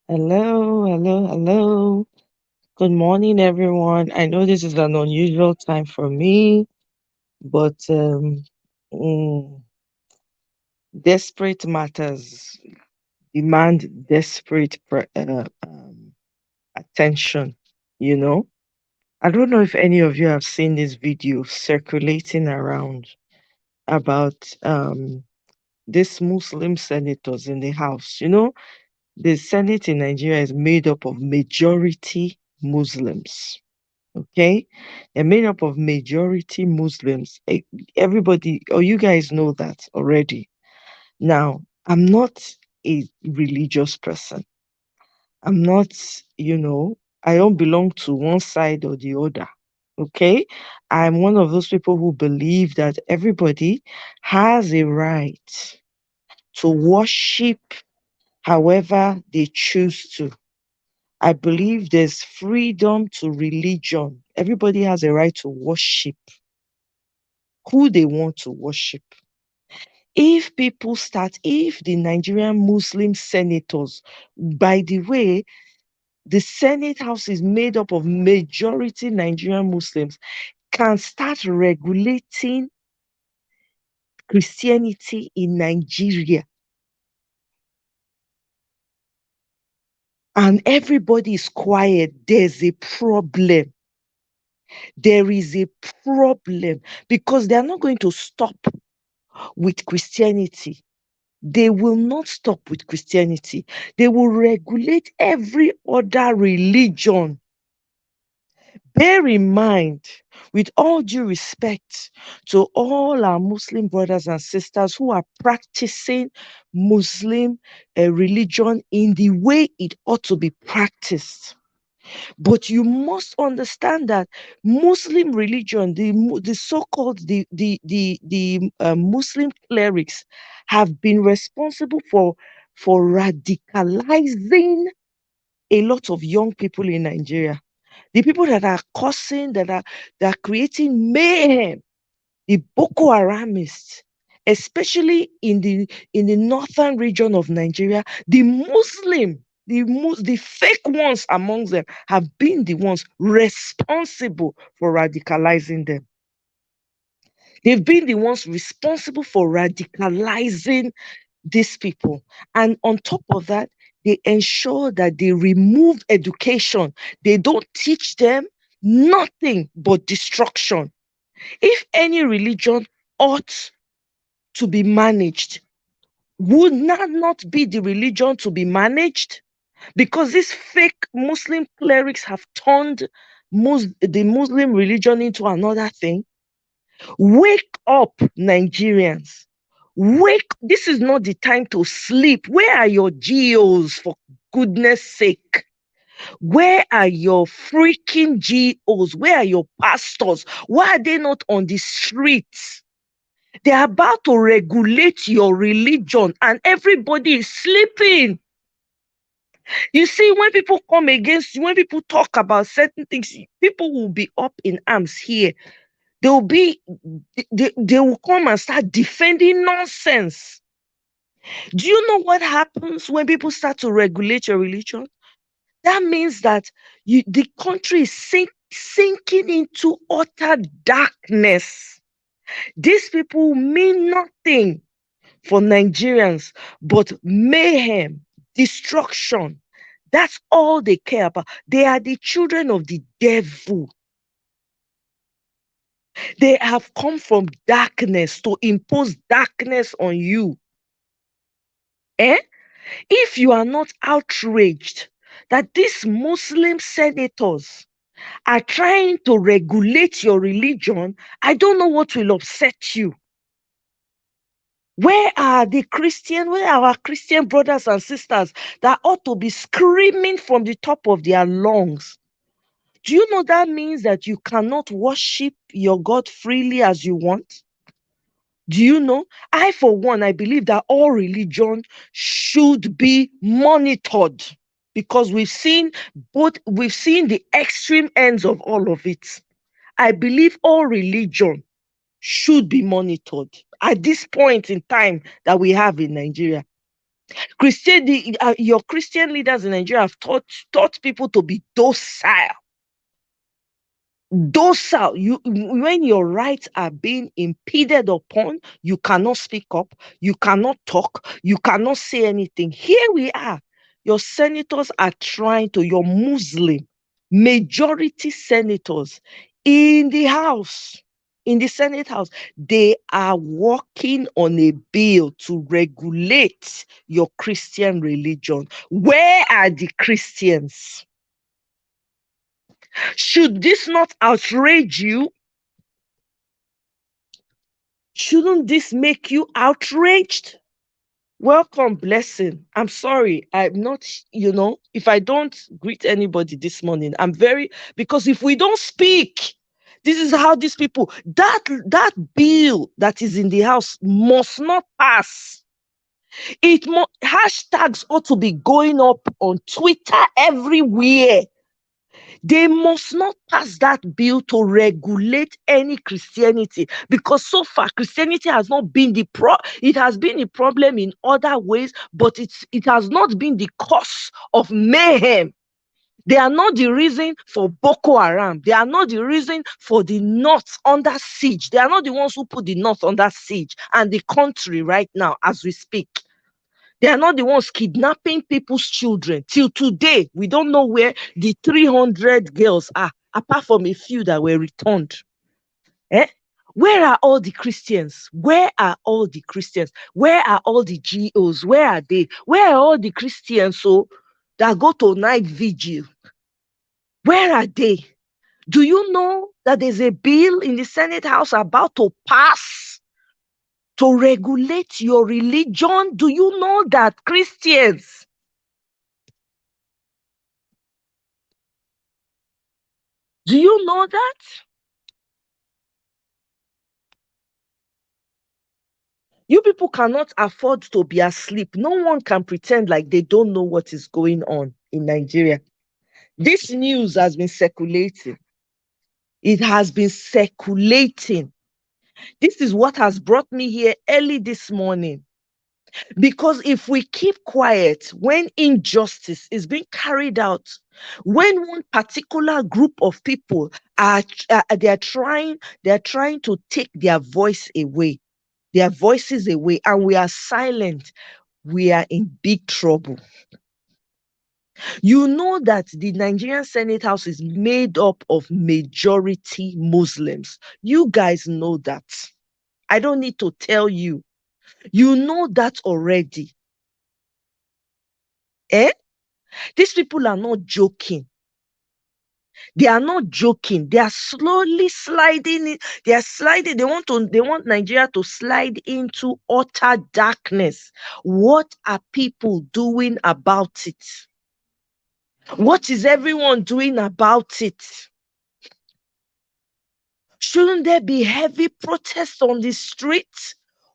Hello, hello, hello. Good morning, everyone. I know this is an unusual time for me, but mm, desperate matters demand desperate attention. You know, I don't know if any of you have seen this video circulating around about this Muslim senators in the House. The Senate in Nigeria is made up of majority Muslims. Okay, they're made up of majority Muslims. Everybody, or you guys know that already. Now, I'm not a religious person. I'm not, you know, I don't belong to one side or the other. Okay, I'm one of those people who believe that everybody has a right to worship however they choose to. I believe there's freedom to religion. Everybody has a right to worship who they want to worship. If the Nigerian Muslim senators, by the way, the Senate House is made up of majority Nigerian Muslims, can start regulating Christianity in Nigeria, and everybody is quiet, there's a problem. There is a problem because they are not going to stop with Christianity. They will not stop with Christianity. They will regulate every other religion. Bear in mind, with all due respect to all our Muslim brothers and sisters who are practicing Muslim religion in the way it ought to be practiced. But you must understand that Muslim religion, the so-called Muslim clerics, have been responsible for radicalizing a lot of young people in Nigeria. The people that are causing, that are creating mayhem, the Boko Haramists, especially in the northern region of Nigeria, the fake ones amongst them have been the ones responsible for radicalizing them. They've been the ones responsible for radicalizing these people. And on top of that, they ensure that they remove education. They don't teach them nothing but destruction. If any religion ought to be managed, would that not be the religion to be managed? Because these fake Muslim clerics have turned the Muslim religion into another thing. Wake up, Nigerians. Wake. This is not the time to sleep. Where are your GOs, for goodness sake? Where are your freaking GOs? Where are your pastors? Why are they not on the streets? They're about to regulate your religion and everybody is sleeping. You see, when people come against you, when people talk about certain things, people will be up in arms here. They will be, they will come and start defending nonsense. Do you know what happens when people start to regulate your religion? That means that the country is sinking into utter darkness. These people mean nothing for Nigerians but mayhem, destruction. That's all they care about. They are the children of the devil. They have come from darkness to impose darkness on you. Eh? If you are not outraged that these Muslim senators are trying to regulate your religion, I don't know what will upset you. Where are our Christian brothers and sisters that ought to be screaming from the top of their lungs? Do you know that means that you cannot worship your God freely as you want? Do you know? I, for one, I believe that all religion should be monitored because we've seen the extreme ends of all of it. I believe all religion should be monitored at this point in time that we have in Nigeria. Your Christian leaders in Nigeria have taught people to be docile. Docile. When your rights are being impeded upon, you cannot speak up, you cannot talk, you cannot say anything. Here we are. Your senators are trying to, your Muslim majority senators in the House, in the Senate House, they are working on a bill to regulate your Christian religion. Where are the Christians? Should this not outrage you? Shouldn't this make you outraged? Welcome, blessing. I'm sorry. I'm not, if I don't greet anybody this morning, because if we don't speak, this is how these people, that bill that is in the House must not pass. Hashtags ought to be going up on Twitter everywhere. They must not pass that bill to regulate any Christianity, because so far Christianity has not been it has been a problem in other ways, but it has not been the cause of mayhem. They are not the reason for Boko Haram. They are not the reason for the North under siege. They are not the ones who put the North under siege and the country right now as we speak. They are not the ones kidnapping people's children. Till today, we don't know where the 300 girls are, apart from a few that were returned. Where are all the Christians? Where are all the Christians? Where are all the GOs? Where are they? Where are all the Christians that go to night vigil? Where are they? Do you know that there's a bill in the Senate House about to pass to regulate your religion? Do you know that, Christians? Do you know that? You people cannot afford to be asleep. No one can pretend like they don't know what is going on in Nigeria. This news has been circulating. It has been circulating. This is what has brought me here early this morning. Because if we keep quiet when injustice is being carried out, when one particular group of people they're trying to take their voices away, and we are silent, we are in big trouble. You know that the Nigerian Senate House is made up of majority Muslims. You guys know that. I don't need to tell you. You know that already. These people are not joking. They are not joking. They are slowly sliding in. They are sliding. They want Nigeria to slide into utter darkness. What are people doing about it? What is everyone doing about it? Shouldn't there be heavy protests on the streets?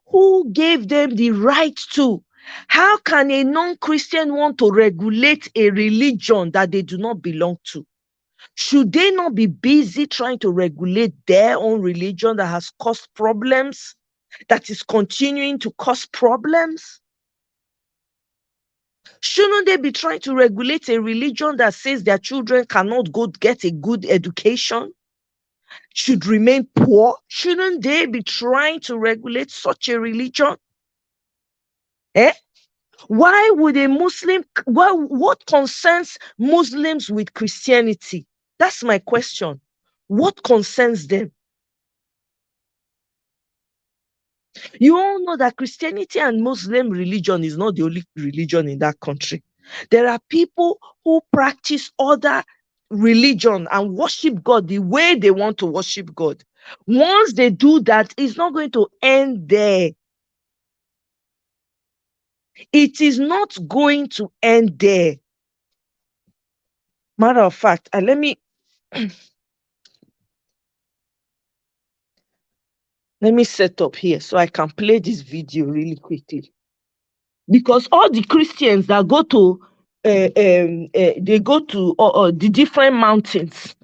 Who gave them the right to? How can a non-Christian want to regulate a religion that they do not belong to? Should they not be busy trying to regulate their own religion that has caused problems, that is continuing to cause problems? Shouldn't they be trying to regulate a religion that says their children cannot go get a good education, should remain poor? Shouldn't they be trying to regulate such a religion? Why would a Muslim, what concerns Muslims with Christianity? That's my question. What concerns them? You all know that Christianity and Muslim religion is not the only religion in that country. There are people who practice other religion and worship God the way they want to worship God. Once they do that, it's not going to end there. It is not going to end there. Matter of fact, let me set up here so I can play this video really quickly. Because all the Christians that go to they go to the different mountains,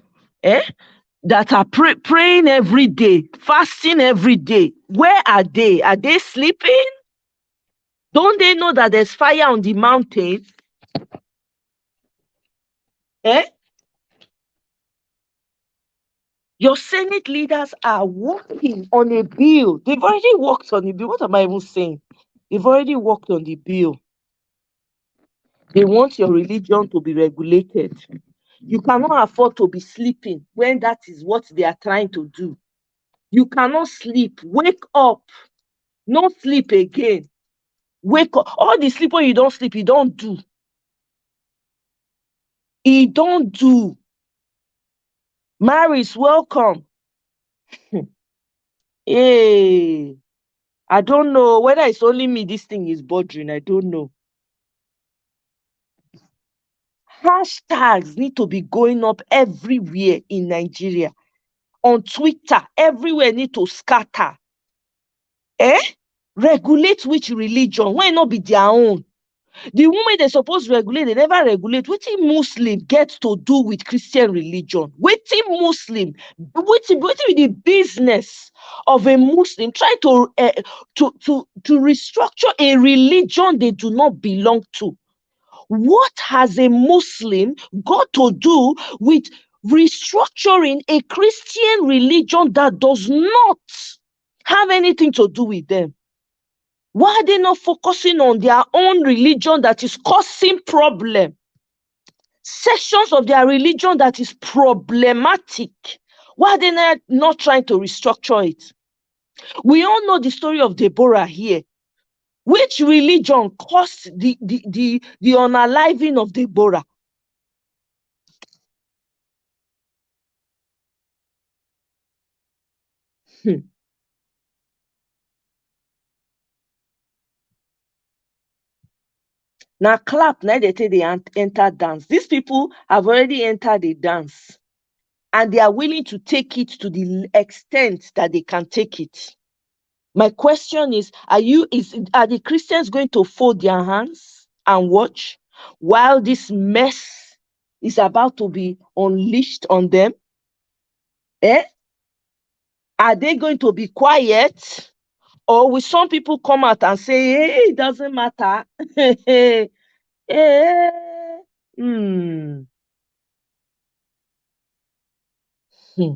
that are praying every day, fasting every day. Where are they? Are they sleeping? Don't they know that there's fire on the mountain? Eh? Your Senate leaders are working on a bill. They've already worked on the bill. What am I even saying? They've already worked on the bill. They want your religion to be regulated. You cannot afford to be sleeping when that is what they are trying to do. You cannot sleep. Wake up. No sleep again. Wake up. All the sleep when you don't sleep, you don't do. You don't do. Maris, welcome. Hey, I don't know whether it's only me this thing is bothering. I don't know. Hashtags need to be going up everywhere in Nigeria. On Twitter, everywhere need to scatter. Eh? Regulate which religion? Why not be their own? The woman they supposed regulate, they never regulate. Wetin Muslim get to do with Christian religion? Wetin Muslim? Wetin be the business of a Muslim trying to restructure a religion they do not belong to? What has a Muslim got to do with restructuring a Christian religion that does not have anything to do with them? Why are they not focusing on their own religion that is causing problem? Sections of their religion that is problematic. Why are they not trying to restructure it? We all know the story of Deborah here. Which religion caused the unaliving of Deborah? Now clap, now they say they enter dance. These people have already entered the dance, and they are willing to take it to the extent that they can take it. My question is, are the Christians going to fold their hands and watch while this mess is about to be unleashed on them? Eh? Are they going to be quiet? Or will some people come out and say, hey, it doesn't matter? Hey, hmm. Hmm.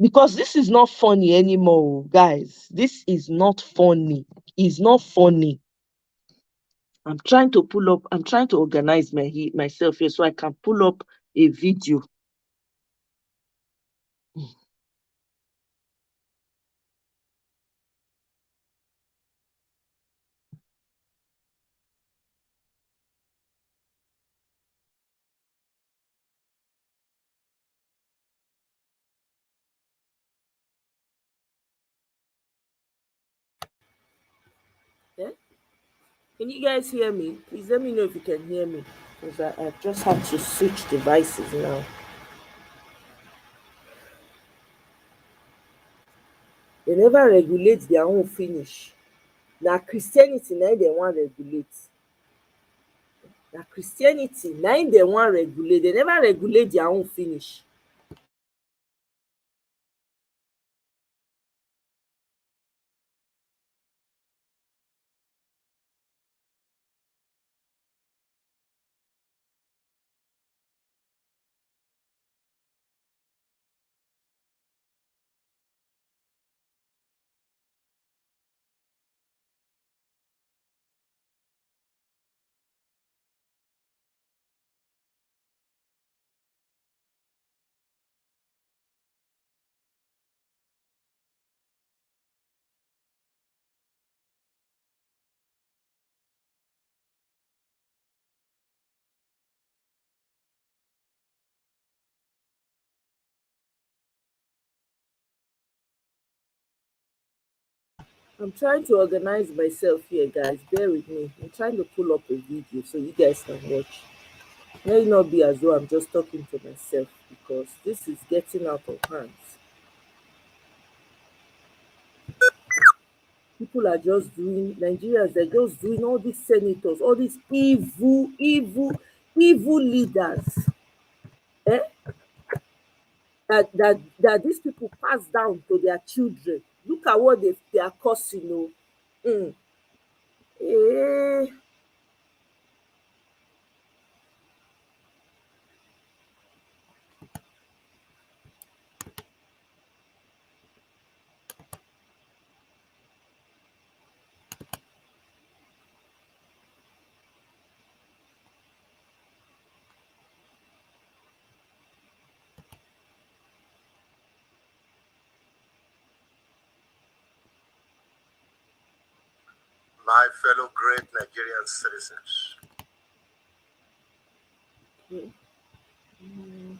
Because this is not funny anymore, guys. This is not funny. It's not funny. I'm trying to organize myself here so I can pull up a video. Yeah? Can you guys hear me? Please let me know if you can hear me. Because I just had to switch devices now. They never regulate their own finish. Now Christianity, now they want regulate. Now Christianity, now they want regulate. They never regulate their own finish. I'm trying to organize myself here, guys. Bear with me. I'm trying to pull up a video so you guys can watch. Let it not be as though I'm just talking to myself because this is getting out of hands. People are just doing, Nigerians, they're just doing all these senators, all these evil leaders. Eh? That these people pass down to their children. Look at what they are causing. Oh. Eh, My fellow great Nigerian citizens, okay. Mm,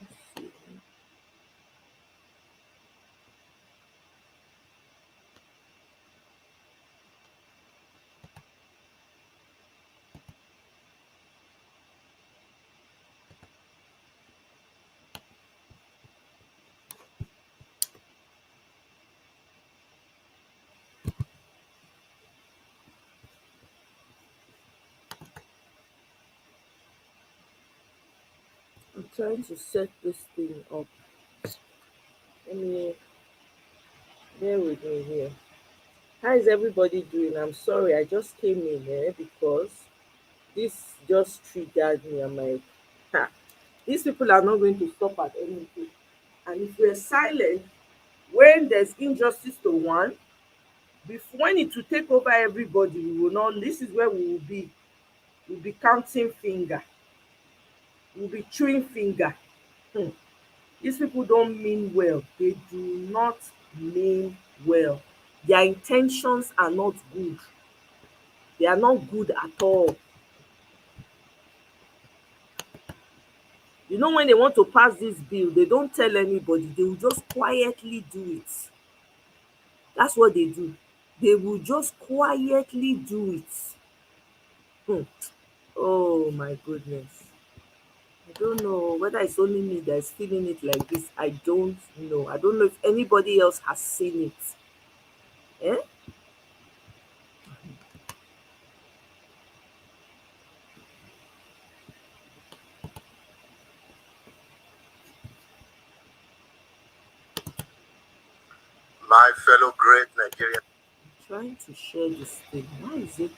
let's see. I'm trying to set this thing up. Let me bear with me here. How is everybody doing? I'm sorry, I just came in because this just triggered me. I'm like, ha, these people are not going to stop at anything. And if we're silent when there's injustice to one, before when it will take over everybody, we will not. This is where we will be. We'll be counting finger. We'll be chewing finger. Hmm. These people don't mean well. They do not mean well. Their intentions are not good. They are not good at all. You know, when they want to pass this bill, they don't tell anybody. They will just quietly do it. That's what they do. They will just quietly do it. Hmm. Oh my goodness. I don't know whether it's only me that's feeling it like this. I don't know. I don't know if anybody else has seen it. Eh? my fellow great Nigerian. I'm trying to share this thing. Why is it?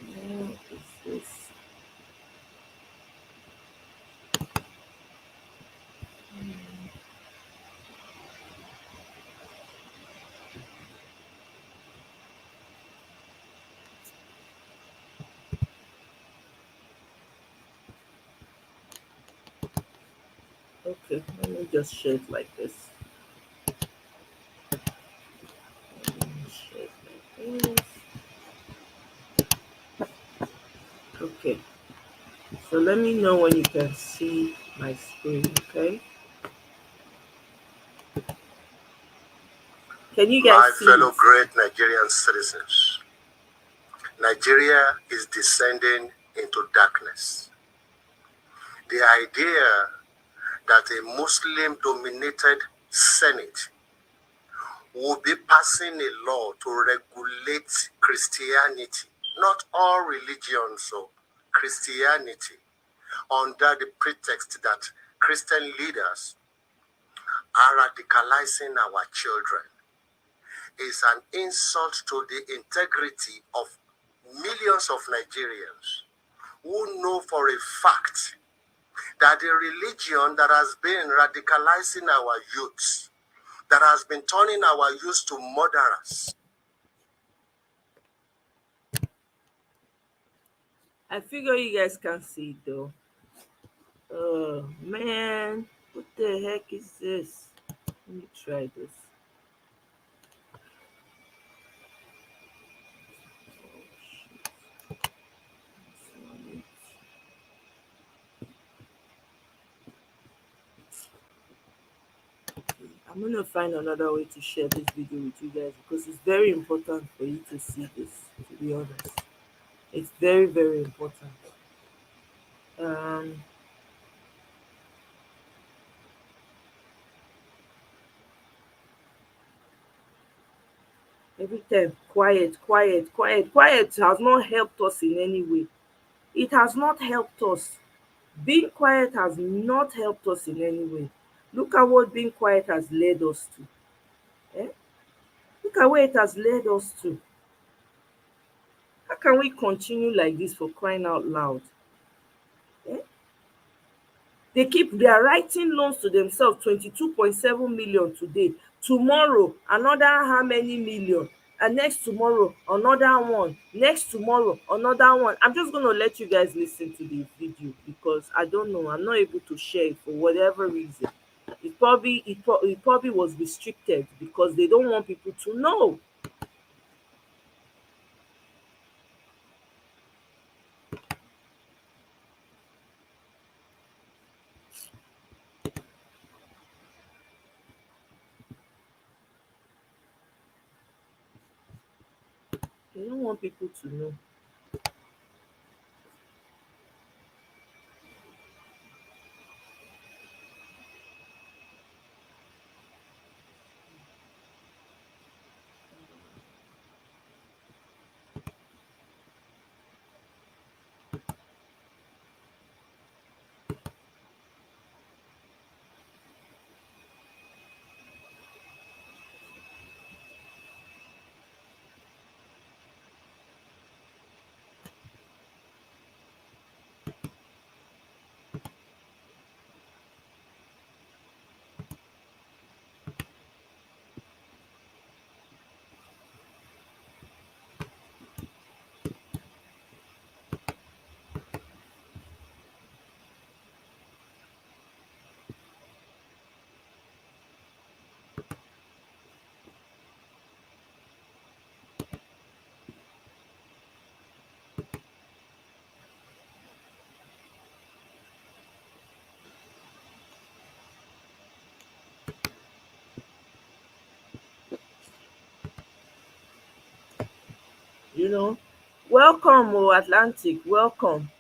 Where is this? Okay, let me just share it like this. Let me share it like this. Okay, so let me know when you can see my screen, okay? Can you guys My see it? fellow great Nigerian citizens, Nigeria is descending into darkness. The idea that a Muslim dominated Senate will be passing a law to regulate Christianity, not all religions, so Christianity, under the pretext that Christian leaders are radicalizing our children, is an insult to the integrity of millions of Nigerians who know for a fact that the religion that has been radicalizing our youth, that has been turning our youth to murderers. I figure you guys can see it though. Oh man, what the heck is this? Let me try this. I'm gonna find another way to share this video with you guys because it's very important for you to see this, to be honest. It's very, very important. Um every time quiet, quiet, quiet, quiet has not helped us in any way. It has not helped us. Being quiet has not helped us in any way. Look at what being quiet has led us to. Eh? Look at where it has led us to. can we continue like this, for crying out loud? Eh? They are writing loans to themselves, 22.7 million today. Tomorrow, another how many million? And next tomorrow, another one. Next tomorrow, another one. I'm just going to let you guys listen to the video because I don't know. I'm not able to share it for whatever reason. It probably was restricted because they don't want people to know. They don't want people to know. You know, welcome, Atlantic, welcome.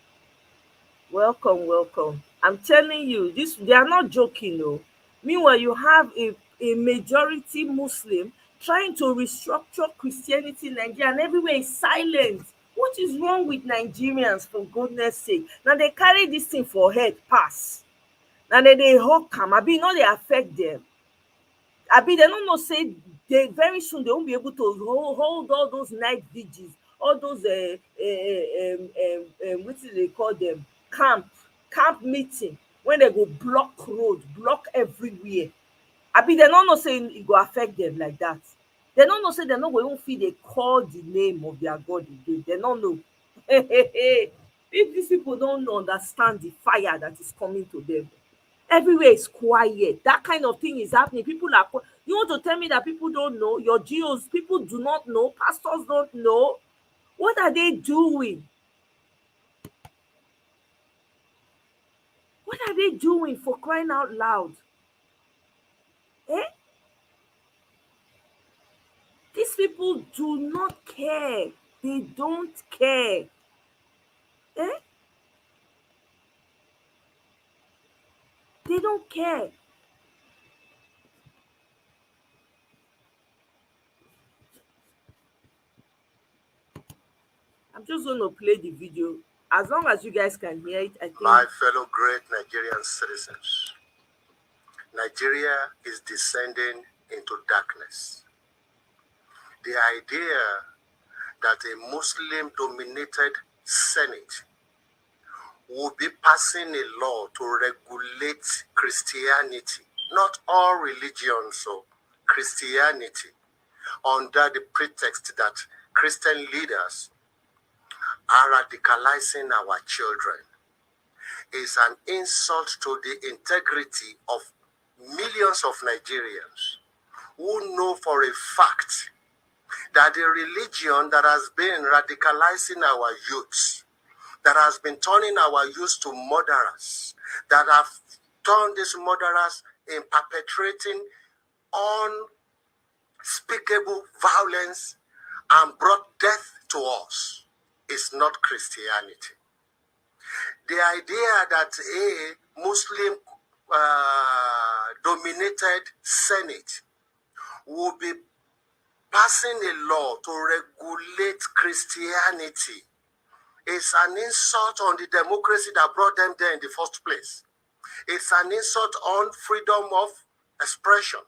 Welcome, welcome. I'm telling you, this they are not joking, though. Meanwhile, you have a majority Muslim trying to restructure Christianity in Nigeria, and everywhere is silent. What is wrong with Nigerians, for goodness sake? Now they carry this thing for head pass. Now they hawk am, abi no dey affect them. Abi dem no know say they very soon they won't be able to hold all those night vigils, all those wetin dey call them, camp meeting, when they go block road, block everywhere. Abi dem no know say e go affect them like that. Dem no know say dem no go even fit dey call the name of their God again. Dem no know. If these people don't understand the fire that is coming to them, everywhere is quiet. That kind of thing is happening. People are you want to tell me that people don't know? Your geos, people do not know, pastors don't know. What are they doing? What are they doing, for crying out loud? Eh? These people do not care. They don't care. Eh? They don't care. I'm just going to play the video. As long as you guys can hear it, I think. My fellow great Nigerian citizens, Nigeria is descending into darkness. The idea that a Muslim-dominated Senate will be passing a law to regulate Christianity, not all religions, so Christianity, under the pretext that Christian leaders are radicalizing our children, is an insult to the integrity of millions of Nigerians who know for a fact that the religion that has been radicalizing our youths, that has been turning our youth to murderers, that have turned these murderers in perpetrating unspeakable violence and brought death to us, is not Christianity. The idea that a Muslim dominated Senate will be passing a law to regulate Christianity is an insult on the democracy that brought them there in the first place. It's an insult on freedom of expression.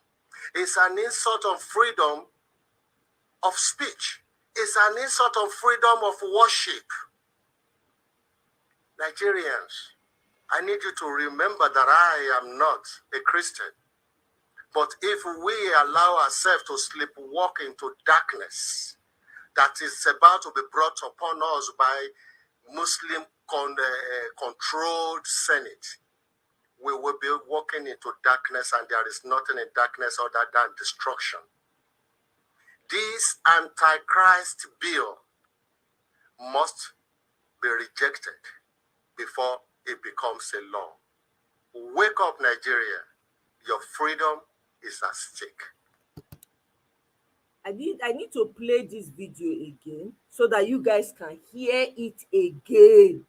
It's an insult on freedom of speech. is an insult on freedom of worship. Nigerians, I need you to remember that I am not a Christian. But if we allow ourselves to sleepwalk into darkness that is about to be brought upon us by Muslim controlled Senate, we will be walking into darkness, and there is nothing in darkness other than destruction. This Antichrist bill must be rejected before it becomes a law. Wake up, Nigeria. Your freedom is at stake. I need to play this video again so that you guys can hear it again,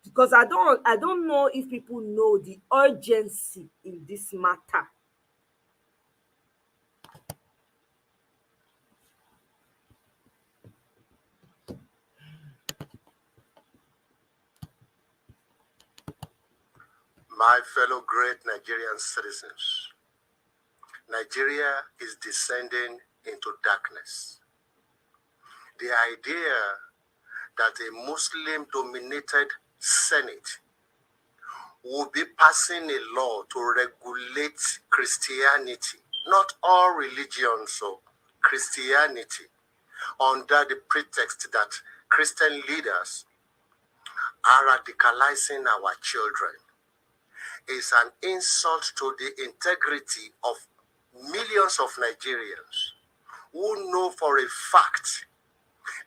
because I don't know if people know the urgency in this matter. My fellow great Nigerian citizens, Nigeria is descending into darkness. The idea that a Muslim-dominated Senate will be passing a law to regulate Christianity, not all religions, so Christianity, under the pretext that Christian leaders are radicalizing our children, is an insult to the integrity of millions of Nigerians who know for a fact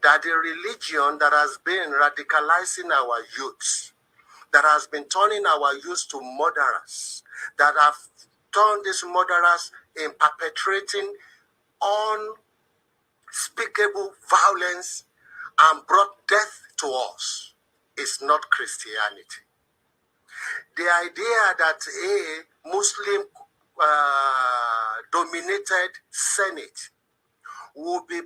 that the religion that has been radicalizing our youths, that has been turning our youth to murderers, that have turned these murderers in perpetrating unspeakable violence and brought death to us, is not Christianity. The idea that a Muslim dominated Senate will be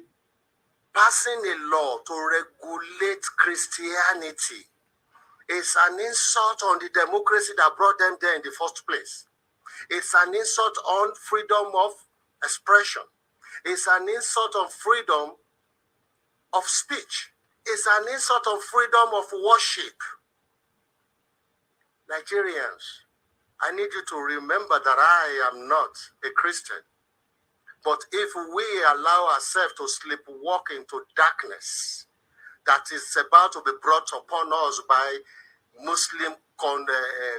passing a law to regulate Christianity is an insult on the democracy that brought them there in the first place. It's an insult on freedom of expression. It's an insult on freedom of speech. It's an insult on freedom of worship. Nigerians, I need you to remember that I am not a Christian. But if we allow ourselves to sleepwalk into darkness that is about to be brought upon us by Muslim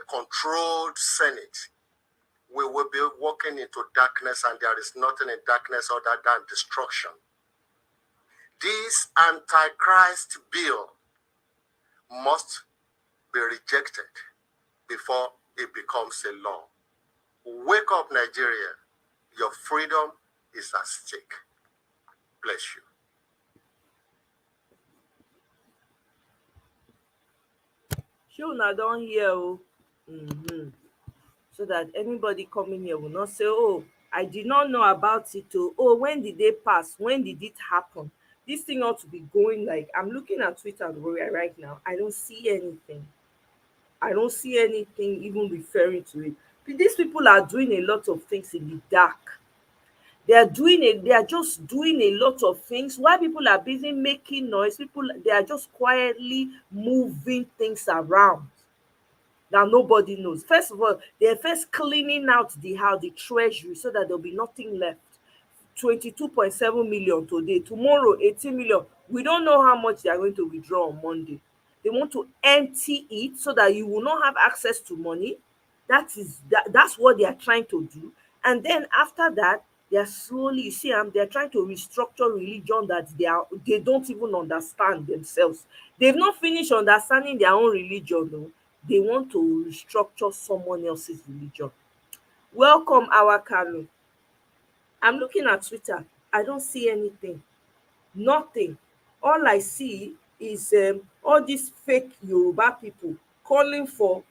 controlled Senate, we will be walking into darkness, and there is nothing in darkness other than destruction. This Antichrist bill must be rejected before it becomes a law. Wake up, Nigeria. Your freedom is at stake. Bless you. Sure, una don hear o. So that anybody coming here will not say, oh, I did not know about it. Oh, when did they pass? When did it happen? This thing ought to be going. Like, I'm looking at Twitter right now. I don't see anything. I don't see anything even referring to it. These people are doing a lot of things in the dark. They are just doing a lot of things. While people are busy making noise, they are just quietly moving things around that nobody knows. First of all, they're first cleaning out the treasury, so that there'll be nothing left. 22.7 million today, tomorrow 18 million. We don't know how much they are going to withdraw on Monday. They want to empty it so that you will not have access to money. That's what they are trying to do. And then after that, they are slowly, you see, they're trying to restructure religion that they don't even understand themselves. They've not finished understanding their own religion though. They want to restructure someone else's religion. Welcome, our Kanu. I'm looking at Twitter. I don't see anything. Nothing. All I see is all these fake Yoruba people calling for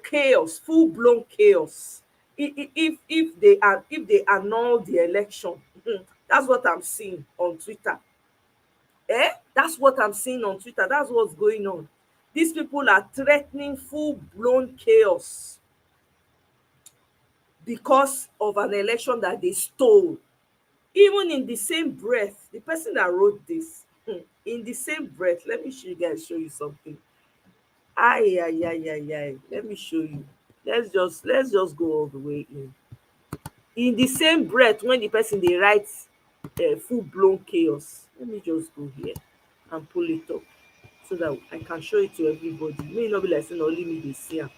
chaos, full blown chaos. If they annul the election, that's what I'm seeing on Twitter. That's what I'm seeing on Twitter. That's what's going on. These people are threatening full blown chaos because of an election that they stole. Even in the same breath, the person that wrote this, in the same breath, let me show you something. Ay, ay, ay, ay, ay. Let me show you. Let's just go all the way in. In the same breath, when the person dey write full blown chaos, let me just go here and pull it up so that I can show it to everybody. May e no be like say na only me dey see am.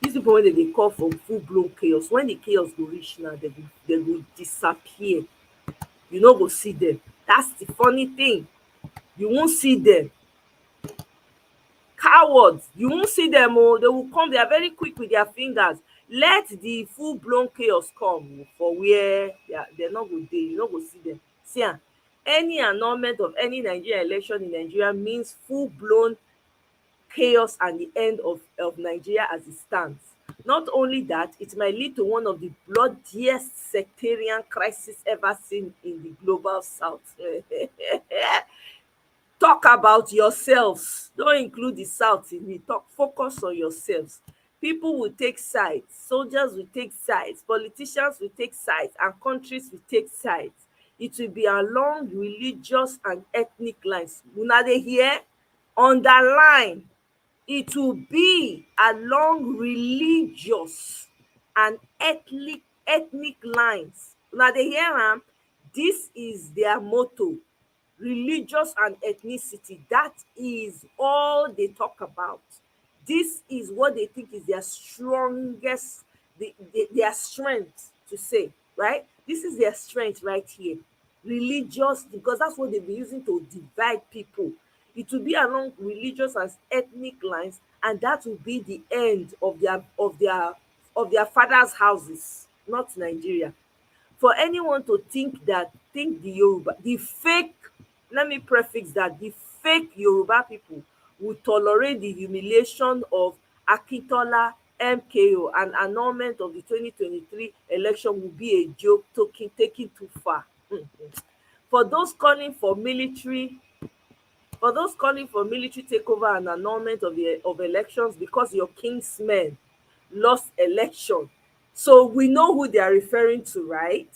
Dis people wey dem dey call for full blown chaos, when the chaos go reach now, dem go disappear. You no go see dem. That's the funny thing. You won't see them. Cowards, you won't see them. Oh, they will come. They are very quick with their fingers. Let the full blown chaos come for where they're not good. You not go see them. See, any annulment of any Nigerian election in Nigeria means full blown chaos and the end of Nigeria as it stands. Not only that, it might lead to one of the bloodiest sectarian crises ever seen in the global south. Talk about yourselves. Don't include the south in it. Talk, focus on yourselves. People will take sides, soldiers will take sides, politicians will take sides, and countries will take sides. It will be along religious and ethnic lines. Una dey hear? Underline, it will be along religious and ethnic lines. Una dey hear am? Dis is their motto. Religious and ethnicity, that is all they talk about. This is what they think is their strongest, their strength to say, right? This is their strength right here. Religious, because that's what they've been using to divide people. It will be along religious and ethnic lines, and that will be the end of their fathers' houses, not Nigeria. For anyone to think the Yoruba, the fake, let me prefix that, the fake Yoruba people would tolerate the humiliation of Akintola, MKO, and annulment of the 2023 election will be a joke taken too far. For those calling for military takeover and annulment of elections because your kingsmen lost election. So we know who they are referring to, right?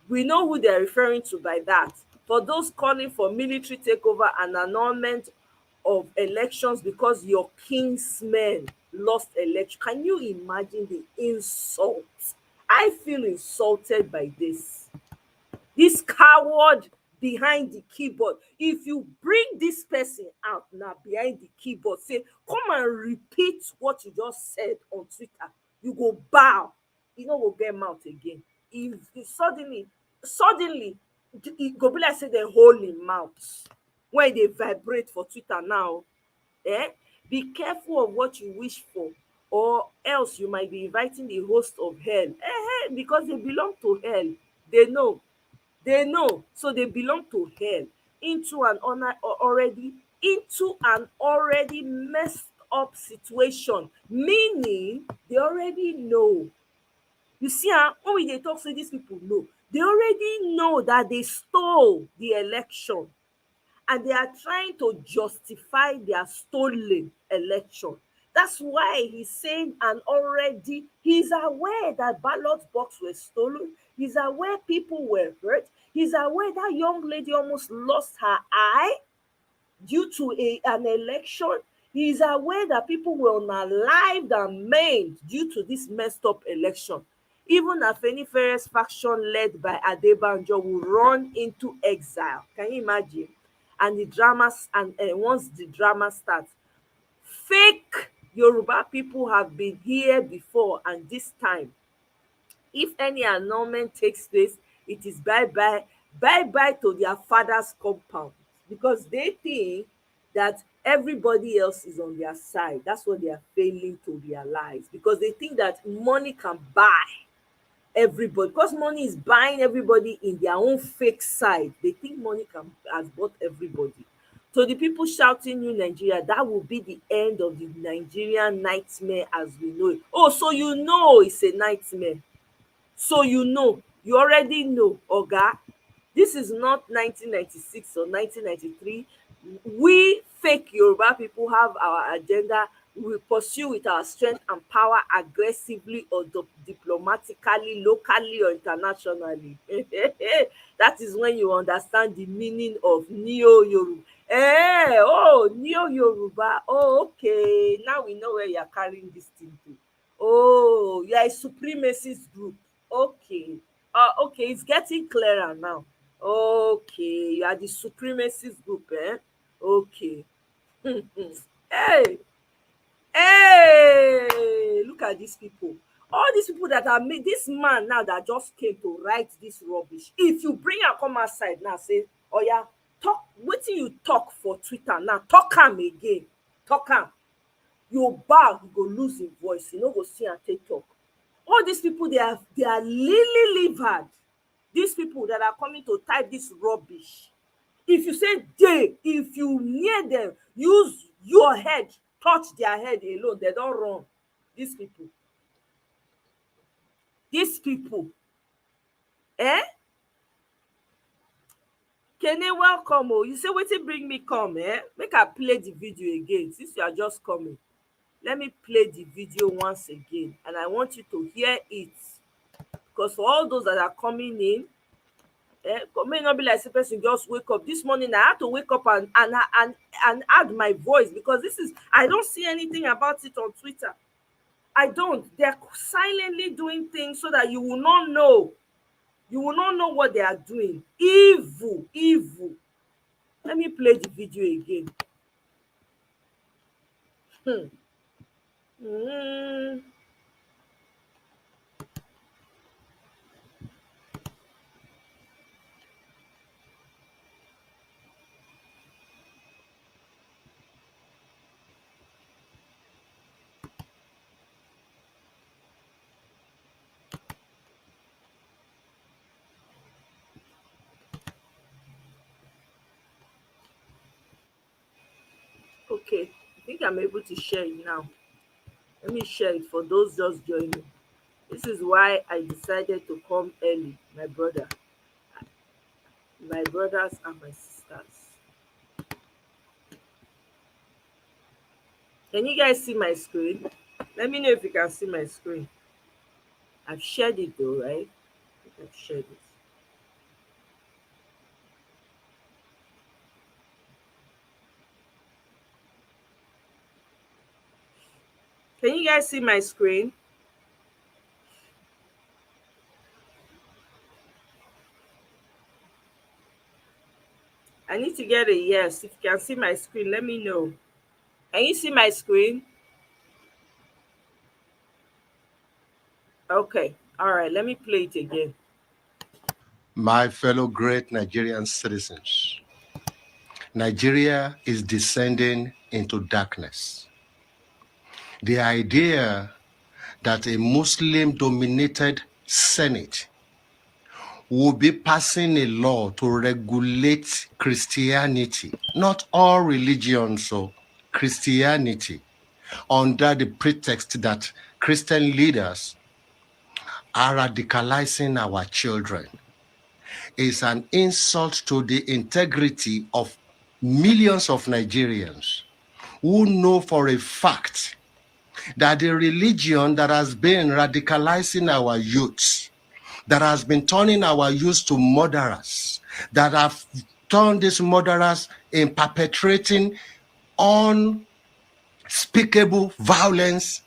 We know who they are referring to by that. For those calling for military takeover and annulment of elections because your kingsmen lost election. Can you imagine the insult? I feel insulted by this. This coward behind the keyboard. If you bring this person out now behind the keyboard, say, come and repeat what you just said on Twitter, you go bow. You no go get mouth again. If suddenly e go be like say dem hold im mouth when e dey vibrate for Twitter now. Be careful of what you wish for, or else you might be inviting the host of hell. Because they belong to hell. They know, so they belong to hell, into an already messed up situation, meaning they already know. You see, when we dey talk say these people know, they already know that they stole the election, and they are trying to justify their stolen election. That's why he's saying, and already he's aware that ballot box were stolen. He's aware people were hurt. He's aware that young lady almost lost her eye due to an election. He's aware that people were unalived and maimed due to this messed up election. Even Afenifere's faction led by Adebanjo will run into exile. Can you imagine? And once the drama starts, fake Yoruba people have been here before, and this time, if any annulment takes place, it is bye bye to their father's compound, because they think that everybody else is on their side. That's what they are failing to realize, because they think that money can buy everybody, because money is buying everybody in their own fake side. They think money has bought everybody. So the people shouting New Nigeria, that will be the end of the Nigerian nightmare as we know it. Oh, so you know it's a nightmare. So you already know, oga. This is not 1996 or 1993. We fake Yoruba people have our agenda We will pursue with our strength and power aggressively or diplomatically, locally or internationally. That is when you understand the meaning of Neo-Yoruba. Neo-Yoruba. Oh, okay. Now we know where you are carrying this thing to. Oh, you are a supremacist group. Okay. Okay, it's getting clearer now. Okay, you are the supremacist group, eh? Okay. Hey, hey, look at these people. All these people that are made, this man now that just came to write this rubbish. If you bring am come outside now, say, oh yeah, talk wetin you talk for Twitter now, talk am again, talk am. You bow, you go lose im voice, you no go see am take talk. All these people, they are lily livered. These people that are coming to type this rubbish, if you say they, if you near them, use your head touch their head alone, they don run. These people, eh? Kene, welcome. Oh, you say wetin bring me come, eh? Make I play the video again since you are just coming. Let me play the video once again, and I want you to hear it, because for all those that are coming in, may not be like say person just wake up this morning. I had to wake up and add my voice, because this is, I don't see anything about it on Twitter. I don't. They're silently doing things so that you will not know. You will not know what they are doing. Evil, evil. Let me play the video again. Okay, I think I'm able to share it now. Let me share it for those just joining. This is why I decided to come early, my brothers and my sisters. Can you guys see my screen? Let me know if you can see my screen. I've shared it though, right? I've shared it. Can you guys see my screen? I need to get a yes. If you can see my screen, let me know. Can you see my screen? Okay. All right. Let me play it again. My fellow great Nigerian citizens, Nigeria is descending into darkness. The idea that a Muslim-dominated Senate will be passing a law to regulate Christianity, not all religions, so Christianity, under the pretext that Christian leaders are radicalizing our children, is an insult to the integrity of millions of Nigerians who know for a fact that the religion that has been radicalizing our youths, that has been turning our youth to murderers, that have turned these murderers in perpetrating unspeakable violence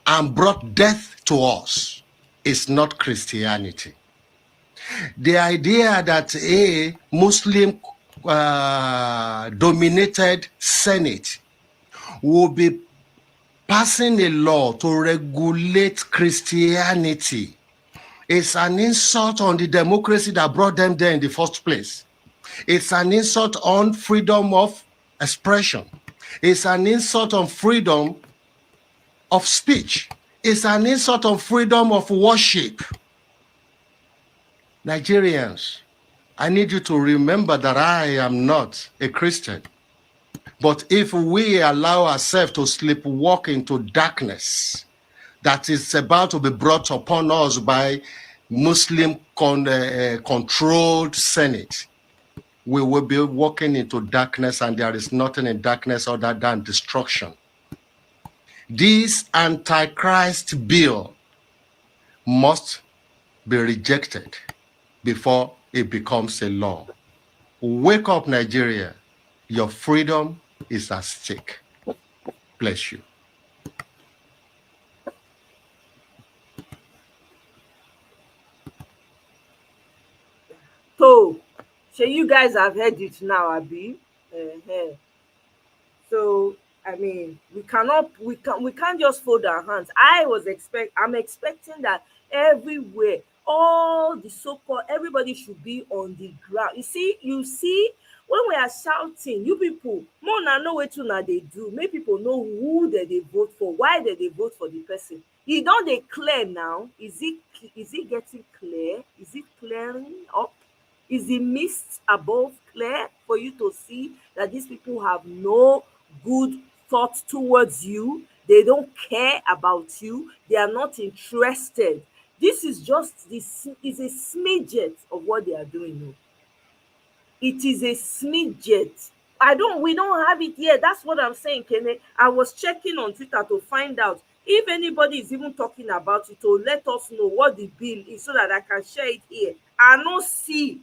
and brought death to us, is not Christianity. The idea that a Muslim dominated Senate will be passing a law to regulate Christianity is an insult on the democracy that brought them there in the first place. It's an insult on freedom of expression. It's an insult on freedom of speech. It's an insult on freedom of worship. Nigerians, I need you to remember that I am not a Christian. But if we allow ourselves to sleepwalk into darkness that is about to be brought upon us by Muslim controlled Senate, we will be walking into darkness, and there is nothing in darkness other than destruction. This Antichrist bill must be rejected before it becomes a law. Wake up, Nigeria. Your freedom is at stake. Bless you. So you guys have heard it now, Abi. So I mean, we can't just fold our hands. I'm expecting that everywhere, all the so-called everybody should be on the ground. You see, when we are shouting, you people, more na know wetin una dey do. Make people know who they vote for, why they vote for the person. E don dey clear now. Is it getting clear? Is it clearing up? Is the mist above clear for you to see that these people have no good thought towards you? They don't care about you. They are not interested. This is just is a smidget of what they are doing. No. It is a smidget. We don't have it yet. That's what I'm saying, Kene. I was checking on Twitter to find out if anybody is even talking about it, to let us know what the bill is so that I can share it here. I no see.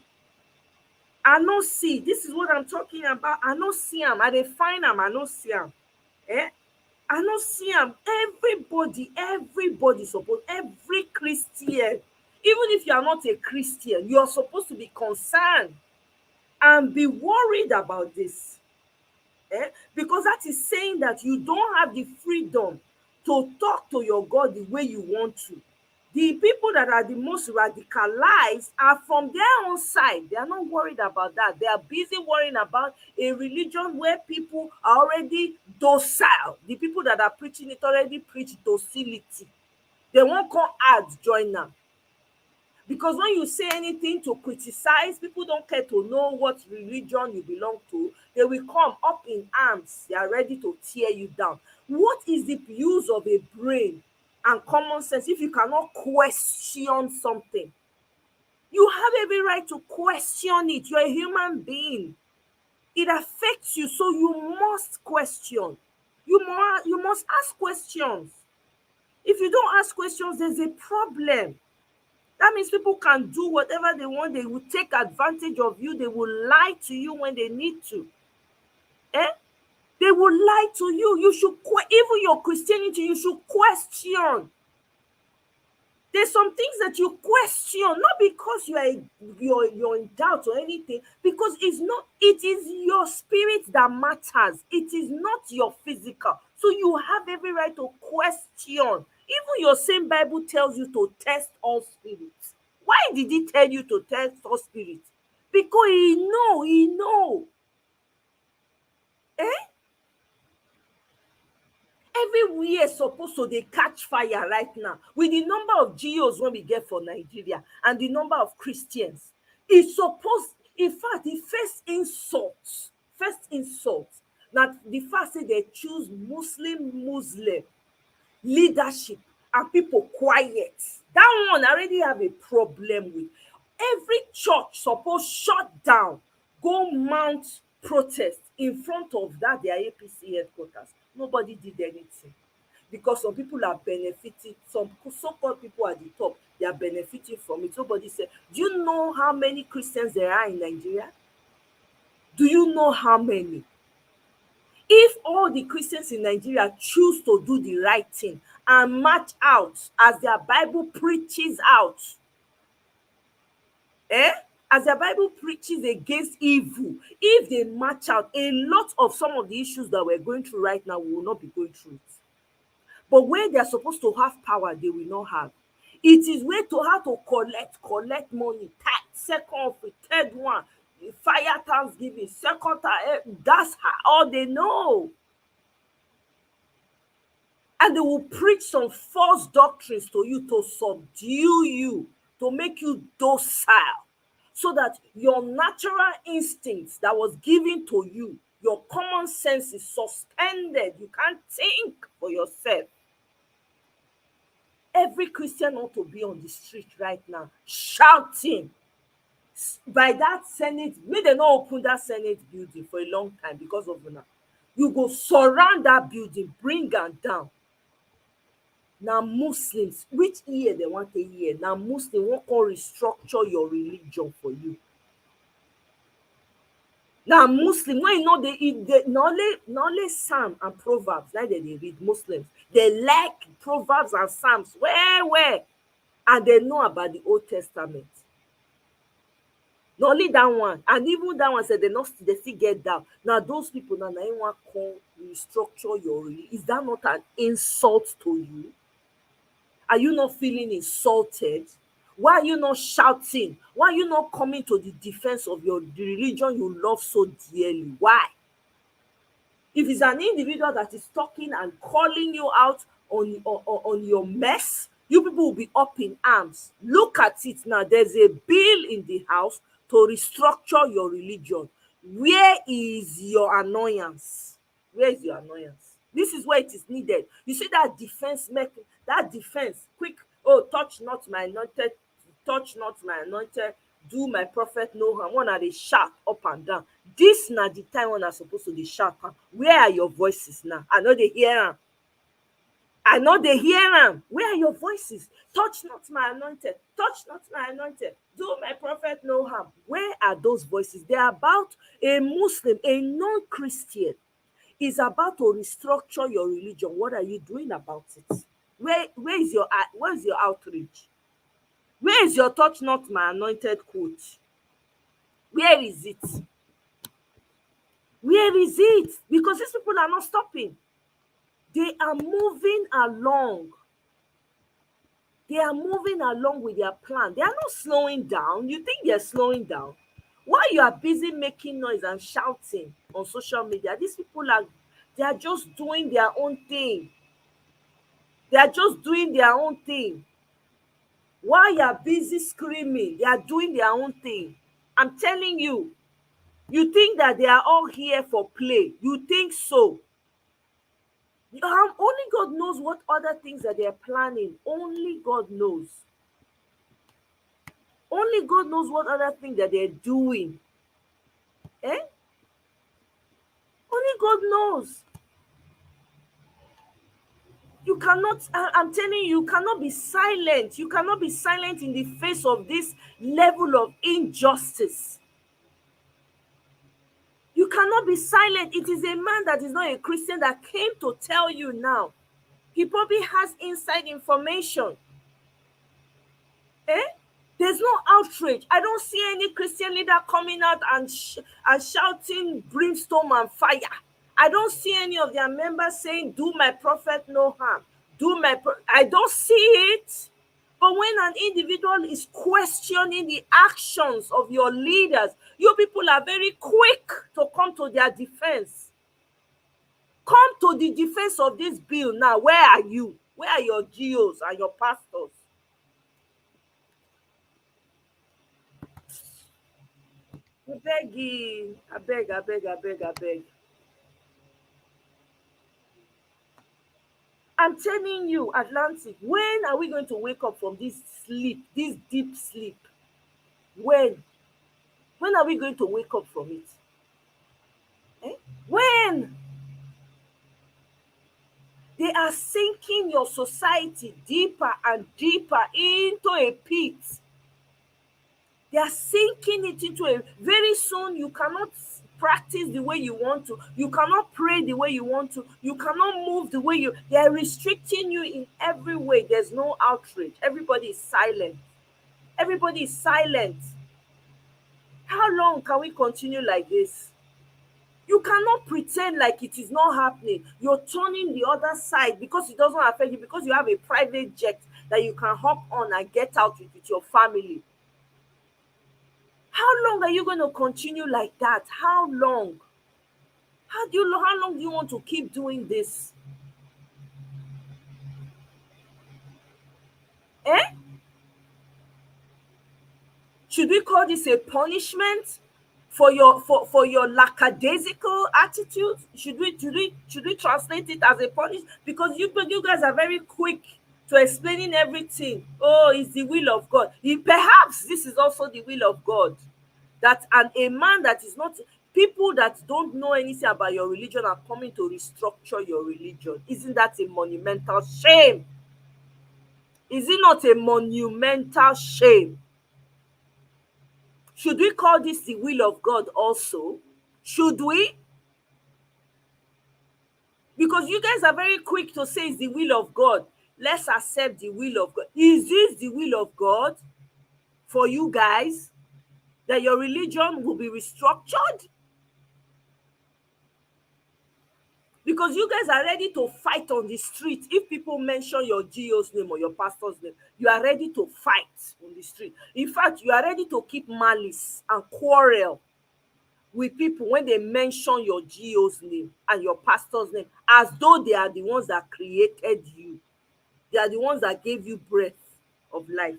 This is what I'm talking about. I no see am. I dey find am. I no see am. I no see am. Everybody suppose, every Christian, even if you are not a Christian, you are supposed to be concerned and be worried about this. Because that is saying that you don't have the freedom to talk to your God the way you want to. The people that are the most radicalized are from their own side. They are not worried about that. They are busy worrying about a religion where people are already docile. The people that are preaching it already preach docility. They won't come add join them. Because when you say anything to criticize, people don't care to know what religion you belong to. They will come up in arms. They are ready to tear you down. What is the use of a brain and common sense if you cannot question something? You have every right to question it. You're a human being. It affects you, so you must question. You must ask questions. If you don't ask questions, there's a problem. That means people can do whatever they want. They will take advantage of you. They will lie to you when they need to. They will lie to you. You should, even your Christianity, you should question. There's some things that you question, not because you're in doubt or anything, because it is your spirit that matters. It is not your physical. So you have every right to question. Even your same Bible tells you to test all spirits. Why did he tell you to test all spirits? Because he know. Everywhere supposed to dey catch fire right now with the number of GOs wey we get for Nigeria and the number of Christians. E suppose, in fact, the first insult na the fact say they choose Muslim leadership and people quiet. That one already have a problem with. Every church suppose shut down, go mount protest in front of that their APC headquarters. Nobody did anything because some people are benefiting. Some so-called people at the top, they are benefiting from it. Nobody said, do you know how many Christians there are in Nigeria? Do you know how many? If all the Christians in Nigeria choose to do the right thing and march out as their Bible preaches out, as their Bible preaches against evil, if they march out, a lot of some of the issues that we're going through right now, we will not be going through it. But where they're supposed to have power, they will not have. It is way to how to collect money, second offering, third one, fire Thanksgiving, second time. That's all they know. And they will preach some false doctrines to you to subdue you, to make you docile, so that your natural instincts that was given to you, your common sense is suspended. You can't think for yourself. Every Christian ought to be on the street right now shouting by that Senate. May they not open that Senate building for a long time because of una. You go surround that building, bring am down. Now Muslims, which year they want a year? Now Muslim won't come restructure your religion for you. Now Muslim, when you know they not only Psalm and Proverbs, like they read Muslims, they like Proverbs and Psalms where, and they know about the Old Testament. Not only that one, and even that one said they still get down. Now those people now they want to restructure your religion. Is that not an insult to you? Are you not feeling insulted? Why are you not shouting? Why are you not coming to the defense of the religion you love so dearly? Why? If it's an individual that is talking and calling you out on your mess, you people will be up in arms. Look at it now. There's a bill in the house to restructure your religion. Where is your annoyance? Where is your annoyance? This is where it is needed. You see that defense quick. Oh, touch not my anointed, touch not my anointed, do my prophet no harm. One are dey shout up and down. This na the time when I supposed to dey shout. Where are your voices now? I know they hear am. I know they hear am. Where are your voices? Touch not my anointed. Touch not my anointed. Do my prophet no harm. Where are those voices? They're about a Muslim, a non-Christian is about to restructure your religion. What are you doing about it? Where is your outreach? Where is your touch not my anointed quote? Where is it? Where is it? Because these people are not stopping. They are moving along. They are moving along with their plan. They are not slowing down. You think they're slowing down? While you are busy making noise and shouting on social media, these people they are just doing their own thing. They are just doing their own thing. While you are busy screaming, they are doing their own thing. I'm telling you, you think that they are all here for play. You think so. Only God knows what other things that they are planning. Only God knows. Only God knows what other things that they're doing. Eh? Only God knows. You cannot, I'm telling you, you cannot be silent. You cannot be silent in the face of this level of injustice. You cannot be silent. It is a man that is not a Christian that came to tell you now. He probably has inside information. There's no outrage. I don't see any Christian leader coming out and shouting brimstone and fire. I don't see any of their members saying, do my prophet no harm. I don't see it. But when an individual is questioning the actions of your leaders, you people are very quick to come to their defense. Come to the defense of this bill now. Where are you? Where are your GOs and your pastors? I beg. I'm telling you, Atlantic, when are we going to wake up from this sleep, this deep sleep? When are we going to wake up from it? When? They are sinking your society deeper and deeper into a pit. They are sinking it into a, very soon you cannot practice the way you want to. You cannot pray the way you want to. You cannot move the way they are restricting you in every way. There's no outrage. Everybody is silent. Everybody is silent. How long can we continue like this? You cannot pretend like it is not happening. You're turning the other side because it doesn't affect you, because you have a private jet that you can hop on and get out with your family. How long are you going to continue like that? How long? How long do you want to keep doing this? Should we call this a punishment for your lackadaisical attitude? Should we translate it as a punishment? Because you guys are very quick to explaining everything. Oh, it's the will of God. Perhaps this is also the will of God. That a man that is not, people that don't know anything about your religion are coming to restructure your religion. Isn't that a monumental shame? Is it not a monumental shame? Should we call this the will of God also? Should we? Because you guys are very quick to say it's the will of God. Let's accept the will of God. Is this the will of God for you guys? That your religion will be restructured? Because you guys are ready to fight on the street. If people mention your GO's name or your pastor's name, you are ready to fight on the street. In fact, you are ready to keep malice and quarrel with people when they mention your GO's name and your pastor's name, as though they are the ones that created you. They are the ones that gave you breath of life.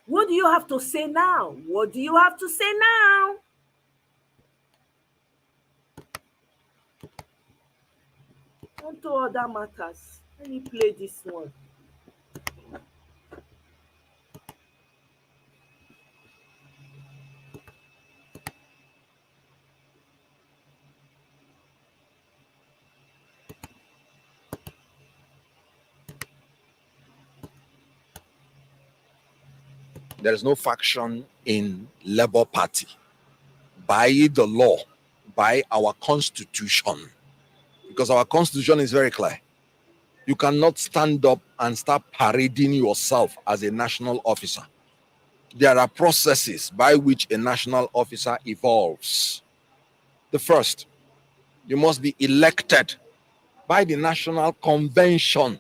What do you have to say now? What do you have to say now? On to other matters. Let me play this one. There is no faction in Labour Party. By the law, by our constitution, because our constitution is very clear. You cannot stand up and start parading yourself as a national officer. There are processes by which a national officer evolves. The first, you must be elected by the National Convention.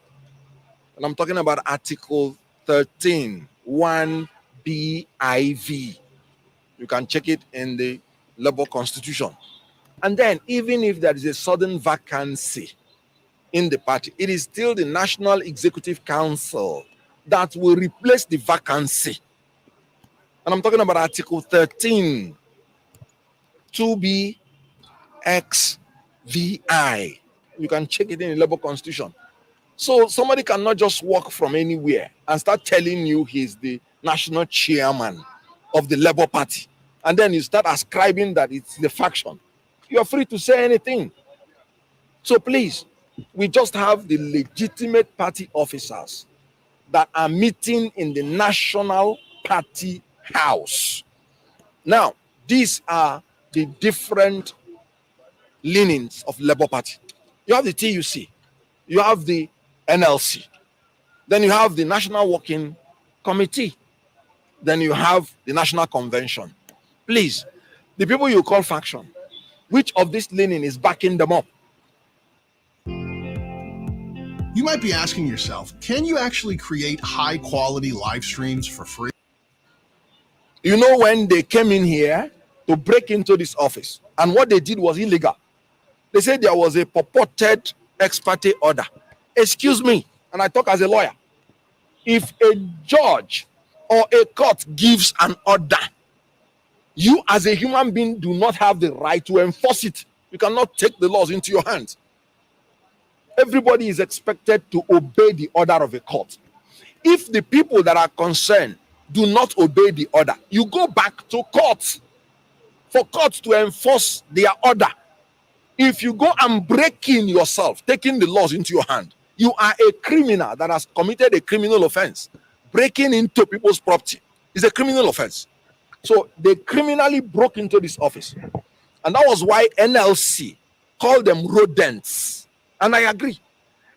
And I'm talking about Article 13, 1BIV. You can check it in the Labour Constitution. And then, even if there is a sudden vacancy in the party, it is still the National Executive Council that will replace the vacancy. And I'm talking about Article 13, 2BXVI. You can check it in the Labour Constitution. So somebody cannot just walk from anywhere and start telling you he's the national chairman of the Labour Party. And then you start ascribing that it's the faction. You are free to say anything. So please, we just have the legitimate party officers that are meeting in the National Party House. Now, these are the different leanings of Labour Party. You have the TUC, you have the NLC, then you have the National Working Committee, then you have the National Convention. Please, the people you call faction, which of this leaning is backing them up? You might be asking yourself, can you actually create high quality live streams for free? You know, when they came in here to break into this office, and what they did was illegal. They said there was a purported ex parte order. Excuse me, and I talk as a lawyer. If a judge or a court gives an order, you as a human being do not have the right to enforce it. You cannot take the laws into your hands. Everybody is expected to obey the order of a court. If the people that are concerned do not obey the order, you go back to court for courts to enforce their order. If you go and break in yourself, taking the laws into your hand, you are a criminal that has committed a criminal offense. Breaking into people's property is a criminal offense. So they criminally broke into this office. And that was why NLC called them rodents. And I agree.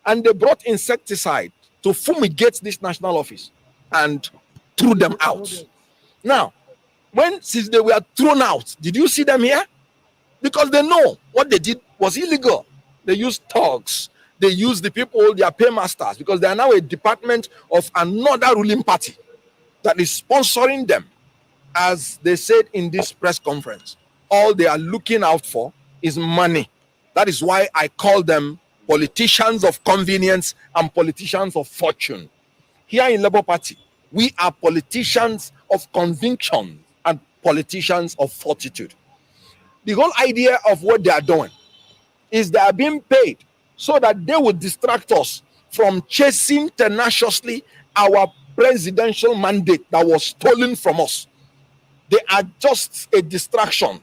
And they brought insecticide to fumigate this national office and threw them out. Now, since they were thrown out, did you see them here? Because they know what they did was illegal. They used thugs. They used the people, their paymasters, because they are now a department of another ruling party that is sponsoring them. As they said in this press conference, all they are looking out for is money. That is why I call them politicians of convenience and politicians of fortune. Here in Labour Party, we are politicians of conviction and politicians of fortitude. The whole idea of what they are doing is they are being paid so that they will distract us from chasing tenaciously our presidential mandate that was stolen from us. They are just a distraction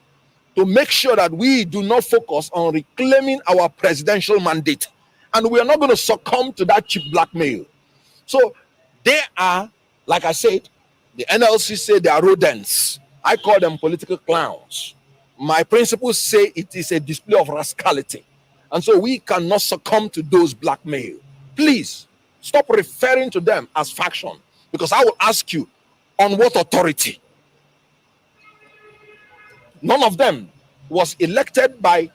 to make sure that we do not focus on reclaiming our presidential mandate. And we are not going to succumb to that cheap blackmail. So they are, like I said, the NLC say they are rodents. I call them political clowns. My principles say it is a display of rascality. And so we cannot succumb to those blackmail. Please stop referring to them as faction, because I will ask you, on what authority? None of them was elected by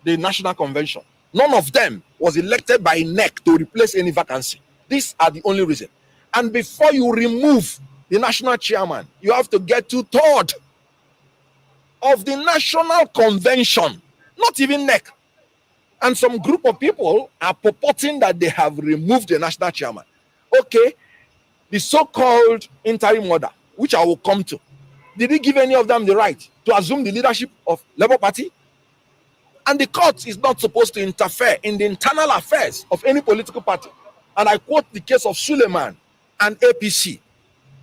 the National Convention. None of them was elected by NEC to replace any vacancy. These are the only reason. And before you remove the national chairman, you have to get 2/3 of the National Convention, not even NEC. And some group of people are purporting that they have removed the national chairman. Okay, the so-called interim order, which I will come to, did he give any of them the right to assume the leadership of Labour Party? And the court is not supposed to interfere in the internal affairs of any political party. And I quote the case of Suleiman and APC,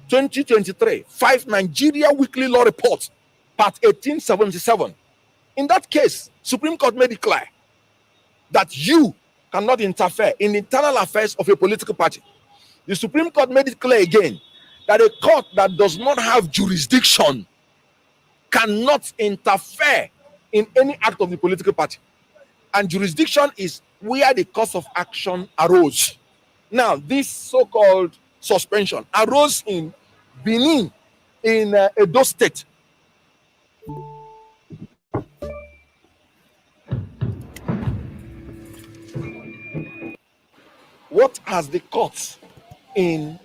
2023, 5 Nigeria Weekly Law Report, part 1877. In that case, Supreme Court made it clear that you cannot interfere in the internal affairs of a political party. The Supreme Court made it clear again that a court that does not have jurisdiction cannot interfere in any act of the political party. And jurisdiction is where the cause of action arose. Now, this so-called suspension arose in Benin, in Edo State. What has the court in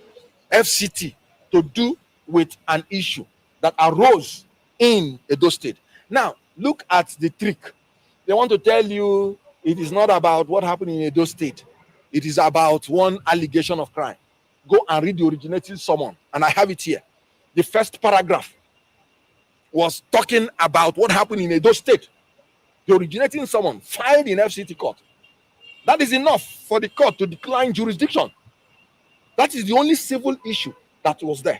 FCT to do with an issue that arose in Edo State? Now, look at the trick. They want to tell you it is not about what happened in Edo State. It is about one allegation of crime. Go and read the originating summons, and I have it here. The first paragraph was talking about what happened in Edo State. The originating summons filed in FCT court. That is enough for the court to decline jurisdiction. That is the only civil issue that was there.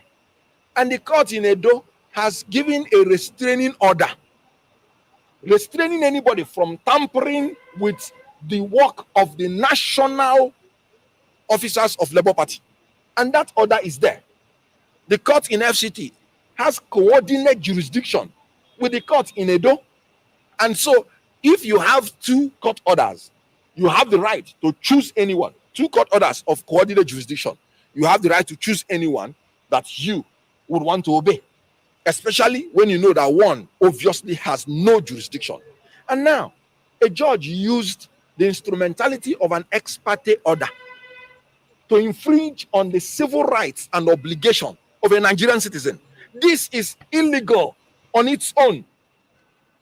And the court in Edo has given a restraining order, restraining anybody from tampering with the work of the national officers of Labour Party. And that order is there. The court in FCT has coordinate jurisdiction with the court in Edo. And so if you have 2 court orders, you have the right to choose anyone. 2 court orders of coordinate jurisdiction. You have the right to choose anyone that you would want to obey, especially when you know that one obviously has no jurisdiction. And now, a judge used the instrumentality of an ex parte order to infringe on the civil rights and obligation of a Nigerian citizen. This is illegal on its own.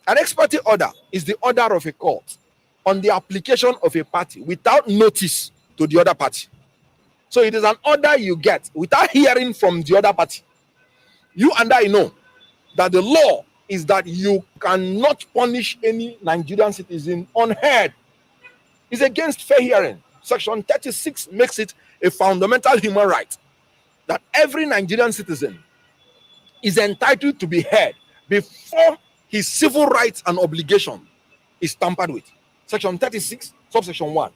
An ex parte order is the order of a court on the application of a party without notice to the other party. So it is an order you get without hearing from the other party. You and I know that the law is that you cannot punish any Nigerian citizen unheard. It's against fair hearing. Section 36 makes it a fundamental human right that every Nigerian citizen is entitled to be heard before his civil rights and obligation is tampered with. Section 36, subsection 1.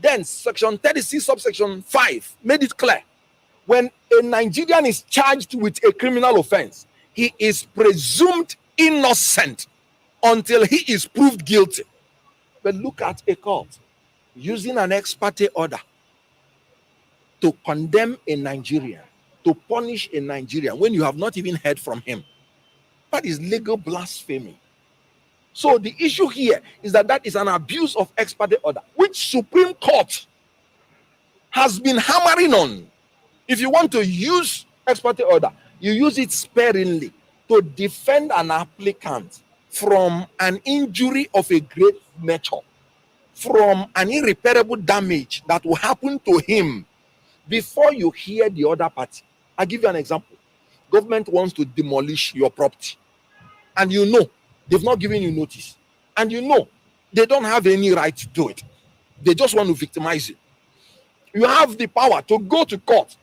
Then section 36, subsection 5 made it clear. When a Nigerian is charged with a criminal offense, he is presumed innocent until he is proved guilty. But look at a court using an ex parte order to condemn a Nigerian, to punish a Nigerian when you have not even heard from him. That is legal blasphemy. So the issue here is that is an abuse of ex parte order, which Supreme Court has been hammering on. If you want to use ex parte order, you use it sparingly to defend an applicant from an injury of a great nature, from an irreparable damage that will happen to him before you hear the other party. I'll give you an example. Government wants to demolish your property, and you know they've not given you notice, and you know they don't have any right to do it. They just want to victimize you. You have the power to go to court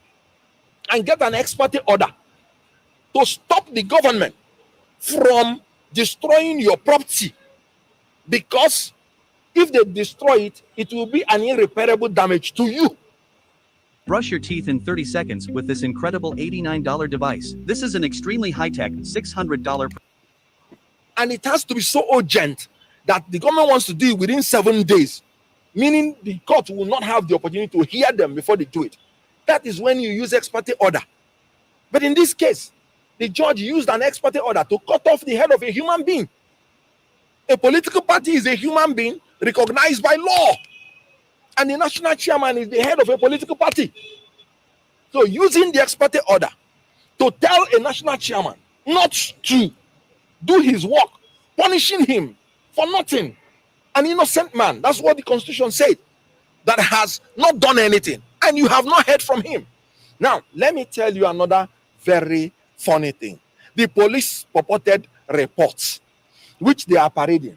and get an ex parte order to stop the government from destroying your property, because If they destroy it, it will be an irreparable damage to you. Brush your teeth in 30 seconds with this incredible $89 device. This is an extremely high-tech $600. And it has to be so urgent that the government wants to do it within 7 days, meaning the court will not have the opportunity to hear them before they do it. That is when you use ex parte order. But in this case, the judge used an ex parte order to cut off the head of a human being. A political party is a human being recognized by law, and the national chairman is the head of a political party. So using the ex parte order to tell a national chairman not to do his work, punishing him for nothing, an innocent man, that's what the Constitution said, that has not done anything, and you have not heard from him. Now, let me tell you another very funny thing. The police purported reports, which they are parading,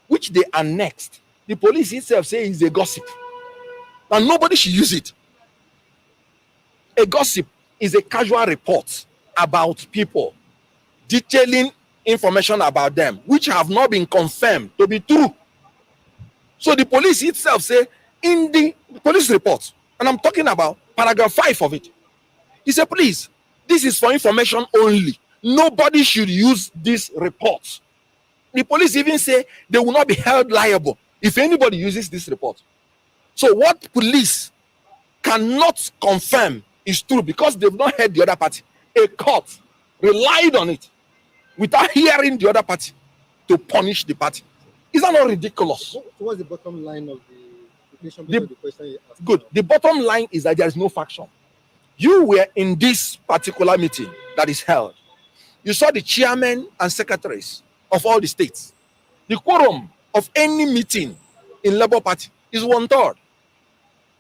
which they annexed. The police itself says is a gossip, and nobody should use it. A gossip is a casual report about people, detailing information about them, which have not been confirmed to be true. So the police itself say in the police report, and I'm talking about paragraph 5 of it, he said, please, this is for information only. Nobody should use these reports. The police even say they will not be held liable if anybody uses this report. So what police cannot confirm is true because they've not heard the other party. A court relied on it without hearing the other party to punish the party. Is that not ridiculous? So what's the bottom line of the question? The question you asked good. The bottom line is that there is no faction. You were in this particular meeting that is held. You saw the chairmen and secretaries of all the states. The quorum of any meeting in Labour Party is 1/3.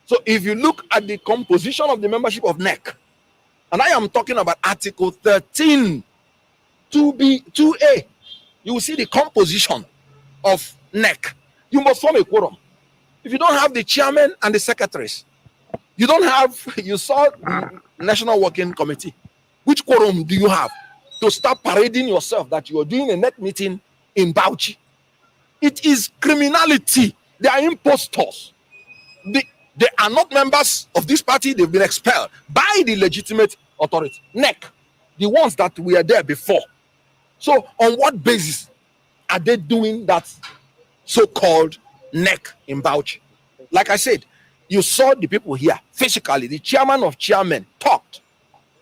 So if you look at the composition of the membership of NEC, and I am talking about Article 13, 2B, 2A, you will see the composition of NEC. You must form a quorum. If you don't have the chairman and the secretaries, you don't have, you saw the National Working Committee. Which quorum do you have to start parading yourself that you are doing a NEC meeting in Bauchi? It is criminality. They are impostors. They are not members of this party. They've been expelled by the legitimate authority, NEC, the ones that were there before. So on what basis are they doing that so-called NEC in Bauchi? Like I said, you saw the people here physically. The chairman of chairmen talked.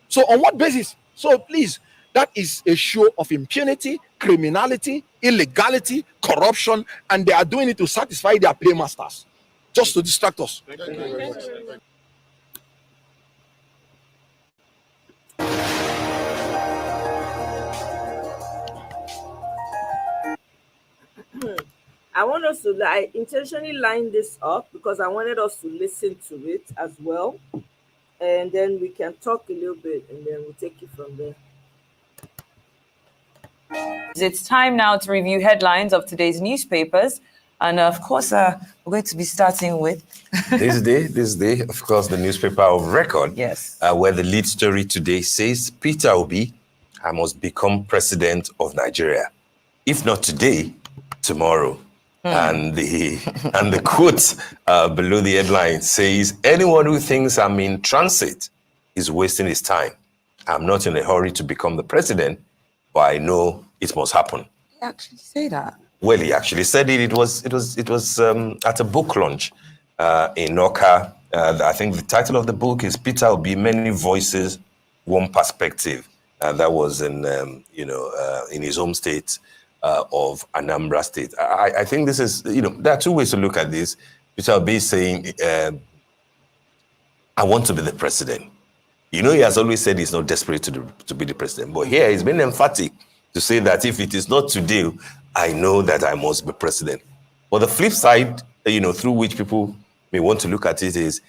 So on what basis? So please, that is a show of impunity, criminality, illegality, corruption, and they are doing it to satisfy their paymasters, just to distract us. Thank you very much. I want us to intentionally line this up because I wanted us to listen to it as well. And then we can talk a little bit and then we'll take it from there. It's time now to review headlines of today's newspapers. And of course, we're going to be starting with this day, of course, the newspaper of record. Yes. Where the lead story today says Peter Obi, I must become president of Nigeria. If not today, tomorrow. And the quote below the headline says, anyone who thinks I'm in transit is wasting his time. I'm not in a hurry to become the president, but I know it must happen. He actually say that. Well, he actually said it. It was at a book launch in Noka. I think the title of the book is Peter Obi, Many Voices, One Perspective. That was in his home state of Anambra State. I think this is, there are two ways to look at this. Peter Obi is saying, I want to be the president. He has always said he's not desperate to be the president. But here he's been emphatic to say that if it is not today, I know that I must be president. But the flip side, through which people may want to look at it is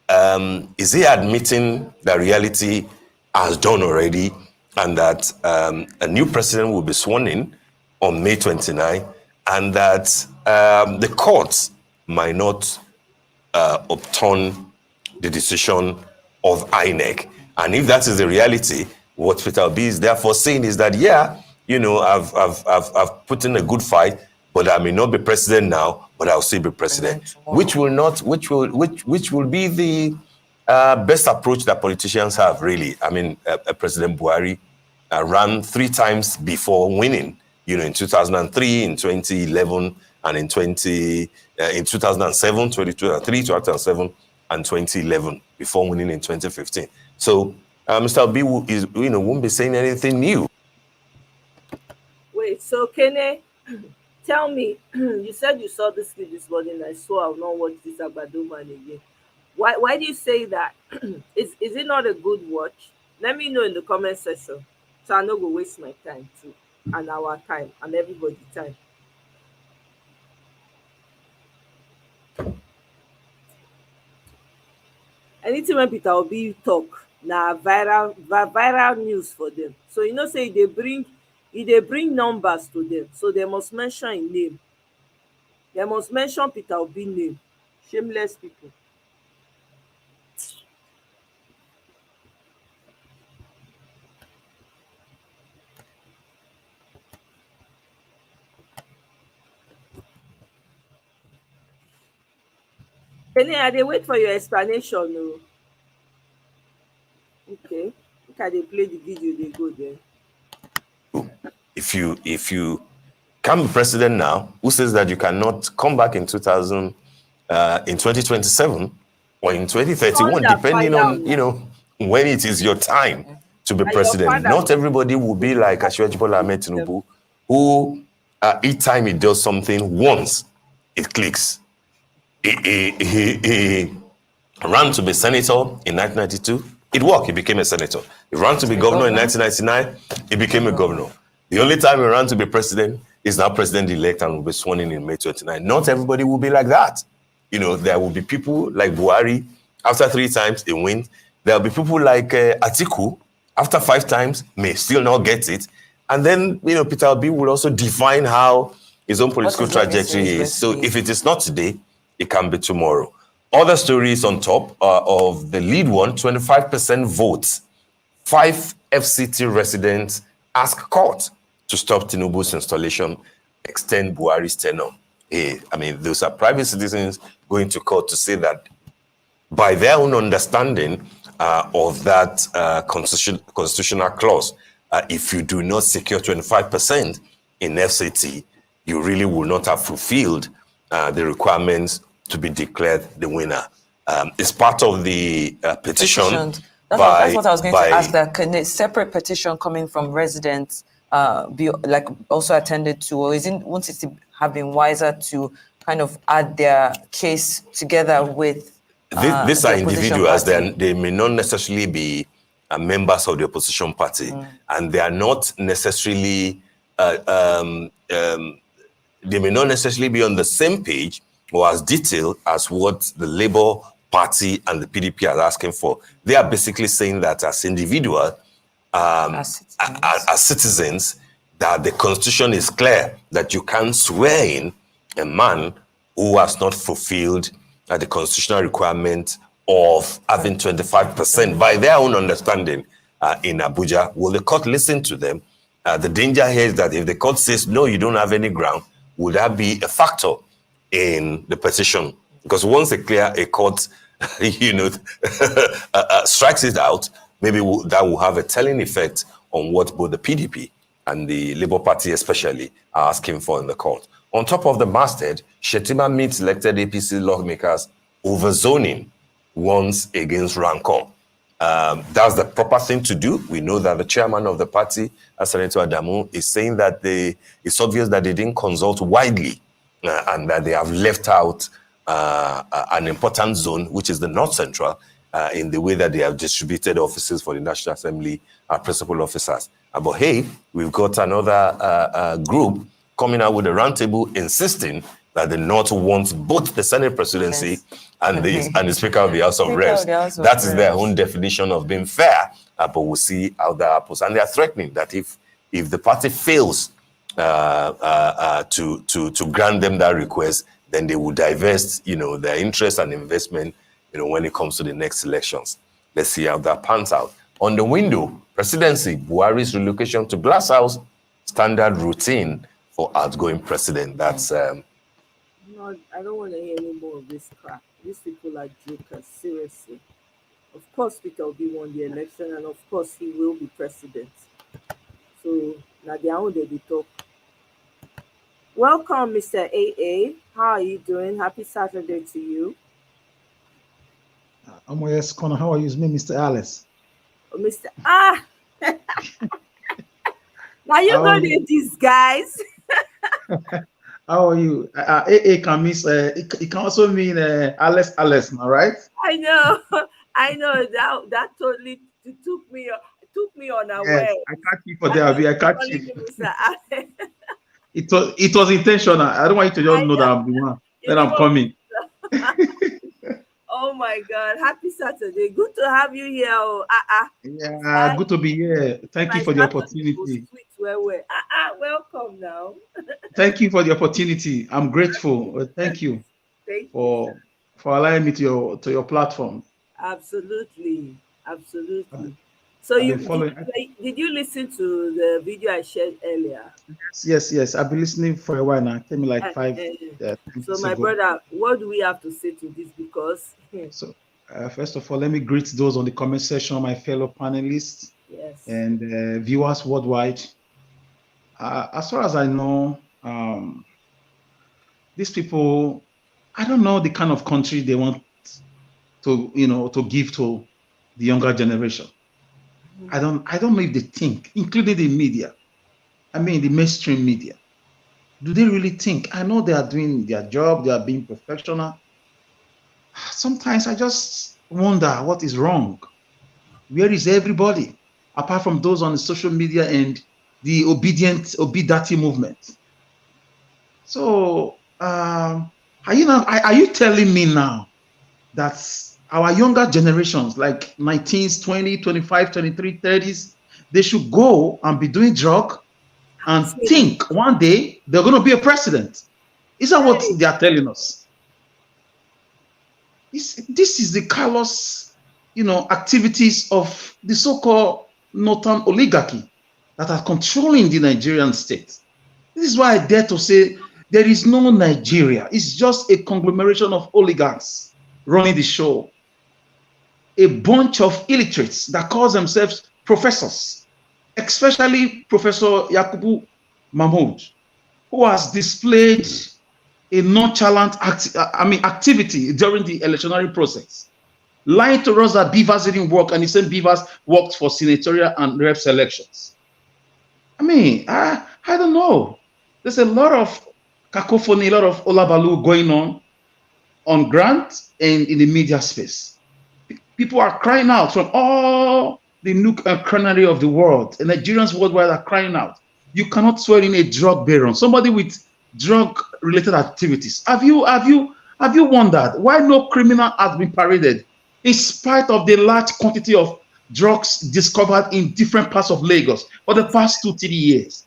he admitting that reality has done already and that a new president will be sworn in on May 29, and that the courts might not upturn the decision of INEC. And if that is the reality, what Peter Obi is therefore saying is that, I've put in a good fight, but I may not be president now, but I'll still be president. Which will be the best approach that politicians have, really. I mean, President Buhari ran 3 times before winning, in 2003, in 2011, and in 2007, 2003, 2007, and 2011, before winning in 2015. So Mr. Obi won't be saying anything new. Wait, so Kene, tell me, you said you saw this clip this morning. I swore I will not watch this Agbado man again. Why do you say that? Is it not a good watch? Let me know in the comment section, so I no go waste my time too, and our time, and everybody's time. Anything when Peter Obi talk, na viral news for them. So say they bring numbers to them, so they must mention his name. They must mention Peter Obi name. Shameless people. I dey wait for your explanation. No. Okay. Look, they play the video, they go there. If you can be president now, who says that you cannot come back in 2027 or in 2031, depending on when it is your time to be president? Not everybody will be like Asiwaju Bola Ahmed Tinubu, who each time he does something once, it clicks. He ran to be senator in 1992. It worked. He became a senator. He ran to be governor in 1999. He became a governor. The only time he ran to be president is now president-elect and will be sworn in May 29. Not everybody will be like that. There will be people like Buhari. After 3 times, he wins. There will be people like Atiku. After 5 times, may still not get it. And then, Peter Obi will also define how his own political trajectory is. So if it is not today, it can be tomorrow. Other stories on top of the lead one, 25% votes. 5 FCT residents ask court to stop Tinubu's installation, extend Buhari's tenure. Those are private citizens going to court to say that by their own understanding of that constitutional clause, if you do not secure 25% in FCT, you really will not have fulfilled the requirements to be declared the winner. It's part of the petition. That's what I was going to ask. That can a separate petition coming from residents be also attended to, or won't it have been wiser to kind of add their case together with these are individuals? They may not necessarily be members of the opposition party, and they are not necessarily they may not necessarily be on the same page or as detailed as what the Labour Party and the PDP are asking for. They are basically saying that as individuals, as citizens, that the Constitution is clear that you can't swear in a man who has not fulfilled the constitutional requirement of having 25% by their own understanding in Abuja. Will the court listen to them? The danger here is that if the court says, no, you don't have any ground, will that be a factor in the petition? Because once a court, strikes it out, maybe that will have a telling effect on what both the PDP and the Labour Party especially are asking for in the court. On top of the masthead, Shettima meets elected APC lawmakers over zoning once against rancor. That's the proper thing to do. We know that the chairman of the party, Senator Adamu, is saying that it's obvious that they didn't consult widely and that they have left out an important zone, which is the North Central, in the way that they have distributed offices for the National Assembly principal officers. But hey, we've got another group coming out with a roundtable insisting that the North wants both the Senate presidency and the Speaker of the House of Reps. That is their own definition of being fair, but we'll see how that happens. And they are threatening that if the party fails to grant them that request, then they will divest, their interest and investment, when it comes to the next elections. Let's see how that pans out. On the window, presidency, Buhari's relocation to Glass House, standard routine for outgoing president. That's No, I don't want to hear any more of this crap. These people are jokers, seriously. Of course, Peter Obi won the election, and of course, he will be president. So, now their own they talk. Welcome, Mr. AA. How are you doing? Happy Saturday to you. Yes, Connor, how are you? It's me, Mr. Alice. Oh, Mr. Ah! Now you go to these guys. How are you? AA can mean, it can also mean Alice, all right? I know. I know. That totally took me unaware. Yes, I catch you for there. I catch you. It was intentional. I don't want you to just know that I'm the one. Then I'm coming. Oh my God! Happy Saturday. Good to have you here. Yeah, good to be here. Thank you for the opportunity. Welcome now. Thank you for the opportunity. I'm grateful. Thank you for allowing me to your platform. Absolutely. So did you listen to the video I shared earlier? Yes. I've been listening for a while now. Tell me like 5 So my brother, what do we have to say to this? Because so first of all, let me greet those on the comment section, my fellow panelists and viewers worldwide. As far as I know, these people, I don't know the kind of country they want to give to the younger generation. I don't know if they think, including the media, I mean the mainstream media, do they really think? I know they are doing their job, they are being professional. Sometimes I just wonder what is wrong. Where is everybody, apart from those on the social media and the obedient movement? So are you telling me now that our younger generations, like 19s, 20, 25, 23, 30s, they should go and be doing drug and think one day they're going to be a president? Is that what they are telling us? This is the callous, activities of the so-called northern oligarchy that are controlling the Nigerian state. This is why I dare to say there is no Nigeria. It's just a conglomeration of oligarchs running the show. A bunch of illiterates that call themselves professors, especially Professor Yakubu Mahmoud, who has displayed a nonchalant activity during the electionary process, lying to us that Beavers didn't work, and he said Beavers worked for senatorial and reps elections. I don't know. There's a lot of cacophony, a lot of olabalu going on ground and in the media space. People are crying out from all the nook and cranny of the world, and Nigerians worldwide are crying out. You cannot swear in a drug baron, somebody with drug-related activities. Have you wondered why no criminal has been paraded in spite of the large quantity of drugs discovered in different parts of Lagos for the past 2-3 years?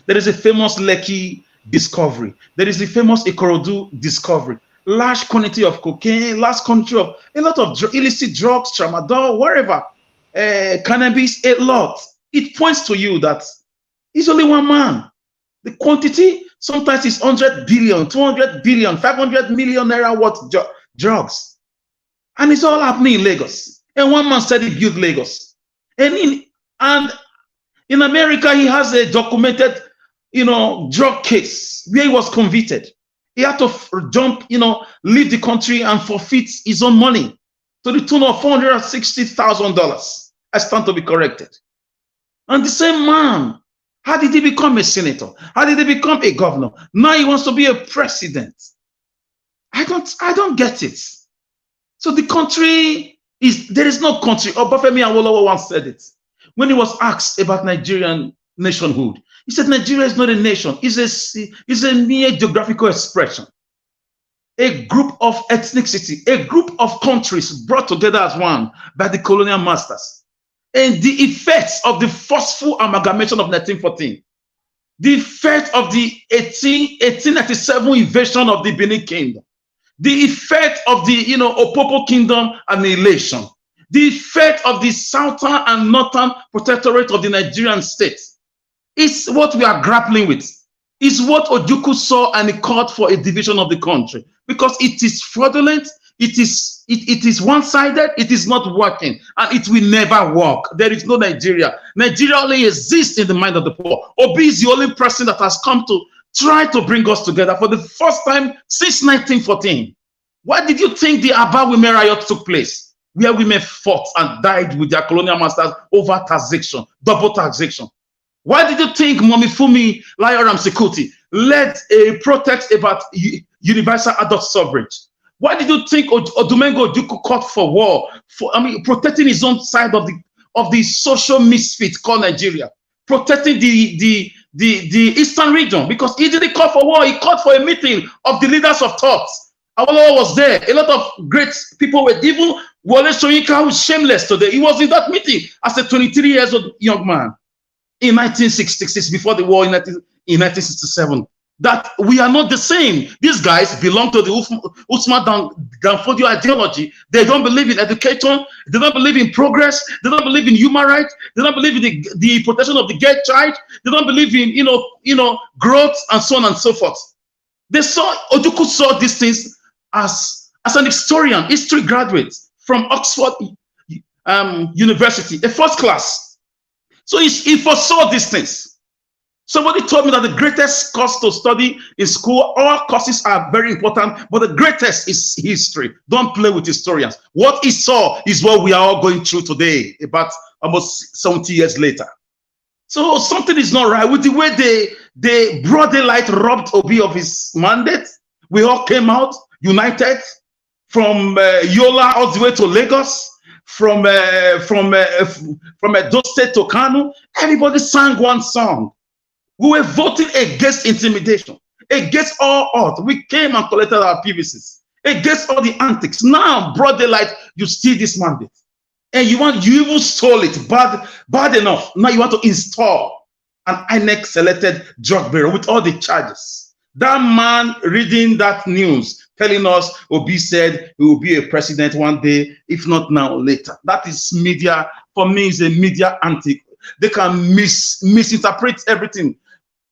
There is a famous Lekki discovery. There is the famous Ikorodu discovery. Large quantity of cocaine, large quantity of a lot of illicit drugs, tramadol, wherever, cannabis, a lot. It points to you that it's only one man. The quantity sometimes is 100 billion, 200 billion, 500 million naira worth drugs. And it's all happening in Lagos. And one man said he built Lagos. And in America, he has a documented, drug case where he was convicted. He had to jump, leave the country and forfeit his own money to the tune of $460,000. I stand to be corrected. And the same man, how did he become a senator? How did he become a governor? Now he wants to be a president. I don't get it. So the country there is no country. Obafemi Awolowo once said it when he was asked about Nigerian nationhood. He said Nigeria is not a nation. It's a mere geographical expression. A group of ethnicity, a group of countries brought together as one by the colonial masters. And the effects of the forceful amalgamation of 1914, the effect of the 1897 invasion of the Benin Kingdom, the effect of the Opopo Kingdom annihilation, the effect of the southern and northern protectorate of the Nigerian state, is what we are grappling with. is what Ojukwu saw, and he called for a division of the country because it is fraudulent. It is one-sided. It is not working, and it will never work. There is no Nigeria. Nigeria only exists in the mind of the poor. Obi is the only person that has come to try to bring us together for the first time since 1914. Why did you think the Aba Women riot took place, where women fought and died with their colonial masters over taxation, double taxation? Why did you think Momifumi Layoram Sekuti led a protest about universal adult suffrage? Why did you think Odumengo Ojukwu called for war, protecting his own side of the social misfit called Nigeria, protecting the eastern region? Because he didn't call for war, he called for a meeting of the leaders of thought. Awolowo was there. A lot of great people were. Even Wole Soyinka, who is shameless today, he was in that meeting as a 23 years old young man in 1966, before the war in 1967. That we are not the same. These guys belong to the Usman Danfodio ideology. They don't believe in education. They don't believe in progress. They don't believe in human rights. They don't believe in the protection of the girl child. They don't believe in growth and so on and so forth. Ojukwu saw these things as an historian, history graduate from Oxford University, a first class. So he foresaw these things. Somebody told me that the greatest course to study in school, all courses are very important, but the greatest is history. Don't play with historians. What he saw is what we are all going through today, about almost 70 years later. So something is not right with the way they broad daylight robbed Obi of his mandate. We all came out united from Yola all the way to Lagos, from Edo State to Kano. Everybody sang one song. We were voting against intimidation, against all odds. We came and collected our PVCs, against all the antics. Now, broad daylight, you steal this mandate. And you even stole it, bad enough. Now you want to install an INEC selected drug bureau with all the charges. That man reading that news, telling us Obi said he will be a president one day, if not now, later. That is media. For me, it's a media antic. They can misinterpret everything.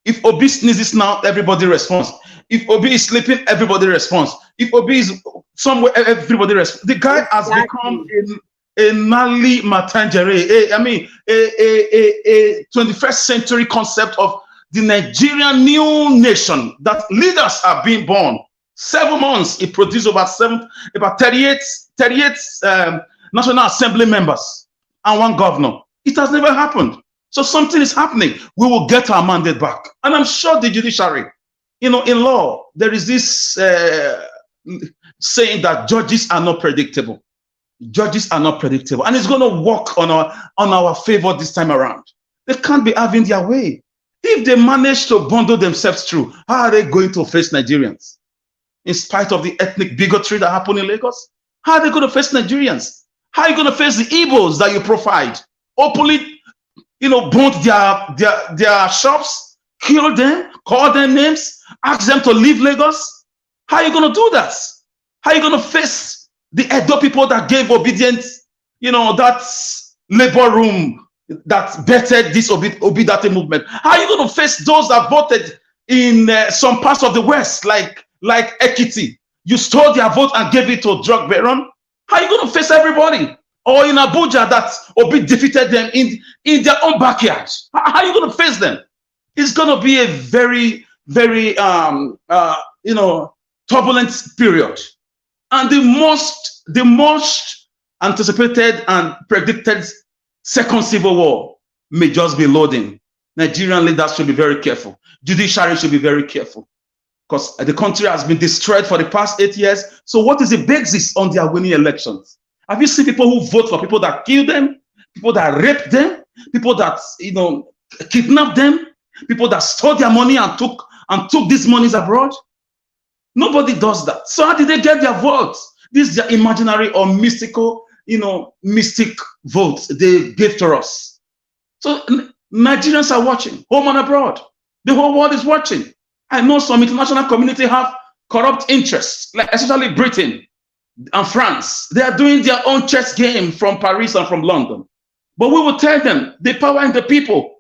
If Obi sneezes now, everybody responds. If Obi is sleeping, everybody responds. If Obi is somewhere, everybody responds. The guy has become a Nali Matangere, a 21st century concept of the Nigerian new nation, that leaders are being born. 7 months, it produced about 38 National Assembly members and 1 governor. It has never happened. So something is happening. We will get our mandate back. And I'm sure the judiciary, in law, there is this saying that judges are not predictable. Judges are not predictable. And it's going to work on our favor this time around. They can't be having their way. If they manage to bundle themselves through, how are they going to face Nigerians? In spite of the ethnic bigotry that happened in Lagos, how are they going to face Nigerians? How are you going to face the Igbos that you provide? Openly, burnt their shops, kill them, call them names, ask them to leave Lagos. How are you going to do that? How are you going to face the Edo people that gave obedience, that labor room that bettered this Obidate movement? How are you going to face those that voted in some parts of the West, like Ekiti? You stole their vote and gave it to drug baron. How are you going to face everybody? Or in Abuja, that Obi defeated them in their own backyard. How are you going to face them? It's going to be a very, very, turbulent period. And the most anticipated and predicted second civil war may just be loading. Nigerian leaders should be very careful. Judiciary should be very careful, because the country has been destroyed for the past 8 years. So what is the basis on their winning elections? Have you seen people who vote for people that kill them, people that rape them, people that kidnap them, people that stole their money and took these monies abroad? Nobody does that. So how did they get their votes? These are their imaginary or mystical, mystic votes they gave to us. So Nigerians are watching, home and abroad. The whole world is watching. I know some international community have corrupt interests, like especially Britain and France. They are doing their own chess game from Paris and from London. But we will tell them the power in the people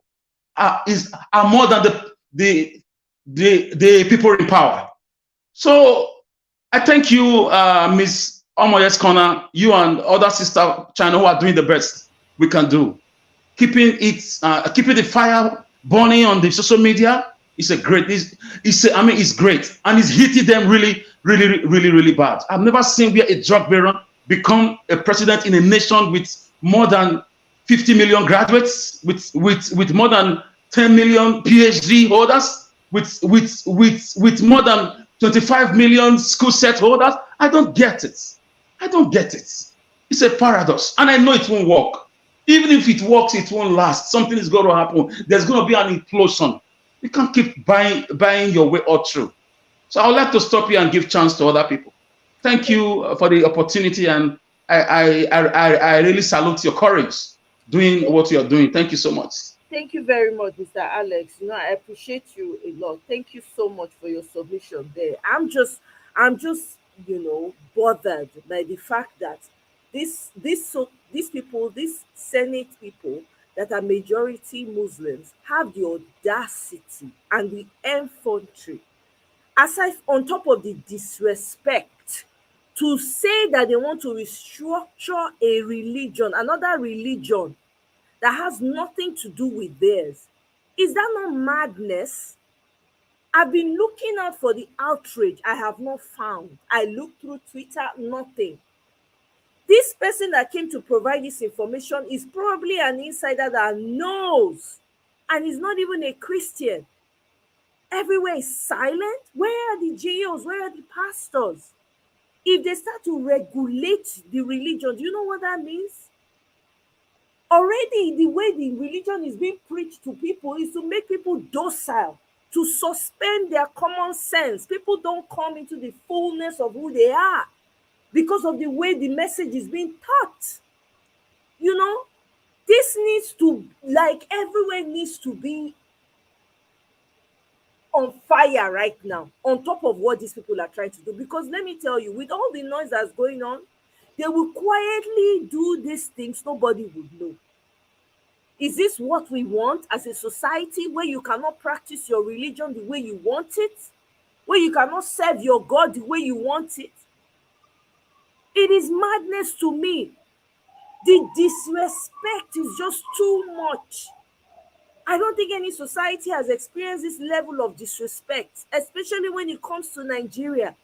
are more than the people in power. So I thank you, Ms. Omoyes Corner, you and other sister channel who are doing the best we can do. Keeping the fire burning on the social media is a great. It's great, and it's hitting them really, really, really, really bad. I've never seen where a drug baron become a president in a nation with more than 50 million graduates, with more than 10 million PhD holders, with more than 25 million school set holders. I don't get it. I don't get it. It's a paradox, and I know it won't work. Even if it works, it won't last. Something is going to happen. There's going to be an implosion. You can't keep buying your way all through. So I would like to stop here and give chance to other people. Thank you for the opportunity, and I really salute your courage doing what you are doing. Thank you so much. Thank you very much, Mr. Alex. You know, I appreciate you a lot. Thank you so much for your submission there. I'm just, you know, bothered by the fact that these people, these Senate people that are majority Muslims, have the audacity and the effrontery, aside on top of the disrespect, to say that they want to restructure a religion, another religion that has nothing to do with theirs. Is that not madness? I've been looking out for the outrage. I have not found. I looked through Twitter, nothing. This person that came to provide this information is probably an insider that knows, and is not even a Christian. Everywhere is silent. Where are the GOs? Where are the pastors? If they start to regulate the religion, do you know what that means? Already, the way the religion is being preached to people is to make people docile, to suspend their common sense. People don't come into the fullness of who they are because of the way the message is being taught. You know, this needs to, like, everywhere needs to be on fire right now, on top of what these people are trying to do. Because let me tell you, with all the noise that's going on, they will quietly do these things. Nobody would know. Is this what we want as a society, where you cannot practice your religion the way you want it? Where you cannot serve your God the way you want it? It is madness to me. The disrespect is just too much. I don't think any society has experienced this level of disrespect, especially when it comes to Nigeria.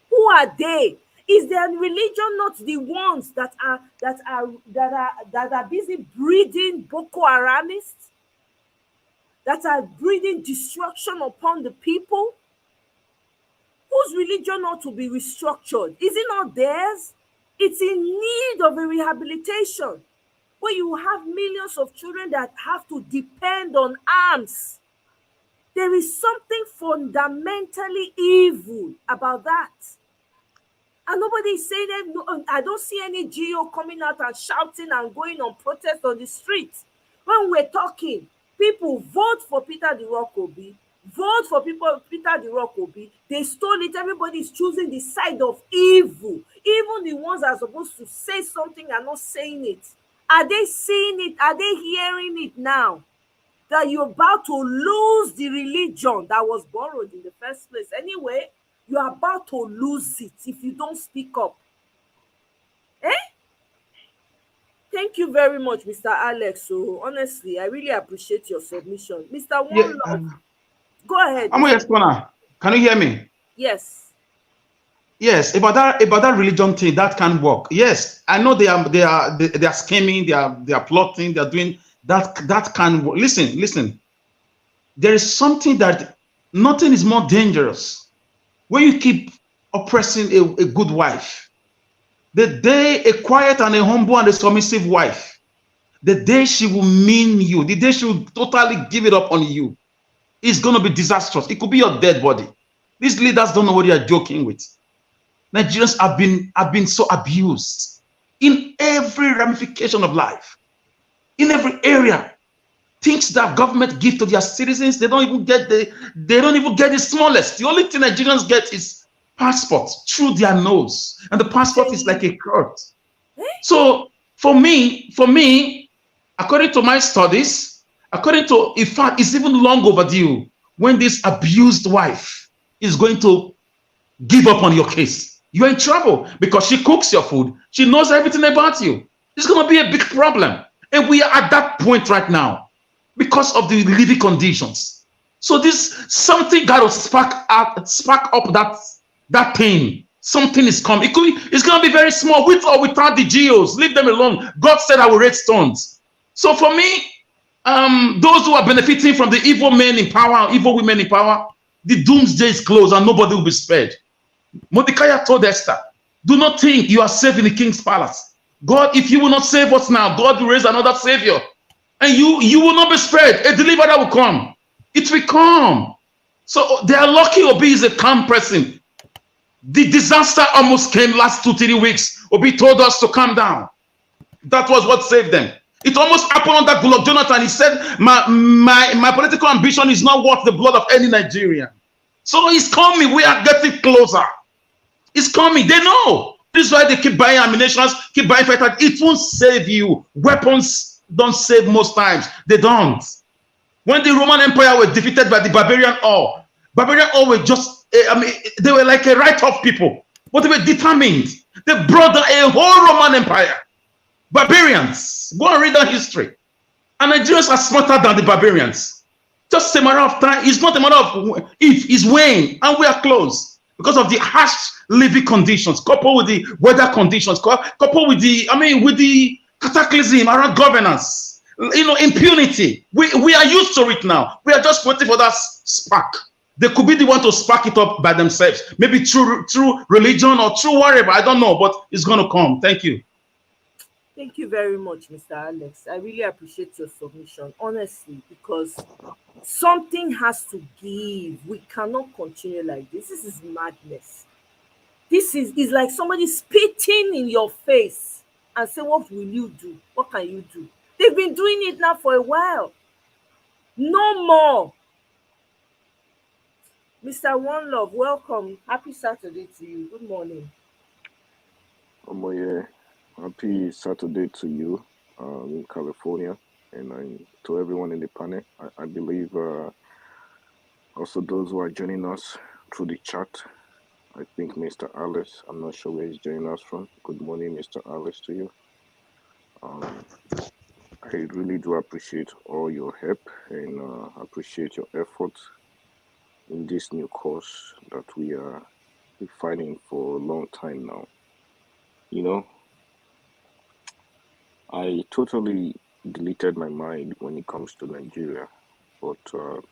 Who are they? Is their religion not the ones that are busy breeding Boko Haramists, that are breeding destruction upon the people? Whose religion ought to be restructured? Is it not theirs? It's in need of a rehabilitation, where you have millions of children that have to depend on arms. There is something fundamentally evil about that. And nobody is saying that. No, I don't see any GO coming out and shouting and going on protest on the streets. When we're talking, people vote for Peter the Rock Obi, vote for Peter the Rock Obi. They stole it. Everybody is choosing the side of evil. Even the ones that are supposed to say something are not saying it. Are they seeing it? Are they hearing it now? That you're about to lose the religion that was borrowed in the first place. Anyway, you're about to lose it if you don't speak up. Thank you very much, Mr. Alex. So honestly, I really appreciate your submission. Mr. One Love, go ahead. Can you hear me? Yes. Yes, about that religion thing, that can work. Yes, I know they are scheming, they are plotting, they are doing that can work. Listen. There is something that nothing is more dangerous when you keep oppressing a good wife. The day a quiet and a humble and a submissive wife, the day she will mean you, the day she will totally give it up on you, it's going to be disastrous. It could be your dead body. These leaders don't know what they are joking with. Nigerians have been so abused in every ramification of life, in every area. Things that government give to their citizens, they don't even get the smallest. The only thing Nigerians get is passports through their nose, and the passport is like a card. So for me, according to my studies, in fact, it's even long overdue when this abused wife is going to give up on your case, you're in trouble because she cooks your food. She knows everything about you. It's going to be a big problem. And we are at that point right now because of the living conditions. So this something got to spark up that pain. Something is coming. It's going to be very small, with or without the geos. Leave them alone. God said I will raise stones. So for me, those who are benefiting from the evil men in power, evil women in power, the doomsday is close and nobody will be spared. Mordecai told Esther, do not think you are safe in the king's palace. God, if you will not save us now, God will raise another savior. And you will not be spared. A deliverer will come. It will come. So they are lucky Obi is a calm person. The disaster almost came last 2-3 weeks. Obi told us to calm down. That was what saved them. It almost happened under Goodluck Jonathan. He said, my political ambition is not worth the blood of any Nigerian. So it's coming. We are getting closer. It's coming. They know. This is why they keep buying ammunition, keep buying fighters. It won't save you. Weapons don't save most times. They don't. When the Roman Empire were defeated by the barbarian were just, they were like a write-off people. But they were determined. They brought down a whole Roman Empire. Barbarians. Go and read that history. And Nigerians are smarter than the barbarians. Just a matter of time. It's not a matter of if, it's when. And we are close. Because of the harsh living conditions, coupled with the weather conditions, coupled with the cataclysm around governance, impunity. We are used to it now. We are just waiting for that spark. They could be the one to spark it up by themselves, maybe through religion or through whatever. I don't know, but it's going to come. Thank you. Thank you very much, Mr. Alex. I really appreciate your submission, honestly, because something has to give. We cannot continue like this. This is madness. This is like somebody spitting in your face and say, what will you do? What can you do? They've been doing it now for a while. No more. Mr. One Love, welcome. Happy Saturday to you. Good morning. Yeah. Happy Saturday to you in California, and to everyone in the panel. I believe also those who are joining us through the chat. I think Mr. Alice, I'm not sure where he's joining us from. Good morning, Mr. Alice, to you. I really do appreciate all your help and appreciate your efforts in this new course that we are fighting for a long time now. I totally deleted my mind when it comes to Nigeria, but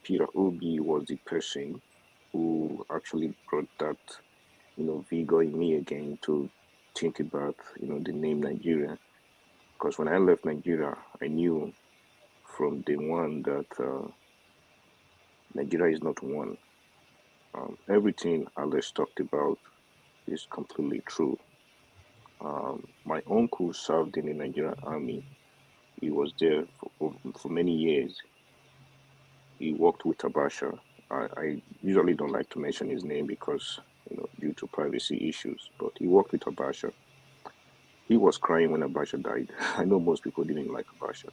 Peter Obi was the person who actually brought that, vigor in me again to think about, the name Nigeria. Because when I left Nigeria, I knew from day one that Nigeria is not one. Everything Alex talked about is completely true. My uncle served in the Nigerian army. He was there for many years. He worked with Abacha. I usually don't like to mention his name because, due to privacy issues, but he worked with Abacha. He was crying when Abacha died. I know most people didn't like Abacha.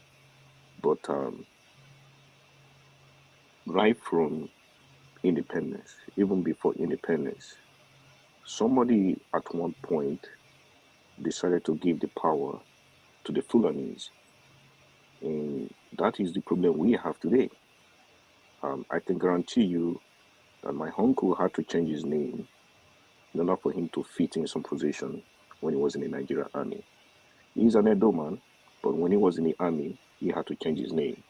But right from independence, even before independence, somebody at one point decided to give the power to the Fulanis. And that is the problem we have today. I can guarantee you that my uncle had to change his name in order for him to fit in some position when he was in the Nigerian army. He's an Edo man, but when he was in the army, he had to change his name.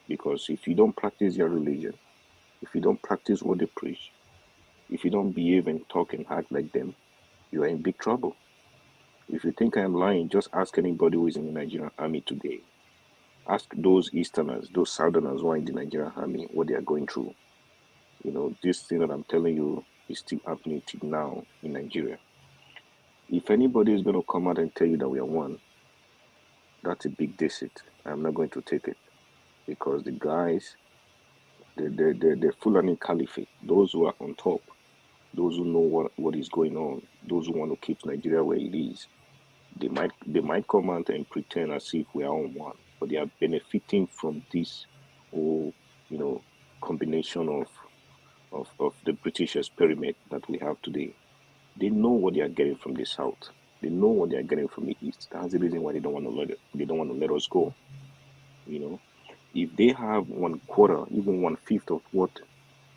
Because if you don't practice your religion, if you don't practice what they preach, if you don't behave and talk and act like them, you are in big trouble. If you think I am lying, just ask anybody who is in the Nigerian army today. Ask those Easterners, those Southerners who are in the Nigerian army, what they are going through. This thing that I'm telling you is still happening till now in Nigeria. If anybody is going to come out and tell you that we are one, that's a big deceit. I'm not going to take it. Because the guys, the Fulani Caliphate, those who are on top, those who know what is going on, those who want to keep Nigeria where it is, they might come out and pretend as if we are on one, but they are benefiting from this whole, combination of the British experiment that we have today. They know what they are getting from the South. They know what they are getting from the East. That's the reason why they don't want to let it. They don't want to let us go. You know, if they have 1/4, even 1/5 of what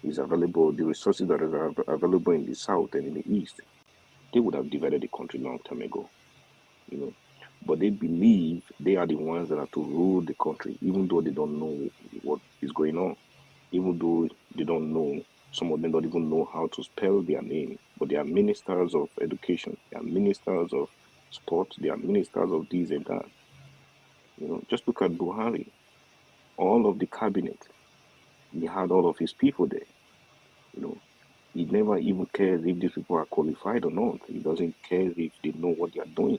is available, the resources that are available in the South and in the East, they would have divided the country long time ago. You know, but they believe they are the ones that are to rule the country, even though they don't know what is going on, even though they don't know. Some of them don't even know how to spell their name, but they are ministers of education, they are ministers of sports, they are ministers of this and that. You know, just look at Buhari. All of the cabinet, he had all of his people there. You know, he never even cares if these people are qualified or not. He doesn't care if they know what they are doing.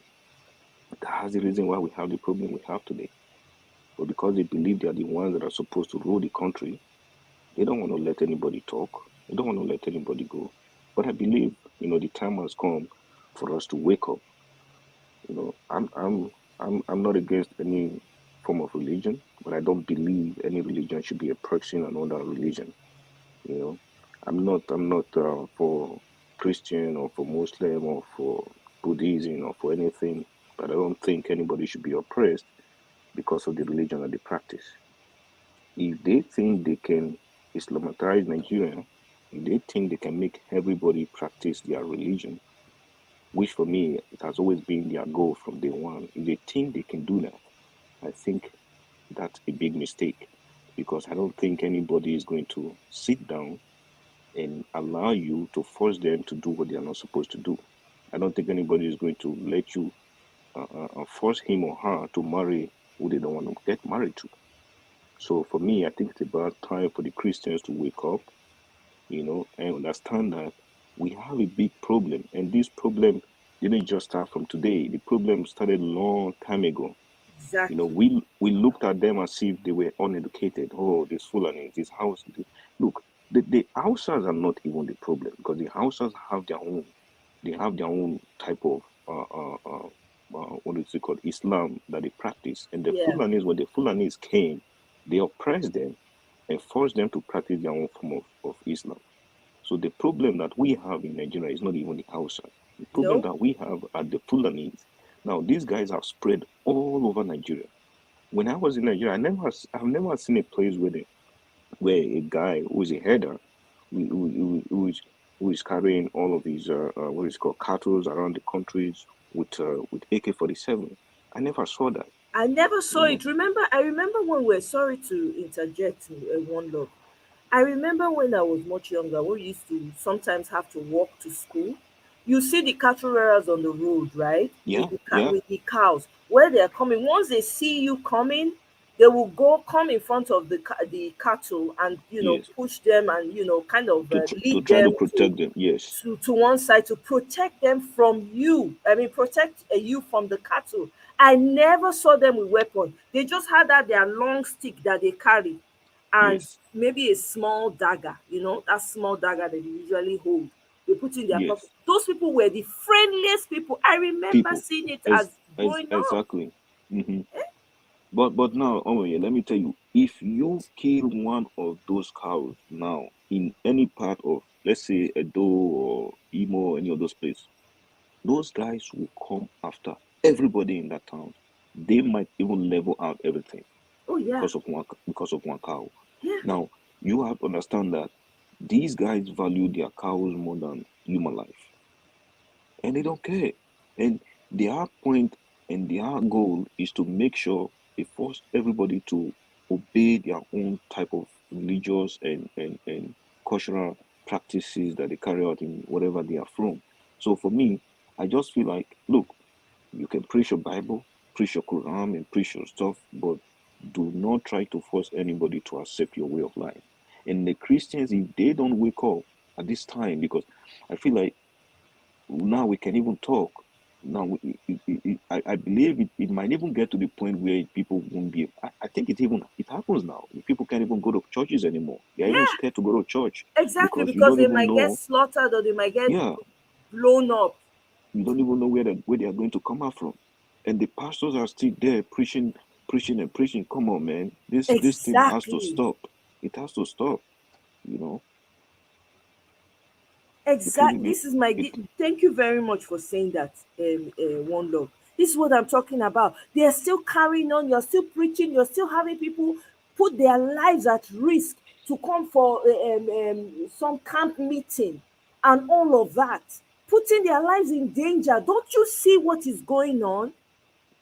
That's the reason why we have the problem we have today. But because they believe they are the ones that are supposed to rule the country, they don't want to let anybody talk. They don't want to let anybody go. But I believe, you know, the time has come for us to wake up. You know, I'm not against any form of religion, but I don't believe any religion should be approaching another religion. You know, I'm not for Christian or for Muslim or for Buddhism or for anything, but I don't think anybody should be oppressed because of the religion that they practice. If they think they can Islamitize Nigeria, if they think they can make everybody practice their religion, which for me, it has always been their goal from day one, if they think they can do that, I think that's a big mistake, because I don't think anybody is going to sit down and allow you to force them to do what they are not supposed to do. I don't think anybody is going to let you force him or her to marry who they don't want to get married to. So for me, I think it's about time for the Christians to wake up, you know, and understand that we have a big problem. And this problem didn't just start from today. The problem started a long time ago. Exactly. You know, we looked at them as if they were uneducated. Oh, this Fulani, this house. Look, the Hausas are not even the problem, because the Hausas have their own. They have their own type of what is it called, Islam, that they practice. And the Yeah. Fulanis, when the Fulanis came, they oppressed them and forced them to practice their own form of Islam. So the problem that we have in Nigeria is not even the Hausas. The problem that we have are the Fulanis. Now, these guys have spread all over Nigeria. When I was in Nigeria, I've never seen a place where a guy who is a header, who is carrying all of these what is called cattle around the countries with AK-47. I never saw that. I never saw it. I remember when we're sorry to interject, one love. I remember when I was much younger, we used to sometimes have to walk to school. You see the cattle rearers on the road, right? Yeah, With the cows. Where they're coming, once they see you coming, they will come in front of the cattle and yes, push them and kind of to lead try to them protect them. Yes, to one side to protect them from you. I mean, protect you from the cattle. I never saw them with weapons. They just had their long stick that they carry, and yes, maybe a small dagger. That small dagger that they usually hold. They put in their yes. pocket. Those people were the friendliest people. I remember People, seeing it as growing up. exactly. Hmm. But now, oh yeah, let me tell you, if you kill one of those cows now in any part of, let's say, Edo or Imo or any of those places, those guys will come after everybody in that town. They might even level out everything Oh yeah, because of one cow. yeah. Now, you have to understand that these guys value their cows more than human life, and they don't care. And their point and their goal is to make sure they force everybody to obey their own type of religious and cultural practices that they carry out in whatever they are from. So for me, I just feel like, look, you can preach your Bible, preach your Quran, and preach your stuff, but do not try to force anybody to accept your way of life. And the Christians, if they don't wake up at this time, because I feel like now we can even talk. Now, I believe it might even get to the point where people won't be. I think it happens now. People can't even go to churches anymore. They're even Yeah, scared to go to church exactly, because you because don't they even might get know. slaughtered or they might get Yeah, blown up. you don't even know where they are going to come out from, and the pastors are still there preaching and preaching. Come on, man, this thing has to Exactly. stop. It has to stop. you know. Exactly. This is my. Thank you very much for saying that, One Love. This is what I'm talking about. They are still carrying on. You're still preaching. You're still having people put their lives at risk to come for some camp meeting and all of that, putting their lives in danger. Don't you see what is going on?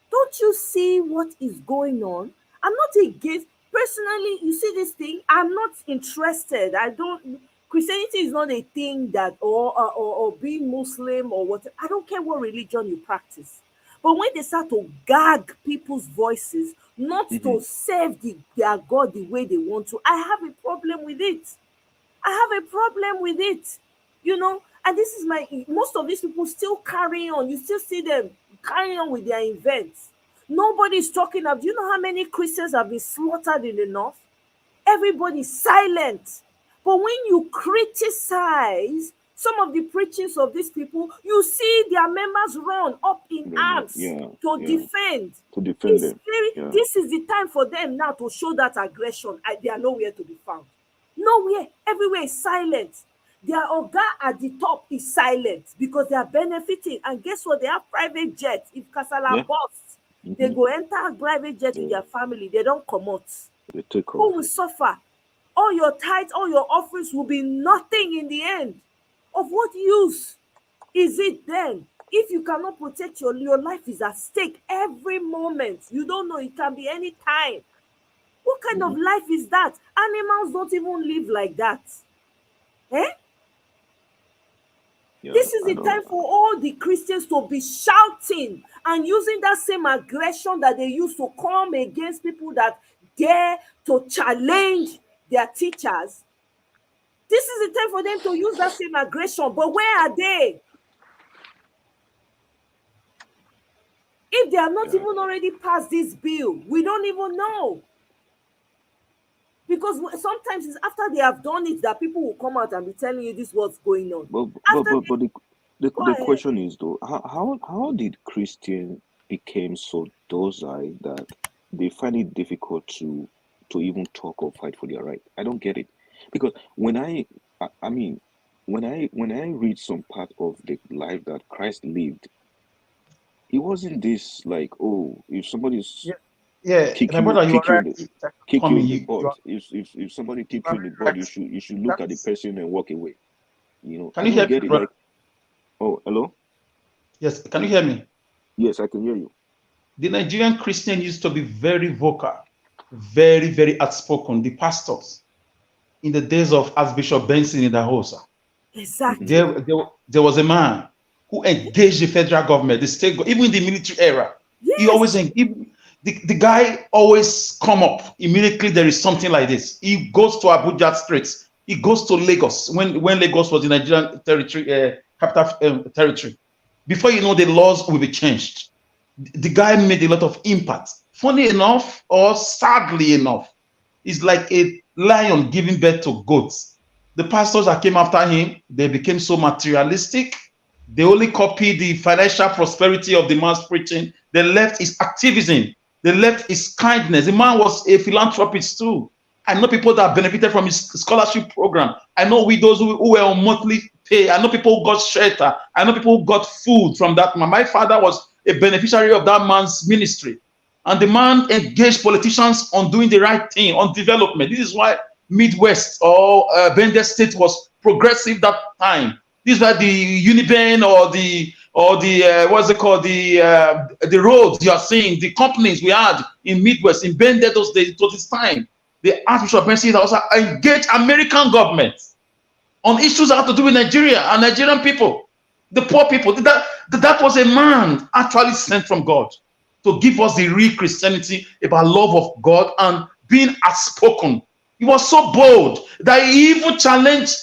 Don't you see what is going on? I'm not against. Personally, you see this thing. I'm not interested. I don't. Christianity is not a thing that, or being Muslim or what. I don't care what religion you practice. But when they start to gag people's voices, not to serve their God the way they want to, I have a problem with it. I have a problem with it. You know, and this is most of these people still carrying on. You still see them carrying on with their events. Nobody's talking about, do you know how many Christians have been slaughtered in the north? Everybody's silent. But when you criticize some of the preachings of these people, you see their members run up in arms to defend. To defend them. This is the time for them now to show that aggression. They are nowhere to be found. Nowhere. Everywhere is silent. Their Oga at the top is silent because they are benefiting. And guess what? They have private jets. If Kasala busts, they go enter a private jet with their family. They don't come out. Who will suffer? All your tithes, all your offerings will be nothing in the end. Of what use is it then? If you cannot protect your life is at stake every moment. You don't know, it can be any time. What kind of life is that? Animals don't even live like that. This is the time for all the Christians to be shouting and using that same aggression that they used to come against people that dare to challenge their teachers. This is the time for them to use that same aggression. But where are they? If they have not even already passed this bill, we don't even know. Because sometimes it's after they have done it that people will come out and be telling you this is what's going on. But the question is though, how did Christians become so docile that they find it difficult to even talk or fight for their right? I don't get it. Because when I read some part of the life that Christ lived, it wasn't this like, oh, if somebody's kick you in the butt. If somebody kick you in the butt, you should look at the person and walk away. You know, can you hear me? Like, oh, hello? Yes, can you hear me? Yes, I can hear you. The Nigerian Christian used to be very vocal, very, very outspoken. The pastors in the days of Archbishop Benson in Dahosa. Exactly. There was a man who engaged the federal government, the state, even in the military era. Yes. He always the guy always come up immediately. There is something like this. He goes to Abuja Straits. He goes to Lagos when Lagos was the Nigerian territory, capital territory. Before you know, the laws will be changed. The guy made a lot of impact. Funny enough, or sadly enough, it's like a lion giving birth to goats. The pastors that came after him, they became so materialistic. They only copied the financial prosperity of the man's preaching. They left his activism. They left his kindness. The man was a philanthropist too. I know people that benefited from his scholarship program. I know widows who were on monthly pay. I know people who got shelter. I know people who got food from that man. My father was a beneficiary of that man's ministry. And the man engaged politicians on doing the right thing, on development. This is why Midwest or Bender State was progressive that time. This is why the Uniben or the what's it called, the roads you are seeing, the companies we had in Midwest, in Bender those days, to this time. The Archbishop Benson also engaged American government on issues that have to do with Nigeria and Nigerian people, the poor people. That was a man actually sent from God to give us the real Christianity about love of God and being outspoken. He was so bold that he even challenged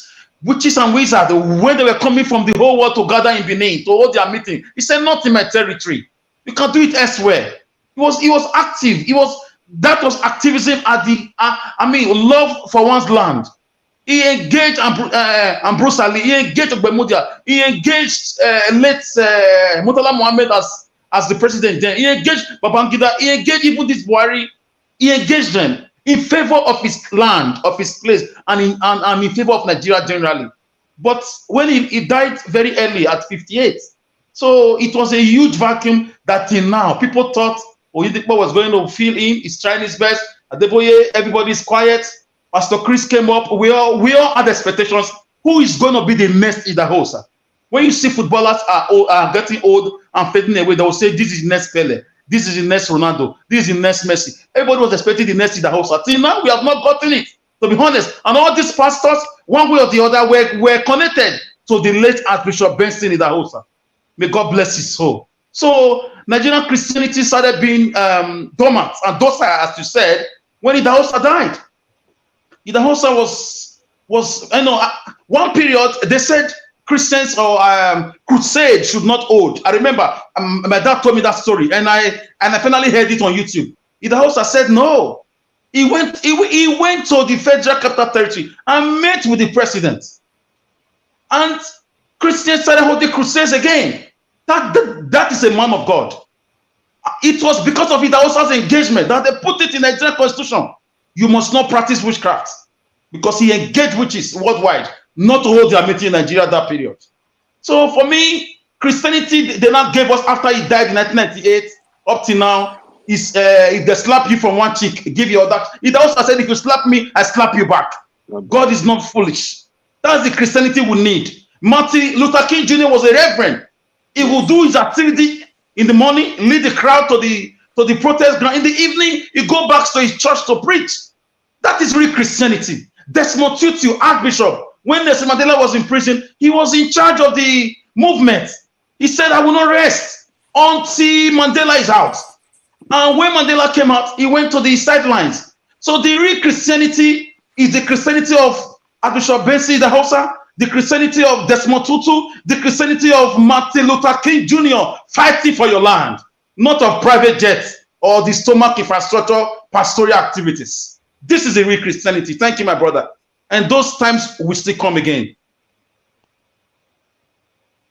witches and wizards when they were coming from the whole world to gather in Benin to hold their meeting. He said, "Not in my territory. You can do it elsewhere." He was active. That was activism at the love for one's land. He engaged Ambrose Ali. He engaged Ogbemudia. He engaged late Murtala Mohammed as the president then. He engaged Babangida. He engaged even this Buhari. He engaged them. in favor of his land, of his place, and in favor of Nigeria generally. But when he died very early at 58, so it was a huge vacuum that till now people thought Oyedepo was going to fill in. He's trying his best. Adeboye, everybody's quiet. Pastor Chris came up. We all had expectations. Who is going to be the next Idahosa? When you see footballers are getting old and fading away, they will say, this is next Pele. This is the next Ronaldo. This is the next Messi. Everybody was expecting the next Idahosa. Till now, we have not gotten it, to be honest. And all these pastors, one way or the other, were connected to the late Archbishop Benson Idahosa. May God bless his soul. So Nigerian Christianity started being dormant and docile, as you said, when Idahosa died. Idahosa was one period they said Christians or crusade should not hold. I remember my dad told me that story, and I finally heard it on YouTube. Idahosa said no. He went to the Federal Capital Territory and met with the president, and Christians started holding crusades again. That is a man of God. It was because of Idahosa's engagement that they put it in the Nigerian Constitution. You must not practice witchcraft, because he engaged witches worldwide not to hold their meeting in Nigeria that period. So for me, Christianity, they now gave us after he died in 1998 up to now is if they slap you from one cheek, give you other. Idahosa said, if you slap me, I slap you back. God is not foolish. That's the Christianity we need. Martin Luther King Jr. was a reverend. He will do his activity in the morning, lead the crowd to the protest ground. In the evening, he go back to his church to preach. That is real Christianity. Desmond Tutu, Archbishop, when Nelson Mandela was in prison, he was in charge of the movement. He said, I will not rest until Mandela is out. And when Mandela came out, he went to the sidelines. So the real Christianity is the Christianity of Archbishop Benson Idahosa, the Christianity of Desmond Tutu, the Christianity of Martin Luther King Jr. fighting for your land, not of private jets or the stomach infrastructure pastoral activities. This is the real Christianity. Thank you, my brother. And those times will still come again.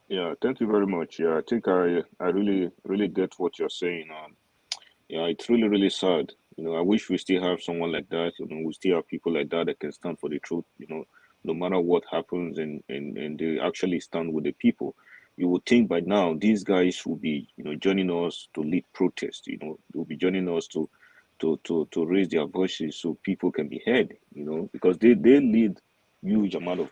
Yeah, thank you very much. Yeah, I think I really get what you're saying. Yeah, it's really sad. I wish we still have someone like that. We still have people like that can stand for the truth. No matter what happens, and they actually stand with the people. You would think by now these guys will be, joining us to lead protests. They'll be joining us to raise their voices so people can be heard. Because they lead huge amount of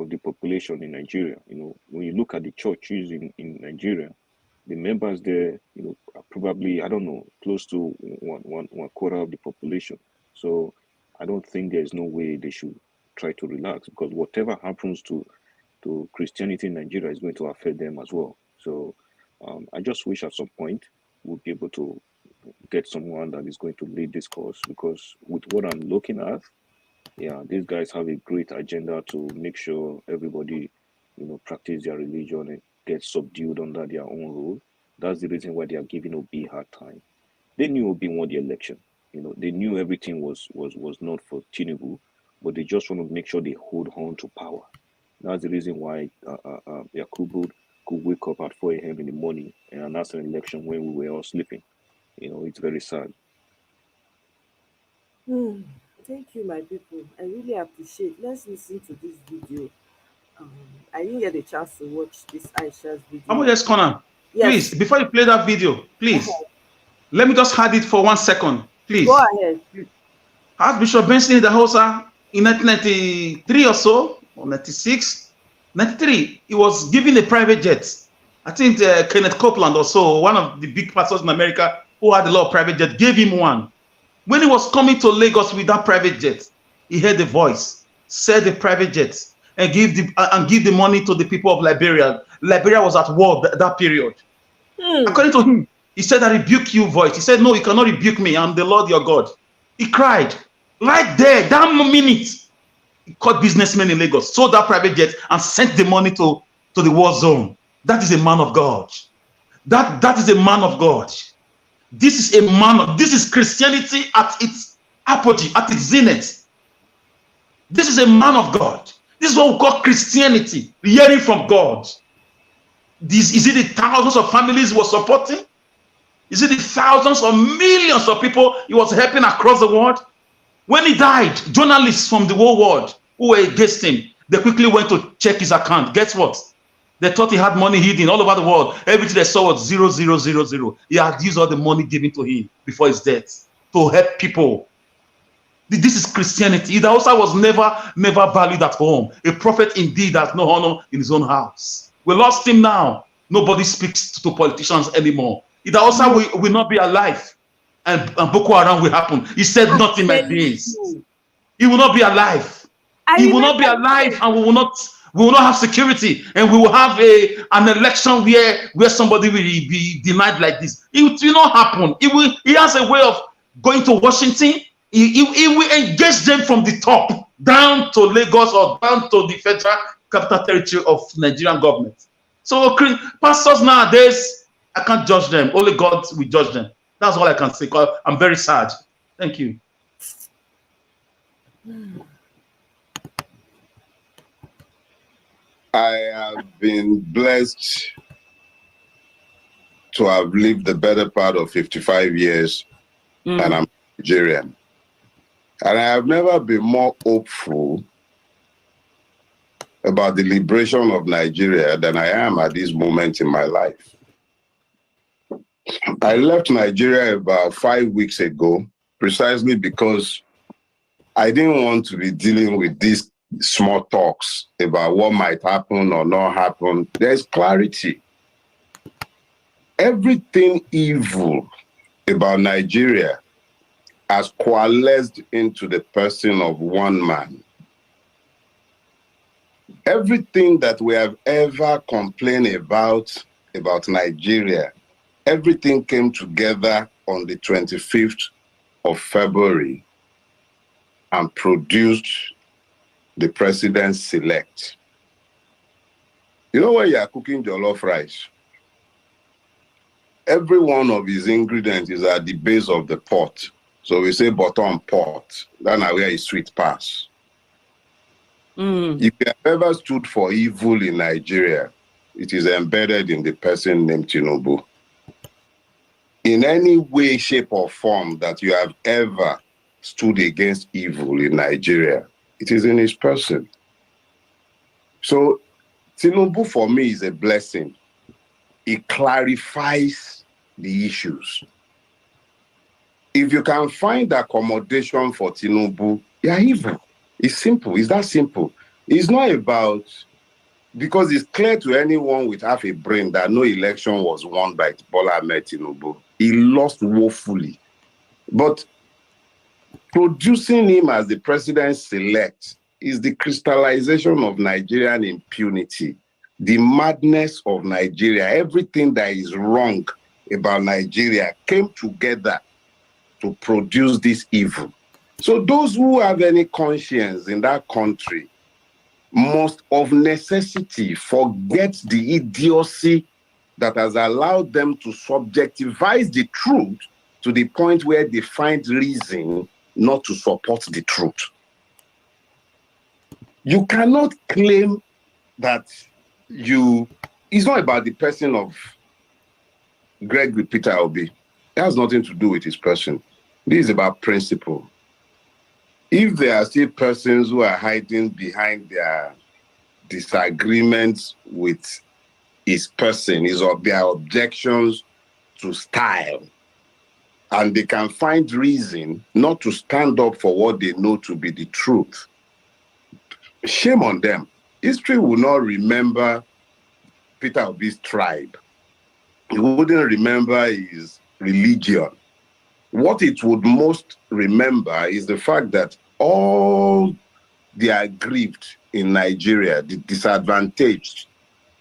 the population in Nigeria. When you look at the churches in Nigeria, the members there, are probably, I don't know, close to one quarter of the population. So I don't think there's no way they should try to relax, because whatever happens to Christianity in Nigeria is going to affect them as well. So I just wish at some point we'll be able to get someone that is going to lead this cause, because with what I'm looking at, yeah, these guys have a great agenda to make sure everybody, practice their religion and get subdued under their own rule. That's the reason why they are giving Obi a hard time. They knew Obi won the election. They knew everything was not for Tinubu, but they just want to make sure they hold on to power. That's the reason why Yakubu could wake up at 4 a.m. in the morning and announce an election when we were all sleeping. It's very sad. Thank you, my people. I really appreciate. Let's listen to this video. I didn't get a chance to watch this Aisha's video. I'm just corner. Yes. Please, before you play that video, please, let me just add it for 1 second. Please. Go ahead. Archbishop Benson Idahosa in 1993 or so, or 96, 93, he was given a private jet. I think Kenneth Copeland or so, one of the big pastors in America who had a lot of private jet, gave him one. When he was coming to Lagos with that private jet, he heard the voice, said the private jet, and give the money to the people of Liberia. Liberia was at war that period. According to him, he said, I rebuke you, voice. He said, no, you cannot rebuke me. I'm the Lord your God. He cried. Right there, that minute, he caught businessmen in Lagos, sold that private jet, and sent the money to the war zone. That is a man of God. That is a man of God. This is Christianity at its apogee, at its zenith. This is a man of God. This is what we call Christianity, hearing from God. Is it the thousands of families we're supporting? Is it the thousands or millions of people he was helping across the world? When he died, journalists from the whole world who were against him, they quickly went to check his account. Guess what? They thought he had money hidden all over the world. Everything they saw was 0,000. He had used all the money given to him before his death to help people. This is Christianity. The Hausa was never valued at home. A prophet indeed has no honor in his own house. We lost him now. Nobody speaks to politicians anymore. The Hausa will not be alive. And Boko Haram will happen. He said nothing like this. He will not be alive. He will not be alive, and we will not have security, and we will have an election where somebody will be denied like this. It will not happen. He has a way of going to Washington. He will engage them from the top down to Lagos or down to the federal capital territory of Nigerian government. So pastors nowadays, I can't judge them. Only God will judge them. That's all I can say. I'm very sad. Thank you. I have been blessed to have lived the better part of 55 years, and I'm Nigerian. And I have never been more hopeful about the liberation of Nigeria than I am at this moment in my life. I left Nigeria about 5 weeks ago, precisely because I didn't want to be dealing with these small talks about what might happen or not happen. There's clarity. Everything evil about Nigeria has coalesced into the person of one man. Everything that we have ever complained about Nigeria, everything came together on the 25th of February and produced the president-elect. You know, when you are cooking jollof rice, every one of his ingredients is at the base of the pot. So we say bottom pot. That's where his sweet pass. If you have ever stood for evil in Nigeria, it is embedded in the person named Tinubu. In any way, shape, or form that you have ever stood against evil in Nigeria, it is in his person. So Tinubu for me is a blessing. It clarifies the issues. If you can find accommodation for Tinubu, you are evil. It's simple. It's that simple. It's not about, because it's clear to anyone with half a brain that no election was won by Bola Ahmed Tinubu. He lost woefully. But producing him as the president-elect is the crystallization of Nigerian impunity, the madness of Nigeria. Everything that is wrong about Nigeria came together to produce this evil. So those who have any conscience in that country must of necessity forget the idiocy that has allowed them to subjectivize the truth to the point where they find reason not to support the truth. You cannot claim that it's not about the person of Gregory Peter Obi. It has nothing to do with his person. This is about principle. If there are still persons who are hiding behind their disagreements with his person, their objections to style, and they can find reason not to stand up for what they know to be the truth, shame on them. History will not remember Peter Obi's tribe. It wouldn't remember his religion. What it would most remember is the fact that all the aggrieved in Nigeria, the disadvantaged,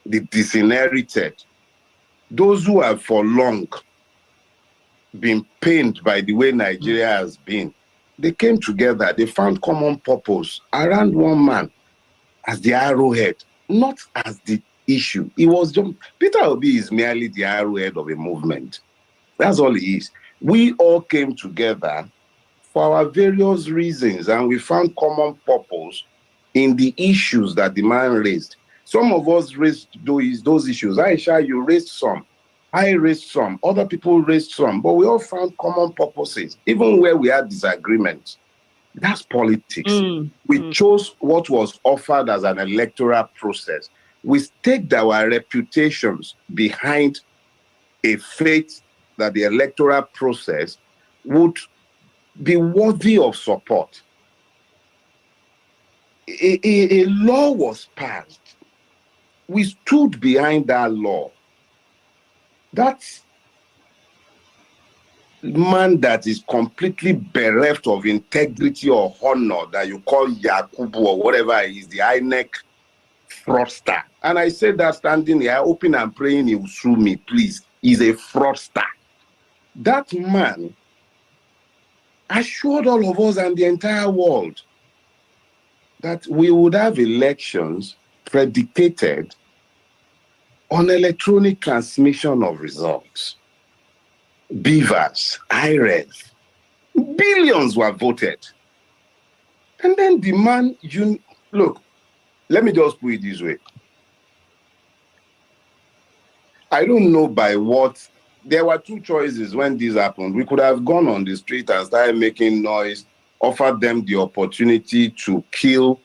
the disinherited, those who have for long been pained by the way Nigeria has been, they came together, they found common purpose around one man as the arrowhead, not as the issue. It was just, Peter Obi is merely the arrowhead of a movement. That's all he is. We all came together for our various reasons, and we found common purpose in the issues that the man raised. Some of us raised those issues. Aisha, you raised some. I raised some, other people raised some, but we all found common purposes, even where we had disagreements. That's politics. We chose what was offered as an electoral process. We staked our reputations behind a faith that the electoral process would be worthy of support. A law was passed. We stood behind that law. That man that is completely bereft of integrity or honor that you call Yakubu or whatever is the INEC fraudster. And I said that standing here, hoping and praying he will sue me, please. He's a fraudster. That man assured all of us and the entire world that we would have elections predicated on electronic transmission of results. Beavers, IRES, billions were voted. And then the man, look, let me just put it this way. I don't know by what, there were two choices when this happened. We could have gone on the street and started making noise, offered them the opportunity to kill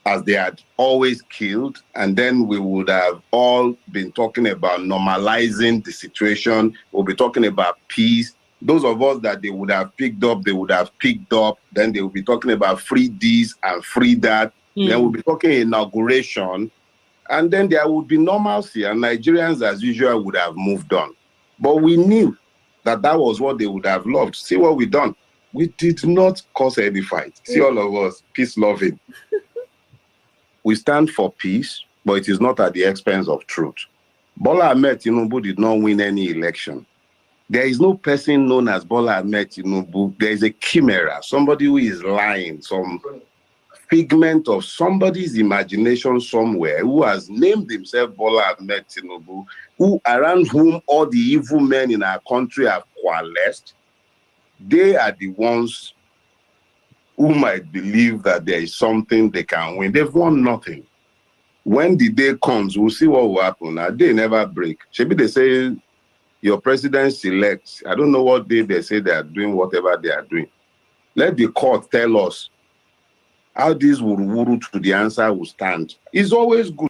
as they had always killed, and then we would have all been talking about normalizing the situation. We'll be talking about peace. Those of us that they would have picked up, they would have picked up. Then they will be talking about free this and free that. Then we'll be talking inauguration. And then there would be normalcy, and Nigerians, as usual, would have moved on. But we knew that that was what they would have loved. See what we done. We did not cause any fight. See all of us, peace-loving. We stand for peace, but it is not at the expense of truth. Bola Ahmed Tinubu did not win any election. There is no person known as Bola Ahmed Tinubu. There is a chimera, somebody who is lying, some figment of somebody's imagination somewhere, who has named himself Bola Ahmed Tinubu, around whom all the evil men in our country have coalesced. They are the ones who might believe that there is something they can win. They've won nothing. When the day comes, we'll see what will happen. A day never break. Maybe they say your president selects. I don't know what day they say they are doing whatever they are doing. Let the court tell us how this wuru to the answer will stand. It's always good.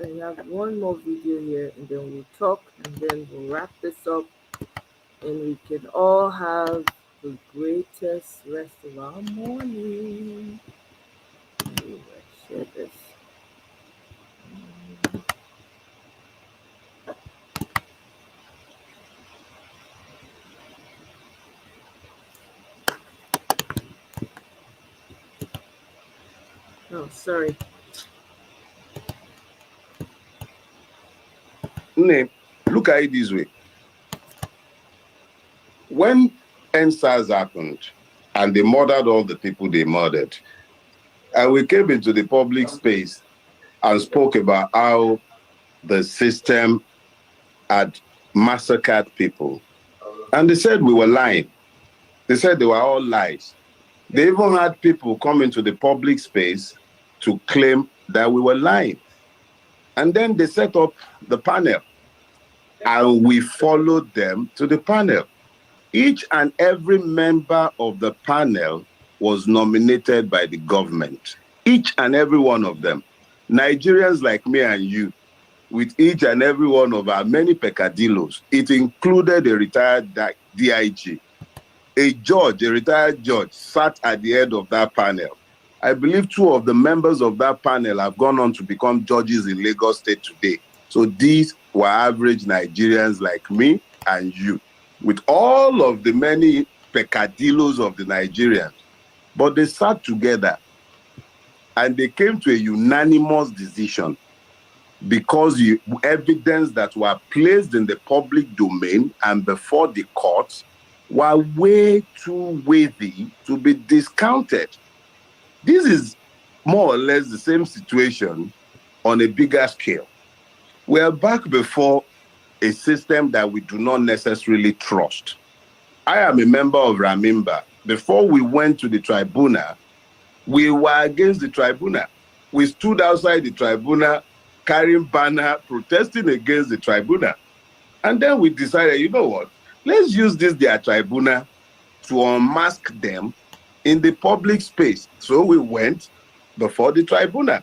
I have one more video here, and then we'll talk, and then we'll wrap this up, and we can all have the greatest rest of our morning. Let's share this. Oh, sorry. Look at it this way. When NSAS happened and they murdered all the people they murdered, and we came into the public space and spoke about how the system had massacred people, and they said we were lying. They said they were all lies. They even had people come into the public space to claim that we were lying. And then they set up the panel, and we followed them to the panel. Each and every member of the panel was nominated by the government. Each and every one of them. Nigerians like me and you, with each and every one of our many peccadillos. It included a retired DIG. A judge, a retired judge, sat at the head of that panel. I believe 2 of the members of that panel have gone on to become judges in Lagos State today. So these were average Nigerians like me and you, with all of the many peccadillos of the Nigerians. But they sat together and they came to a unanimous decision, because the evidence that were placed in the public domain and before the courts were way too weighty to be discounted. This is more or less the same situation on a bigger scale. We are back before a system that we do not necessarily trust. I am a member of Ramimba. Before we went to the tribunal, we were against the tribunal. We stood outside the tribunal carrying banner, protesting against the tribunal. And then we decided, you know what? Let's use their tribunal to unmask them in the public space. So we went before the tribunal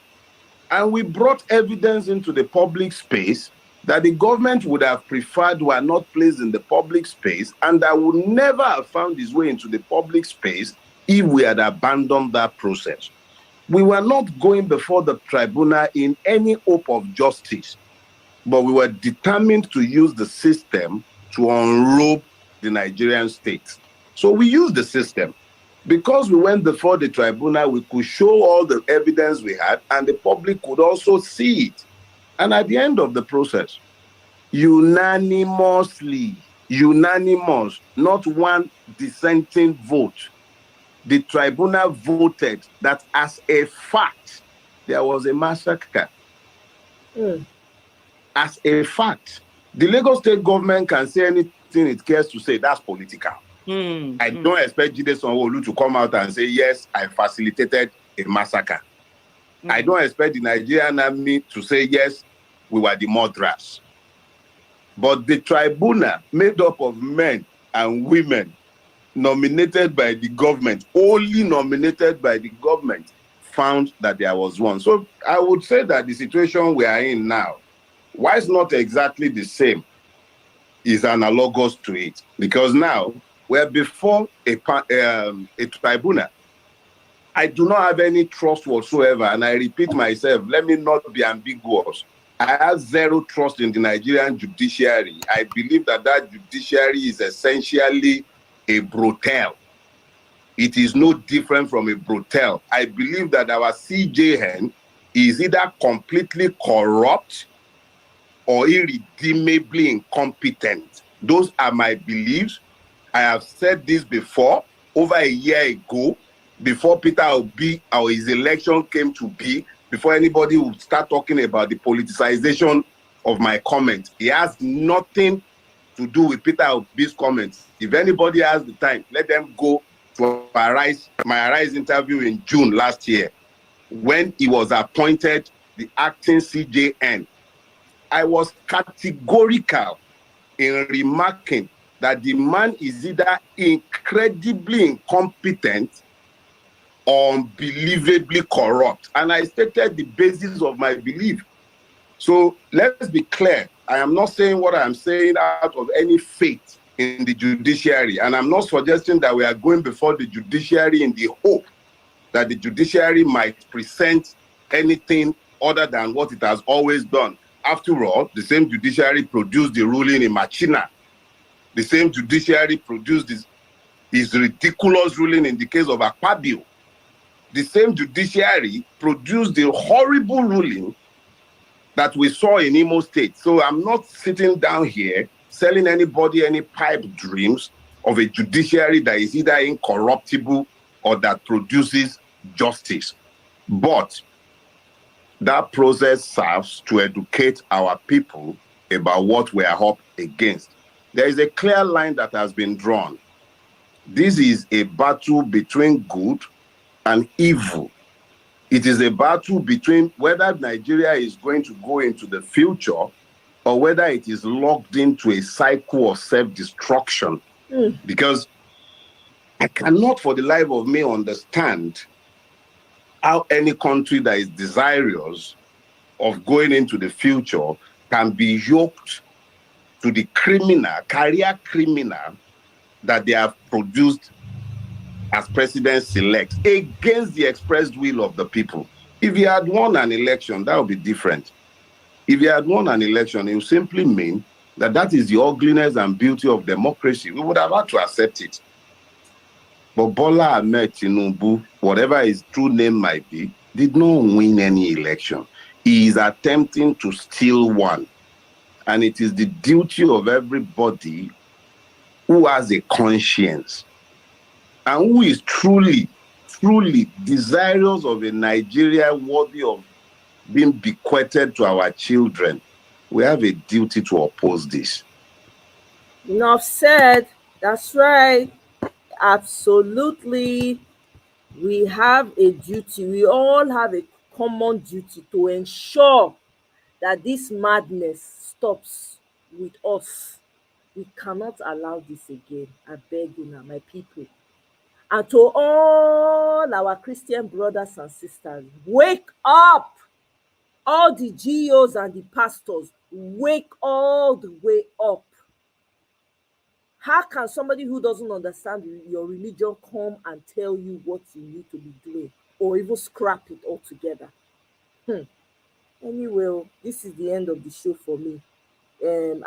and we brought evidence into the public space that the government would have preferred were not placed in the public space and that would never have found its way into the public space if we had abandoned that process. We were not going before the tribunal in any hope of justice, but we were determined to use the system to unrobe the Nigerian state. So we used the system. Because we went before the tribunal, we could show all the evidence we had, and the public could also see it. And at the end of the process, unanimous, not one dissenting vote, the tribunal voted that as a fact, there was a massacre. As a fact. The Lagos state government can say anything it cares to say. That's political. I don't expect Jide Sanwo-Olu to come out and say, yes, I facilitated a massacre. I don't expect the Nigerian army to say, yes, we were the murderers. But the tribunal, made up of men and women, nominated by the government, only nominated by the government, found that there was one. So I would say that the situation we are in now, why it's not exactly the same, is analogous to it. Because now, we're before a tribunal. I do not have any trust whatsoever, and I repeat myself, let me not be ambiguous. I have zero trust in the Nigerian judiciary. I believe that judiciary is essentially a brothel. It is no different from a brothel. I believe that our CJN is either completely corrupt or irredeemably incompetent. Those are my beliefs. I have said this before, over a year ago, before Peter Obi or his election came to be, before anybody would start talking about the politicization of my comments. It has nothing to do with Peter Obi's comments. If anybody has the time, let them go to my Arise interview in June last year, when he was appointed the acting CJN. I was categorical in remarking that the man is either incredibly incompetent or unbelievably corrupt. And I stated the basis of my belief. So let's be clear. I am not saying what I'm saying out of any faith in the judiciary. And I'm not suggesting that we are going before the judiciary in the hope that the judiciary might present anything other than what it has always done. After all, the same judiciary produced the ruling in Machina. The same judiciary produced this ridiculous ruling in the case of Akpabio. The same judiciary produced the horrible ruling that we saw in Imo State. So I'm not sitting down here selling anybody any pipe dreams of a judiciary that is either incorruptible or that produces justice. But that process serves to educate our people about what we are up against. There is a clear line that has been drawn. This is a battle between good and evil. It is a battle between whether Nigeria is going to go into the future or whether it is locked into a cycle of self-destruction. Because I cannot for the life of me understand how any country that is desirous of going into the future can be yoked to the career criminal that they have produced as president-elect against the expressed will of the people. If he had won an election, that would be different. If he had won an election, it would simply mean that that is the ugliness and beauty of democracy. We would have had to accept it. But Bola Ahmed Tinubu, whatever his true name might be, did not win any election. He is attempting to steal one. And it is the duty of everybody who has a conscience and who is truly, truly desirous of a Nigeria worthy of being bequeathed to our children. we have a duty to oppose this. Enough said. That's right. Absolutely. We have a duty. We all have a common duty to ensure that this madness stops with us. We cannot allow this again. I beg you now, my people. And to all our Christian brothers and sisters, wake up! All the GOs and the pastors, wake all the way up. How can somebody who doesn't understand your religion come and tell you what you need to be doing, or even scrap it altogether? Anyway, this is the end of the show for me.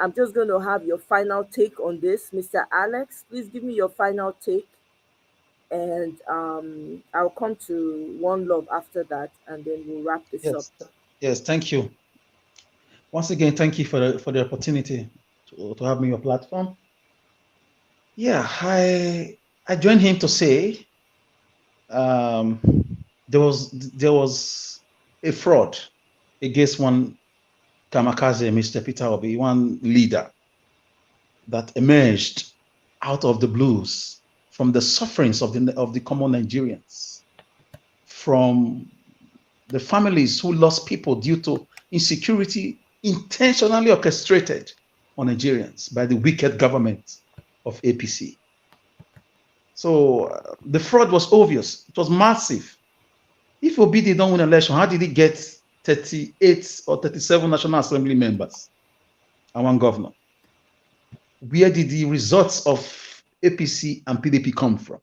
I'm just going to have your final take on this. Mr. Alex, please give me your final take. And I'll come to One Love after that, and then we'll wrap this up. Yes, thank you. Once again, thank you for the opportunity to have me on your platform. Yeah, I joined him to say there was a fraud against one kamikaze, Mr. Peter Obi, one leader that emerged out of the blues from the sufferings of the common Nigerians, from the families who lost people due to insecurity intentionally orchestrated on Nigerians by the wicked government of APC. So the fraud was obvious. It was massive. If Obi did not win an election, how did he get 38 or 37 National Assembly members and one governor? Where did the results of APC and PDP come from?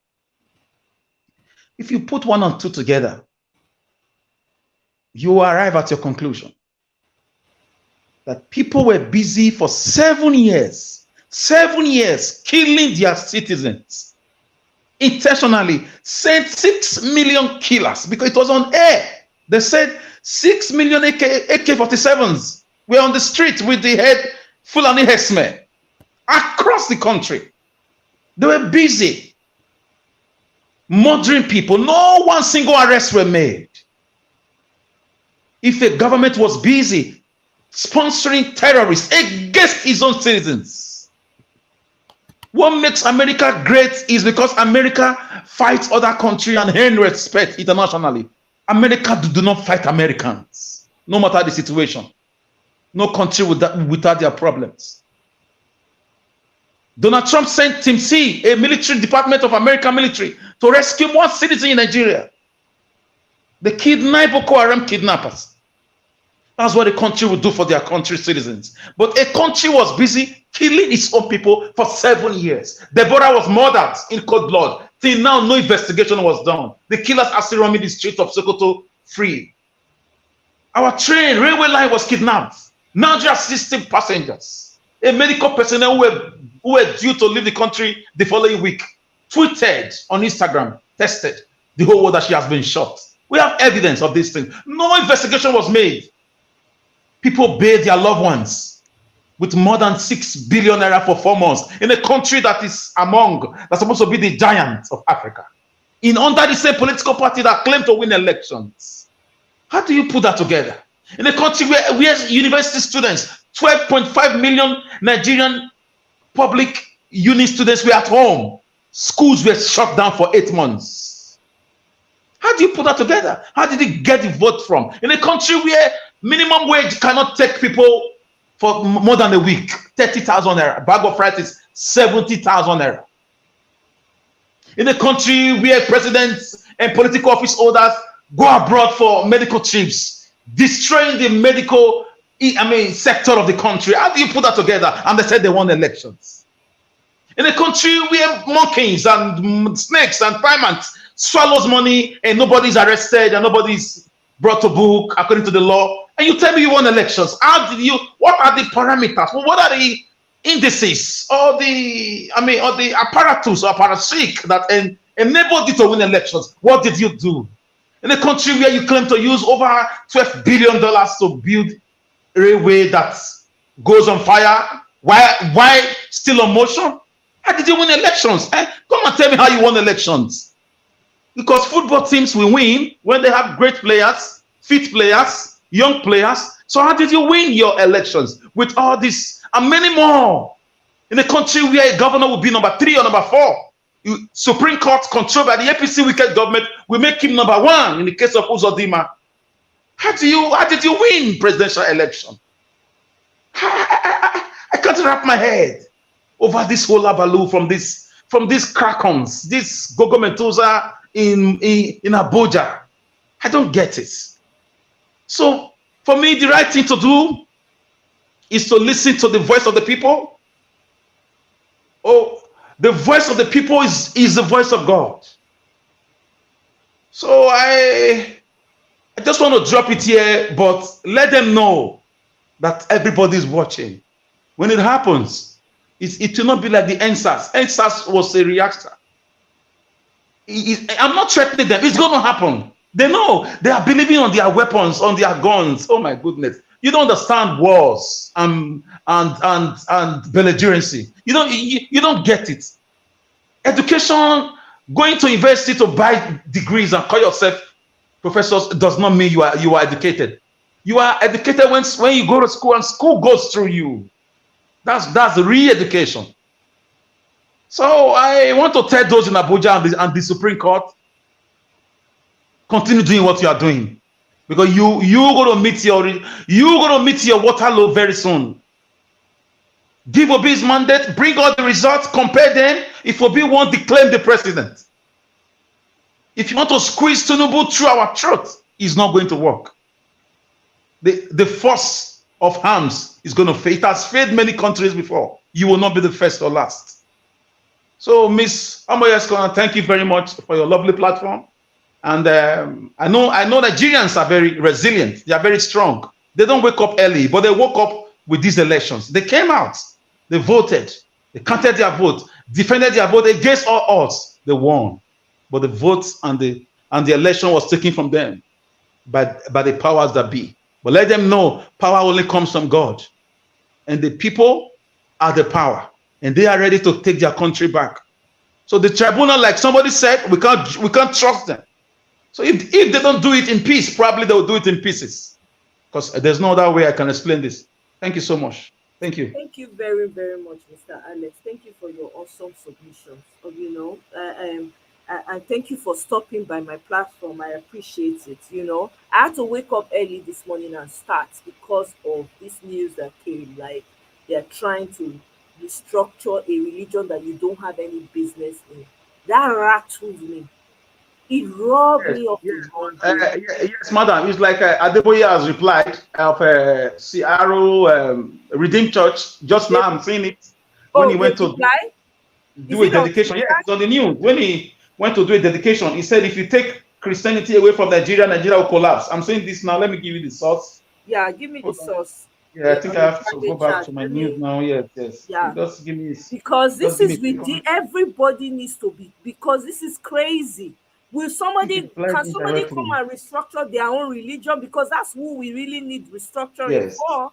If you put one and two together, you arrive at your conclusion that people were busy for 7 years, killing their citizens. Intentionally sent 6 million killers, because it was on air. They said 6 million AK-47s were on the street with the head Fulani herdsmen across the country. They were busy murdering people. No one single arrest were made. If the government was busy sponsoring terrorists against its own citizens, what makes America great is because America fights other countries and earns respect internationally. America do not fight Americans, no matter the situation. No country without their problems. Donald Trump sent Team C, a military department of American military, to rescue one citizen in Nigeria. They kidnapped Boko Haram kidnappers. That's what a country would do for their country citizens. But a country was busy killing its own people for 7 years. Deborah was murdered in cold blood. Till now, no investigation was done. The killers are still roaming the streets of Sokoto free. Our train, railway line was kidnapped. Now there are 16 passengers. A medical personnel who were due to leave the country the following week tweeted on Instagram, tested the whole world that she has been shot. We have evidence of this thing. No investigation was made. People buried their loved ones with more than 6 billion naira for 4 months in a country that is that's supposed to be the giant of Africa, under the same political party that claimed to win elections. How do you put that together? In a country where university students, 12.5 million Nigerian public uni students were at home, schools were shut down for 8 months. How do you put that together? How did he get the vote from? In a country where minimum wage cannot take people for more than a week, 30,000 naira. Bag of rice is 70,000 naira. In a country where presidents and political office holders go abroad for medical trips, destroying the medical sector of the country. How do you put that together? And they said they won elections. In a country where monkeys and snakes and primates swallows money and nobody's arrested and nobody's brought to book according to the law, and you tell me you won elections. What are the parameters? What are the indices or the apparatus or parasitic that enabled you to win elections? What did you do? In a country where you claim to use over $12 billion to build a railway that goes on fire, why still on motion? How did you win elections? Come and tell me how you won elections. Because football teams will win when they have great players, fit players, young players, So how did you win your elections with all this and many more? In a country where a governor will be number 3 or number 4, Supreme Court controlled by the APC wicked government will make him number 1 in the case of Uzodinma. How did you win presidential election? I can't wrap my head over this whole abaloo from these crackons, this Gogo Mendoza in Abuja. I don't get it. So for me, the right thing to do is to listen to the voice of the people. Oh, the voice of the people is the voice of God. So I just want to drop it here, but let them know that everybody is watching. When it happens, it will not be like the NSAS. NSAS was a reactor. I'm not threatening them. It's going to happen. They know. They are believing on their weapons, on their guns. Oh my goodness! You don't understand wars and belligerency. You don't get it. Education, going to university to buy degrees and call yourself professors does not mean you are educated. You are educated when you go to school and school goes through you. That's the real education. So I want to tell those in Abuja and the Supreme Court, continue doing what you are doing, because you're going to meet your Waterloo very soon. Give Obi his mandate, bring all the results, compare them. If Obi won't declare the president, if you want to squeeze Tinubu through our throat, it's not going to work. The force of arms is going to fail. It has failed many countries before. You will not be the first or last. So, Miss Amoyeskona, thank you very much for your lovely platform. And I know Nigerians are very resilient. They are very strong. They don't wake up early, but they woke up with these elections. They came out, they voted, they counted their vote, defended their vote against all odds. They won. But the votes and the election was taken from them by the powers that be. But let them know power only comes from God. And the people are the power. And they are ready to take their country back. So the tribunal, like somebody said, we can't trust them. So if they don't do it in peace, probably they will do it in pieces. Because there's no other way I can explain this. Thank you so much. Thank you. Thank you very, very much, Mr. Alex. Thank you for your awesome submissions. And thank you for stopping by my platform. I appreciate it. I had to wake up early this morning and start because of this news that came. Like, they're trying to restructure a religion that you don't have any business in. That rattled me. It robbed me of the yes, madam. It's like Adeboye has replied of Seattle Redeemed Church. Just now, I'm seeing it when he went to do a dedication. Yeah, it's on the news. When he went to do a dedication, he said, if you take Christianity away from Nigeria, Nigeria will collapse. I'm saying this now. Let me give you the source. Yeah, give me the source. Yeah, I think I have to go back to my news now. Yes. Yeah. Just give me because this is ridiculous. Everybody needs to be, because this is crazy. Can somebody come and restructure their own religion? Because that's who we really need restructuring for. Oh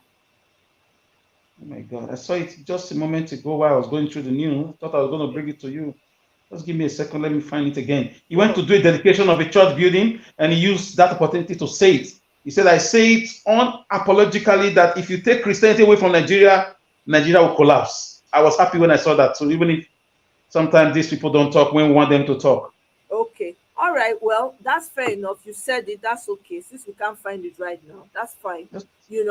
my God, I saw it just a moment ago while I was going through the news. I thought I was going to bring it to you. Just give me a second. Let me find it again. He went to do a dedication of a church building, and he used that opportunity to say it. He said, I say it unapologetically that if you take Christianity away from Nigeria, Nigeria will collapse. I was happy when I saw that. So even if sometimes these people don't talk when we want them to talk. Okay. All right. Well, that's fair enough. You said it. That's okay. Since we can't find it right now, that's fine. At least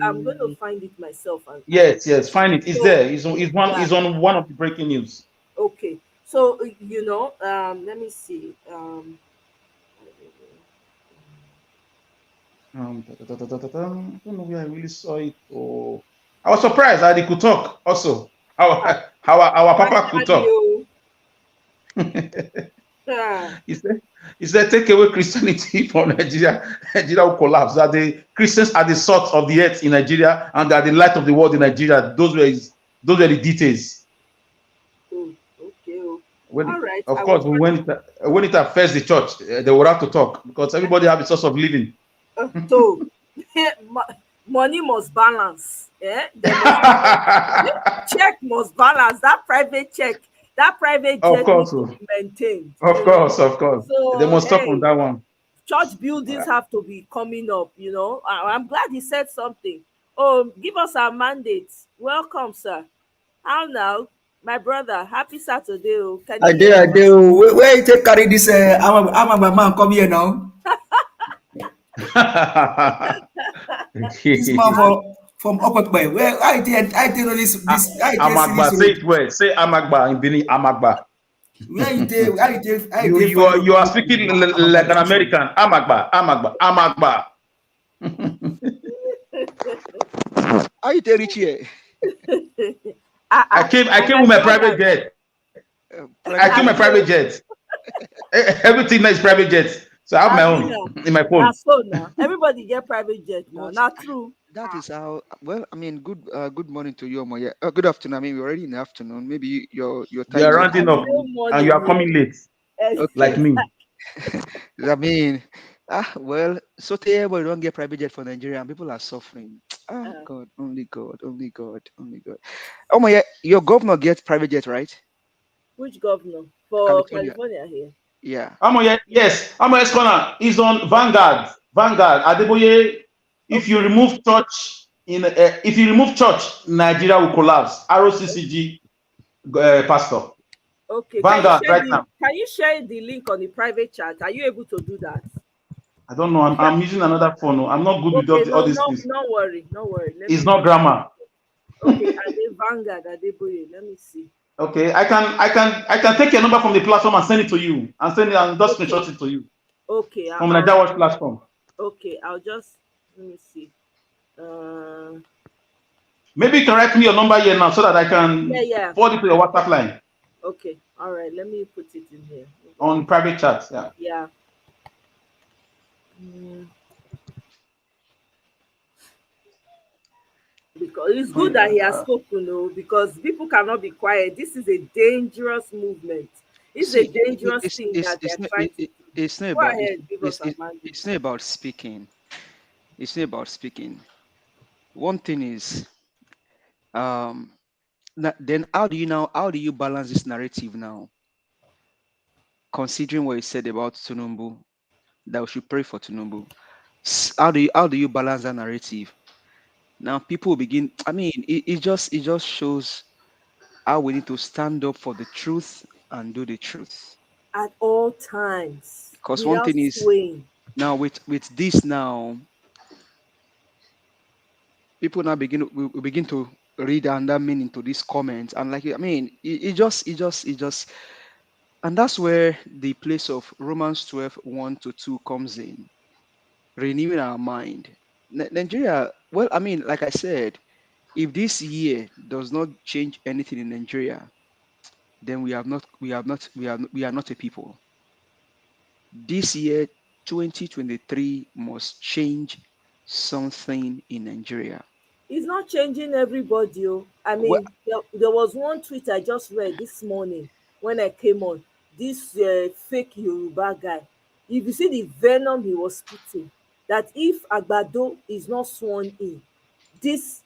I'm going to find it myself. Yes. Find it. It's there. It's on one of the breaking news. Okay. So, let me see. I don't know where I really saw it. Oh, I was surprised that he could talk also. Our Papa could talk. He said, take away Christianity from Nigeria, Nigeria will collapse. That the Christians are the salt of the earth in Nigeria and they are the light of the world in Nigeria. Those were the details. Okay. Of course, when it affects the church, they will have to talk because everybody has a source of living. So, money must balance. Check must balance. That private jet of course, needs to be maintained. Of course. So, they must stop on that one. church buildings have to be coming up, you know. I'm glad he said something. Oh, give us our mandates. Welcome, sir. How now? My brother, happy Saturday. Oh. Can you hear us? Where you take carry this? I'm a man come here now. This man from Upper Where I did know this Amagba, say it well. Say Amagba in Benin, Amagba. Where you take? You are speaking like an American. Amagba, Amagba, Amagba. How you reach here? I came with my private jet. I came with my private jet. Everything is private jet. So I have my own in my phone. So now everybody get private jet now. Not true. That is how. Well, I mean, good morning to you, Omo. Yeah, good afternoon. I mean, we're already in the afternoon. Maybe your time. You are rounding up, and you are coming late, like me. I mean, well, so everybody don't get private jet for Nigeria, and people are suffering. God, only God, only God, only God. Omo, yeah, your governor gets private jet, right? Which governor for California here? Yeah. Yes. Escona is on Vanguard. Adeboye, if you remove church Nigeria will collapse. ROCCG pastor. Okay. Vanguard right now. Can you share the link on the private chat? Are you able to do that? I don't know. I'm using another phone. I'm not good with all these things. No worry. It's not grammar. Okay, Vanguard, Adeboye. Let me see. Okay, I can take your number from the platform and send it to you, and just screenshot it to you. Okay. From the Nigeria Watch platform. Okay, let me see. Maybe you can write me your number here now so that I can forward it to your WhatsApp line. Okay, all right. Let me put it in here. On private chat, yeah. Yeah. Because it's good that he has spoken, because people cannot be quiet. This is a dangerous movement. It's a dangerous thing that they're trying to do. It's not about speaking. It's not about speaking. One thing is, then how do you balance this narrative now? Considering what you said about Tinubu, that we should pray for Tinubu. How do you balance that narrative? Now people begin. I mean, it just shows how we need to stand up for the truth and do the truth at all times. Because one thing is now with this now, people now begin to read another meaning to these comments, and like I mean, it just, and that's where the place of Romans 12:1-2 comes in, renewing our mind. Nigeria, well, I mean, like I said, if this year does not change anything in Nigeria, then we are not a people. This year, 2023, must change something in Nigeria. It's not changing everybody. I mean, there was one tweet I just read this morning when I came on. This fake Yoruba guy. If you see the venom he was spitting, that if Agbado is not sworn in, this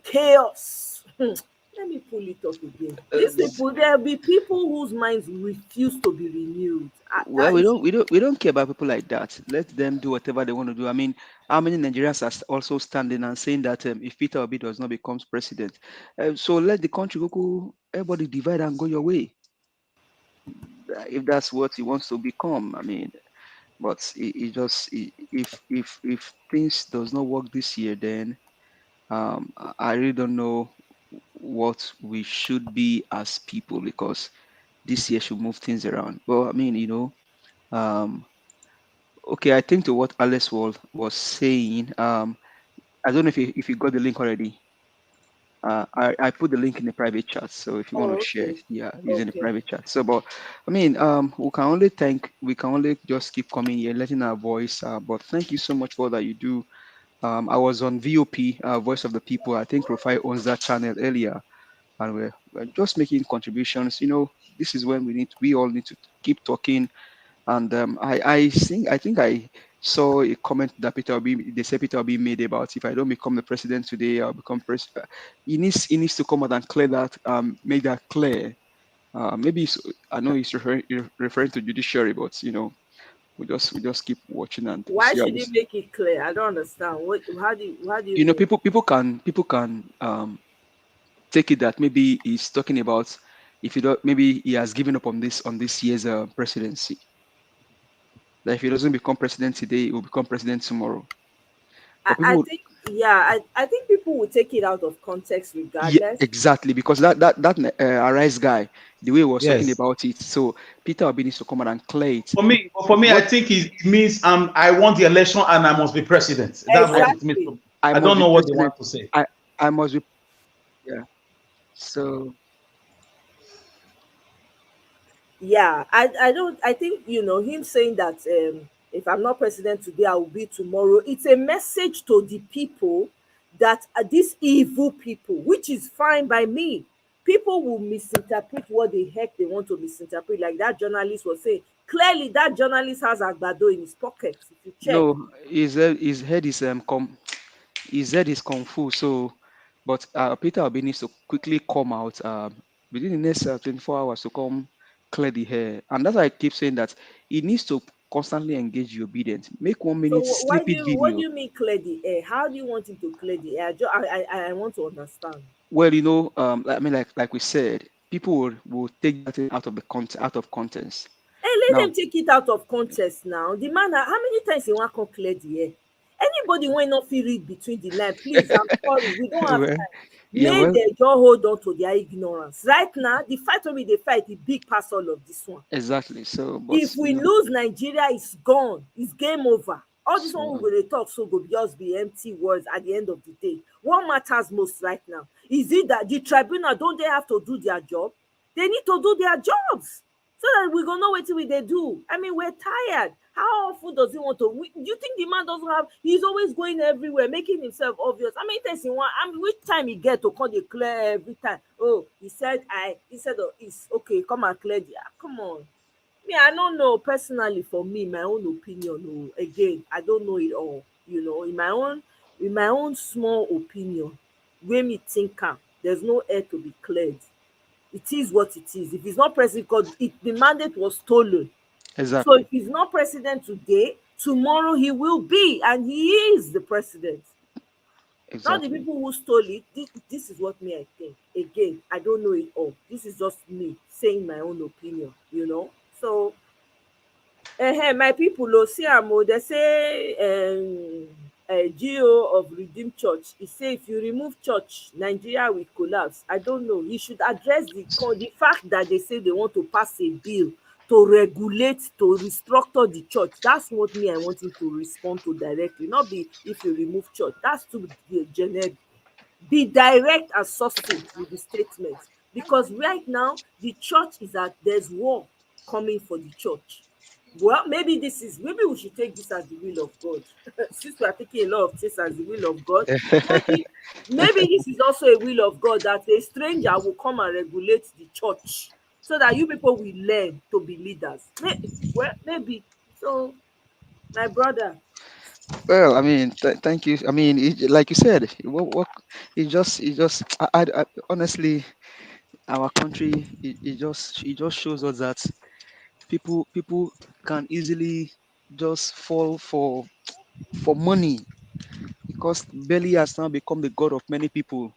chaos. Let me pull it up again. These people, there'll be people whose minds refuse to be renewed. Well, we don't care about people like that. Let them do whatever they want to do. I mean, how many Nigerians are also standing and saying that if Peter Obi does not become president, so let the country go, everybody divide and go your way. If that's what he wants to become, I mean, but if things does not work this year, then I really don't know what we should be as people, because this year should move things around. Well, I mean, okay, I think to what Alex was saying, I don't know if you got the link already. I put the link in the private chat, so if you want to share it, using the private chat. So, but I mean, we can only just keep coming here, letting our voice. But thank you so much for all that you do. I was on VOP, Voice of the People. I think Rufai owns that channel earlier, and we're just making contributions. This is when we all need to keep talking. And I think I saw a comment that Peter Obi made about, if I don't become the president today, I'll become president. He needs to come out and clear that, make that clear. Maybe I know he's referring to judiciary, but we just keep watching and Why see how should this. he make it clear? I don't understand. How do you You know, mean? people can take it that maybe he's talking about if he don't, maybe he has given up on this year's presidency. That if he doesn't become president today, he will become president tomorrow. But I people, think, yeah, I think people will take it out of context yeah, regardless. exactly, because that Arise guy, the way he was talking Yes. about it, so Peter Obi needs to come out and clear it. For me, I What think it means I won the election and I must be president. That's what it means. Exactly. I must don't be know what they president. want to say. I must be, yeah. So Yeah, I think, him saying that if I'm not president today, I will be tomorrow. It's a message to the people that these evil people, which is fine by me. People will misinterpret what the heck they want to misinterpret. Like that journalist was saying. Clearly, that journalist has Agbado in his pocket. If you check. no, his head is his head is confused. So, but Peter Obi needs to quickly come out within the next 24 hours to come clear the hair. And that's why I keep saying that he needs to constantly engage the obedient. Make 1 minute So snippet what do video. you mean clear the air? How do you want him to clear the air? I want to understand. Well, you know, I mean, like we said, people will take that thing out of the out of context. Hey, let Now, them take it out of context now. The man, how many times he want to clear the air? Anybody when not feel read between the line, please, I'm sorry, we don't have well, time. yeah, May well, they just hold on to their ignorance. Right now, the fight wey we dey fight is big pass all of this one. exactly. So, but If we you know, lose Nigeria, it's gone. It's game over. All this one so we go dey talk so go just be empty words at the end of the day. What matters most right now is it that the tribunal don't they have to do their job? They need to do their jobs so that we go know wetin we dey do. I mean, we're tired. How often does he want to? Do you think the man doesn't have? He's always going everywhere, making himself obvious. How many times he want? I mean, which time he get to come dey clear every time? Oh, he said it's okay. Come and clear the. Come on. Me, I don't know personally. For me, my own opinion. Oh, again, I don't know it all. In my own small opinion, wey me think am, there's no air to be cleared. It is what it is. If he's not president, because the mandate was stolen. So exactly, if he's not president today, tomorrow he will be, and he is the president. Not the exactly. people who stole it. This is what me I think. Again, I don't know it all. This is just me saying my own opinion. So my people, see am o, they say GO of Redeemed Church, he say if you remove church, Nigeria will collapse. I don't know. He should address the fact that they say they want to pass a bill to regulate, to restructure the church. That's what me I want him to respond to directly. Not be if you remove church. That's too generic. Be direct and succinct with the statement. Because right now, the church is at there's war coming for the church. Well, maybe we should take this as the will of God. Since we are taking a lot of things as the will of God, maybe this is also a will of God that a stranger will come and regulate the church so that you people will learn to be leaders. Maybe. So, my brother. Well, I mean, thank you. I mean, like you said, it just, honestly, our country, it just shows us that people can easily just fall for money because belly has now become the god of many people.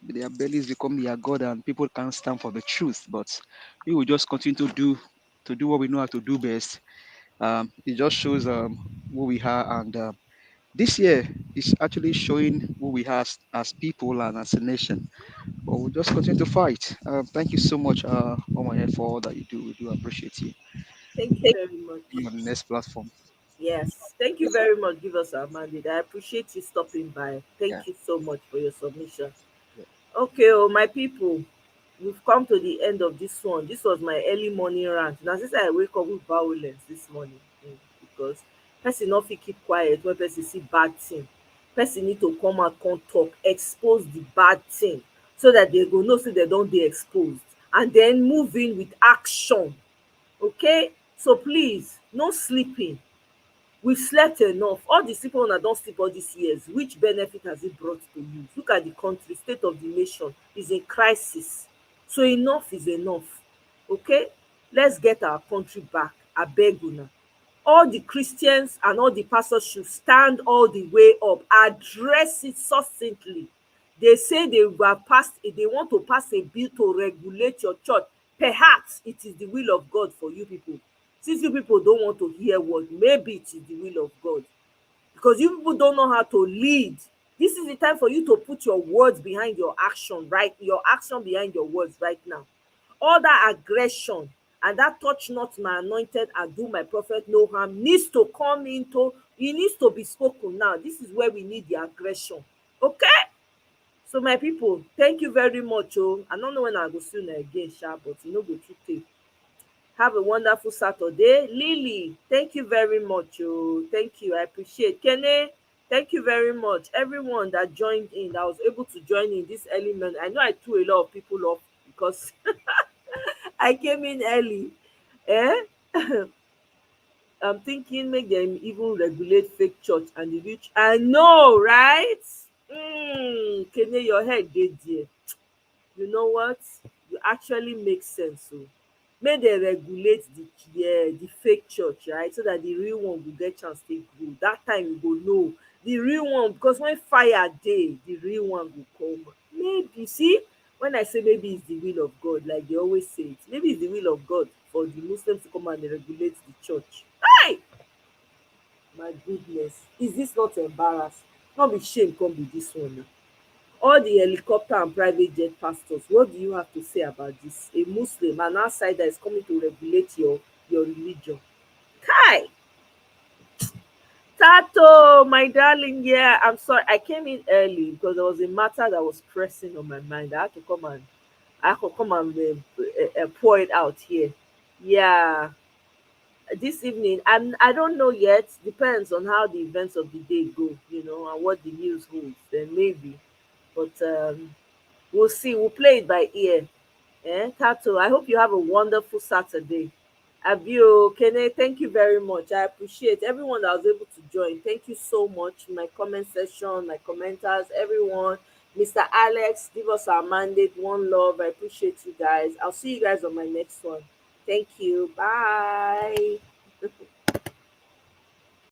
Their bellies become their god, and people can't stand for the truth. But we will just continue to do what we know how to do best. It just shows who we are, and this year is actually showing who we are as people and as a nation. But we'll just continue to fight. Thank you so much, Omoye, for all that you do. We do appreciate you. Thank you very much. Be on the next platform. Yes, thank you very much. Give us our mandate. I appreciate you stopping by. Thank you so much for your submission. Okay, my people, we've come to the end of this one. This was my early morning rant. Now, since I wake up with violence this morning, because person not fit keep quiet when person see bad thing. Person need to come and come talk, expose the bad thing, so that they go know, so they don't be exposed, and then move in with action. Okay, so please, no sleeping. We've slept enough. All the people that don't sleep all these years, which benefit has it brought to you? Look at the country, state of the nation is in crisis. So enough is enough. Okay, let's get our country back. Abeg una. all the Christians and all the pastors should stand all the way up, address it succinctly. They say they want to pass a bill to regulate your church. Perhaps it is the will of God for you people. Since you people don't want to hear word, maybe it is the will of God. Because you people don't know how to lead. This is the time for you to put your words behind your action, right? Your action behind your words right now. All that aggression and that touch not my anointed and do my prophet no harm needs to come into, it needs to be spoken now. This is where we need the aggression. Okay? So my people, thank you very much. Oh, I don't know when I go soon again, sha, but you know go too take. Have a wonderful Saturday. Lily, thank you very much. Oh, thank you. I appreciate. Kene, thank you very much. Everyone that joined in, that was able to join in this element. I know I threw a lot of people off because I came in early. Eh? I'm thinking make them even regulate fake church and the rich. I know, right? Kene, your head dey there. You know what? You actually make sense. So make dem regulate the fake church, right? So that the real one will get chance take grow. That time you go know the real one, because when fire dey, the real one will come. Maybe, see, when I say maybe it's the will of God, like they always say it, maybe it's the will of God for the Muslims to come and regulate the church. Hi! My goodness, is this not embarrassing? No be shame come be this one now. All the helicopter and private jet pastors, what do you have to say about this? A Muslim, an outsider, is coming to regulate your religion. Kai! Tato, my darling, yeah, I'm sorry. I came in early because there was a matter that was pressing on my mind. I had to come and pour it out here. Yeah, this evening, I don't know yet. Depends on how the events of the day go, and what the news holds. Then maybe, but we'll see. We'll play it by ear. Tato, I hope you have a wonderful Saturday. Abio, Kene, thank you very much. I appreciate everyone that was able to join. Thank you so much. My comment section, my commenters, everyone. Mr. Alex, give us our mandate. One love. I appreciate you guys. I'll see you guys on my next one. Thank you. Bye.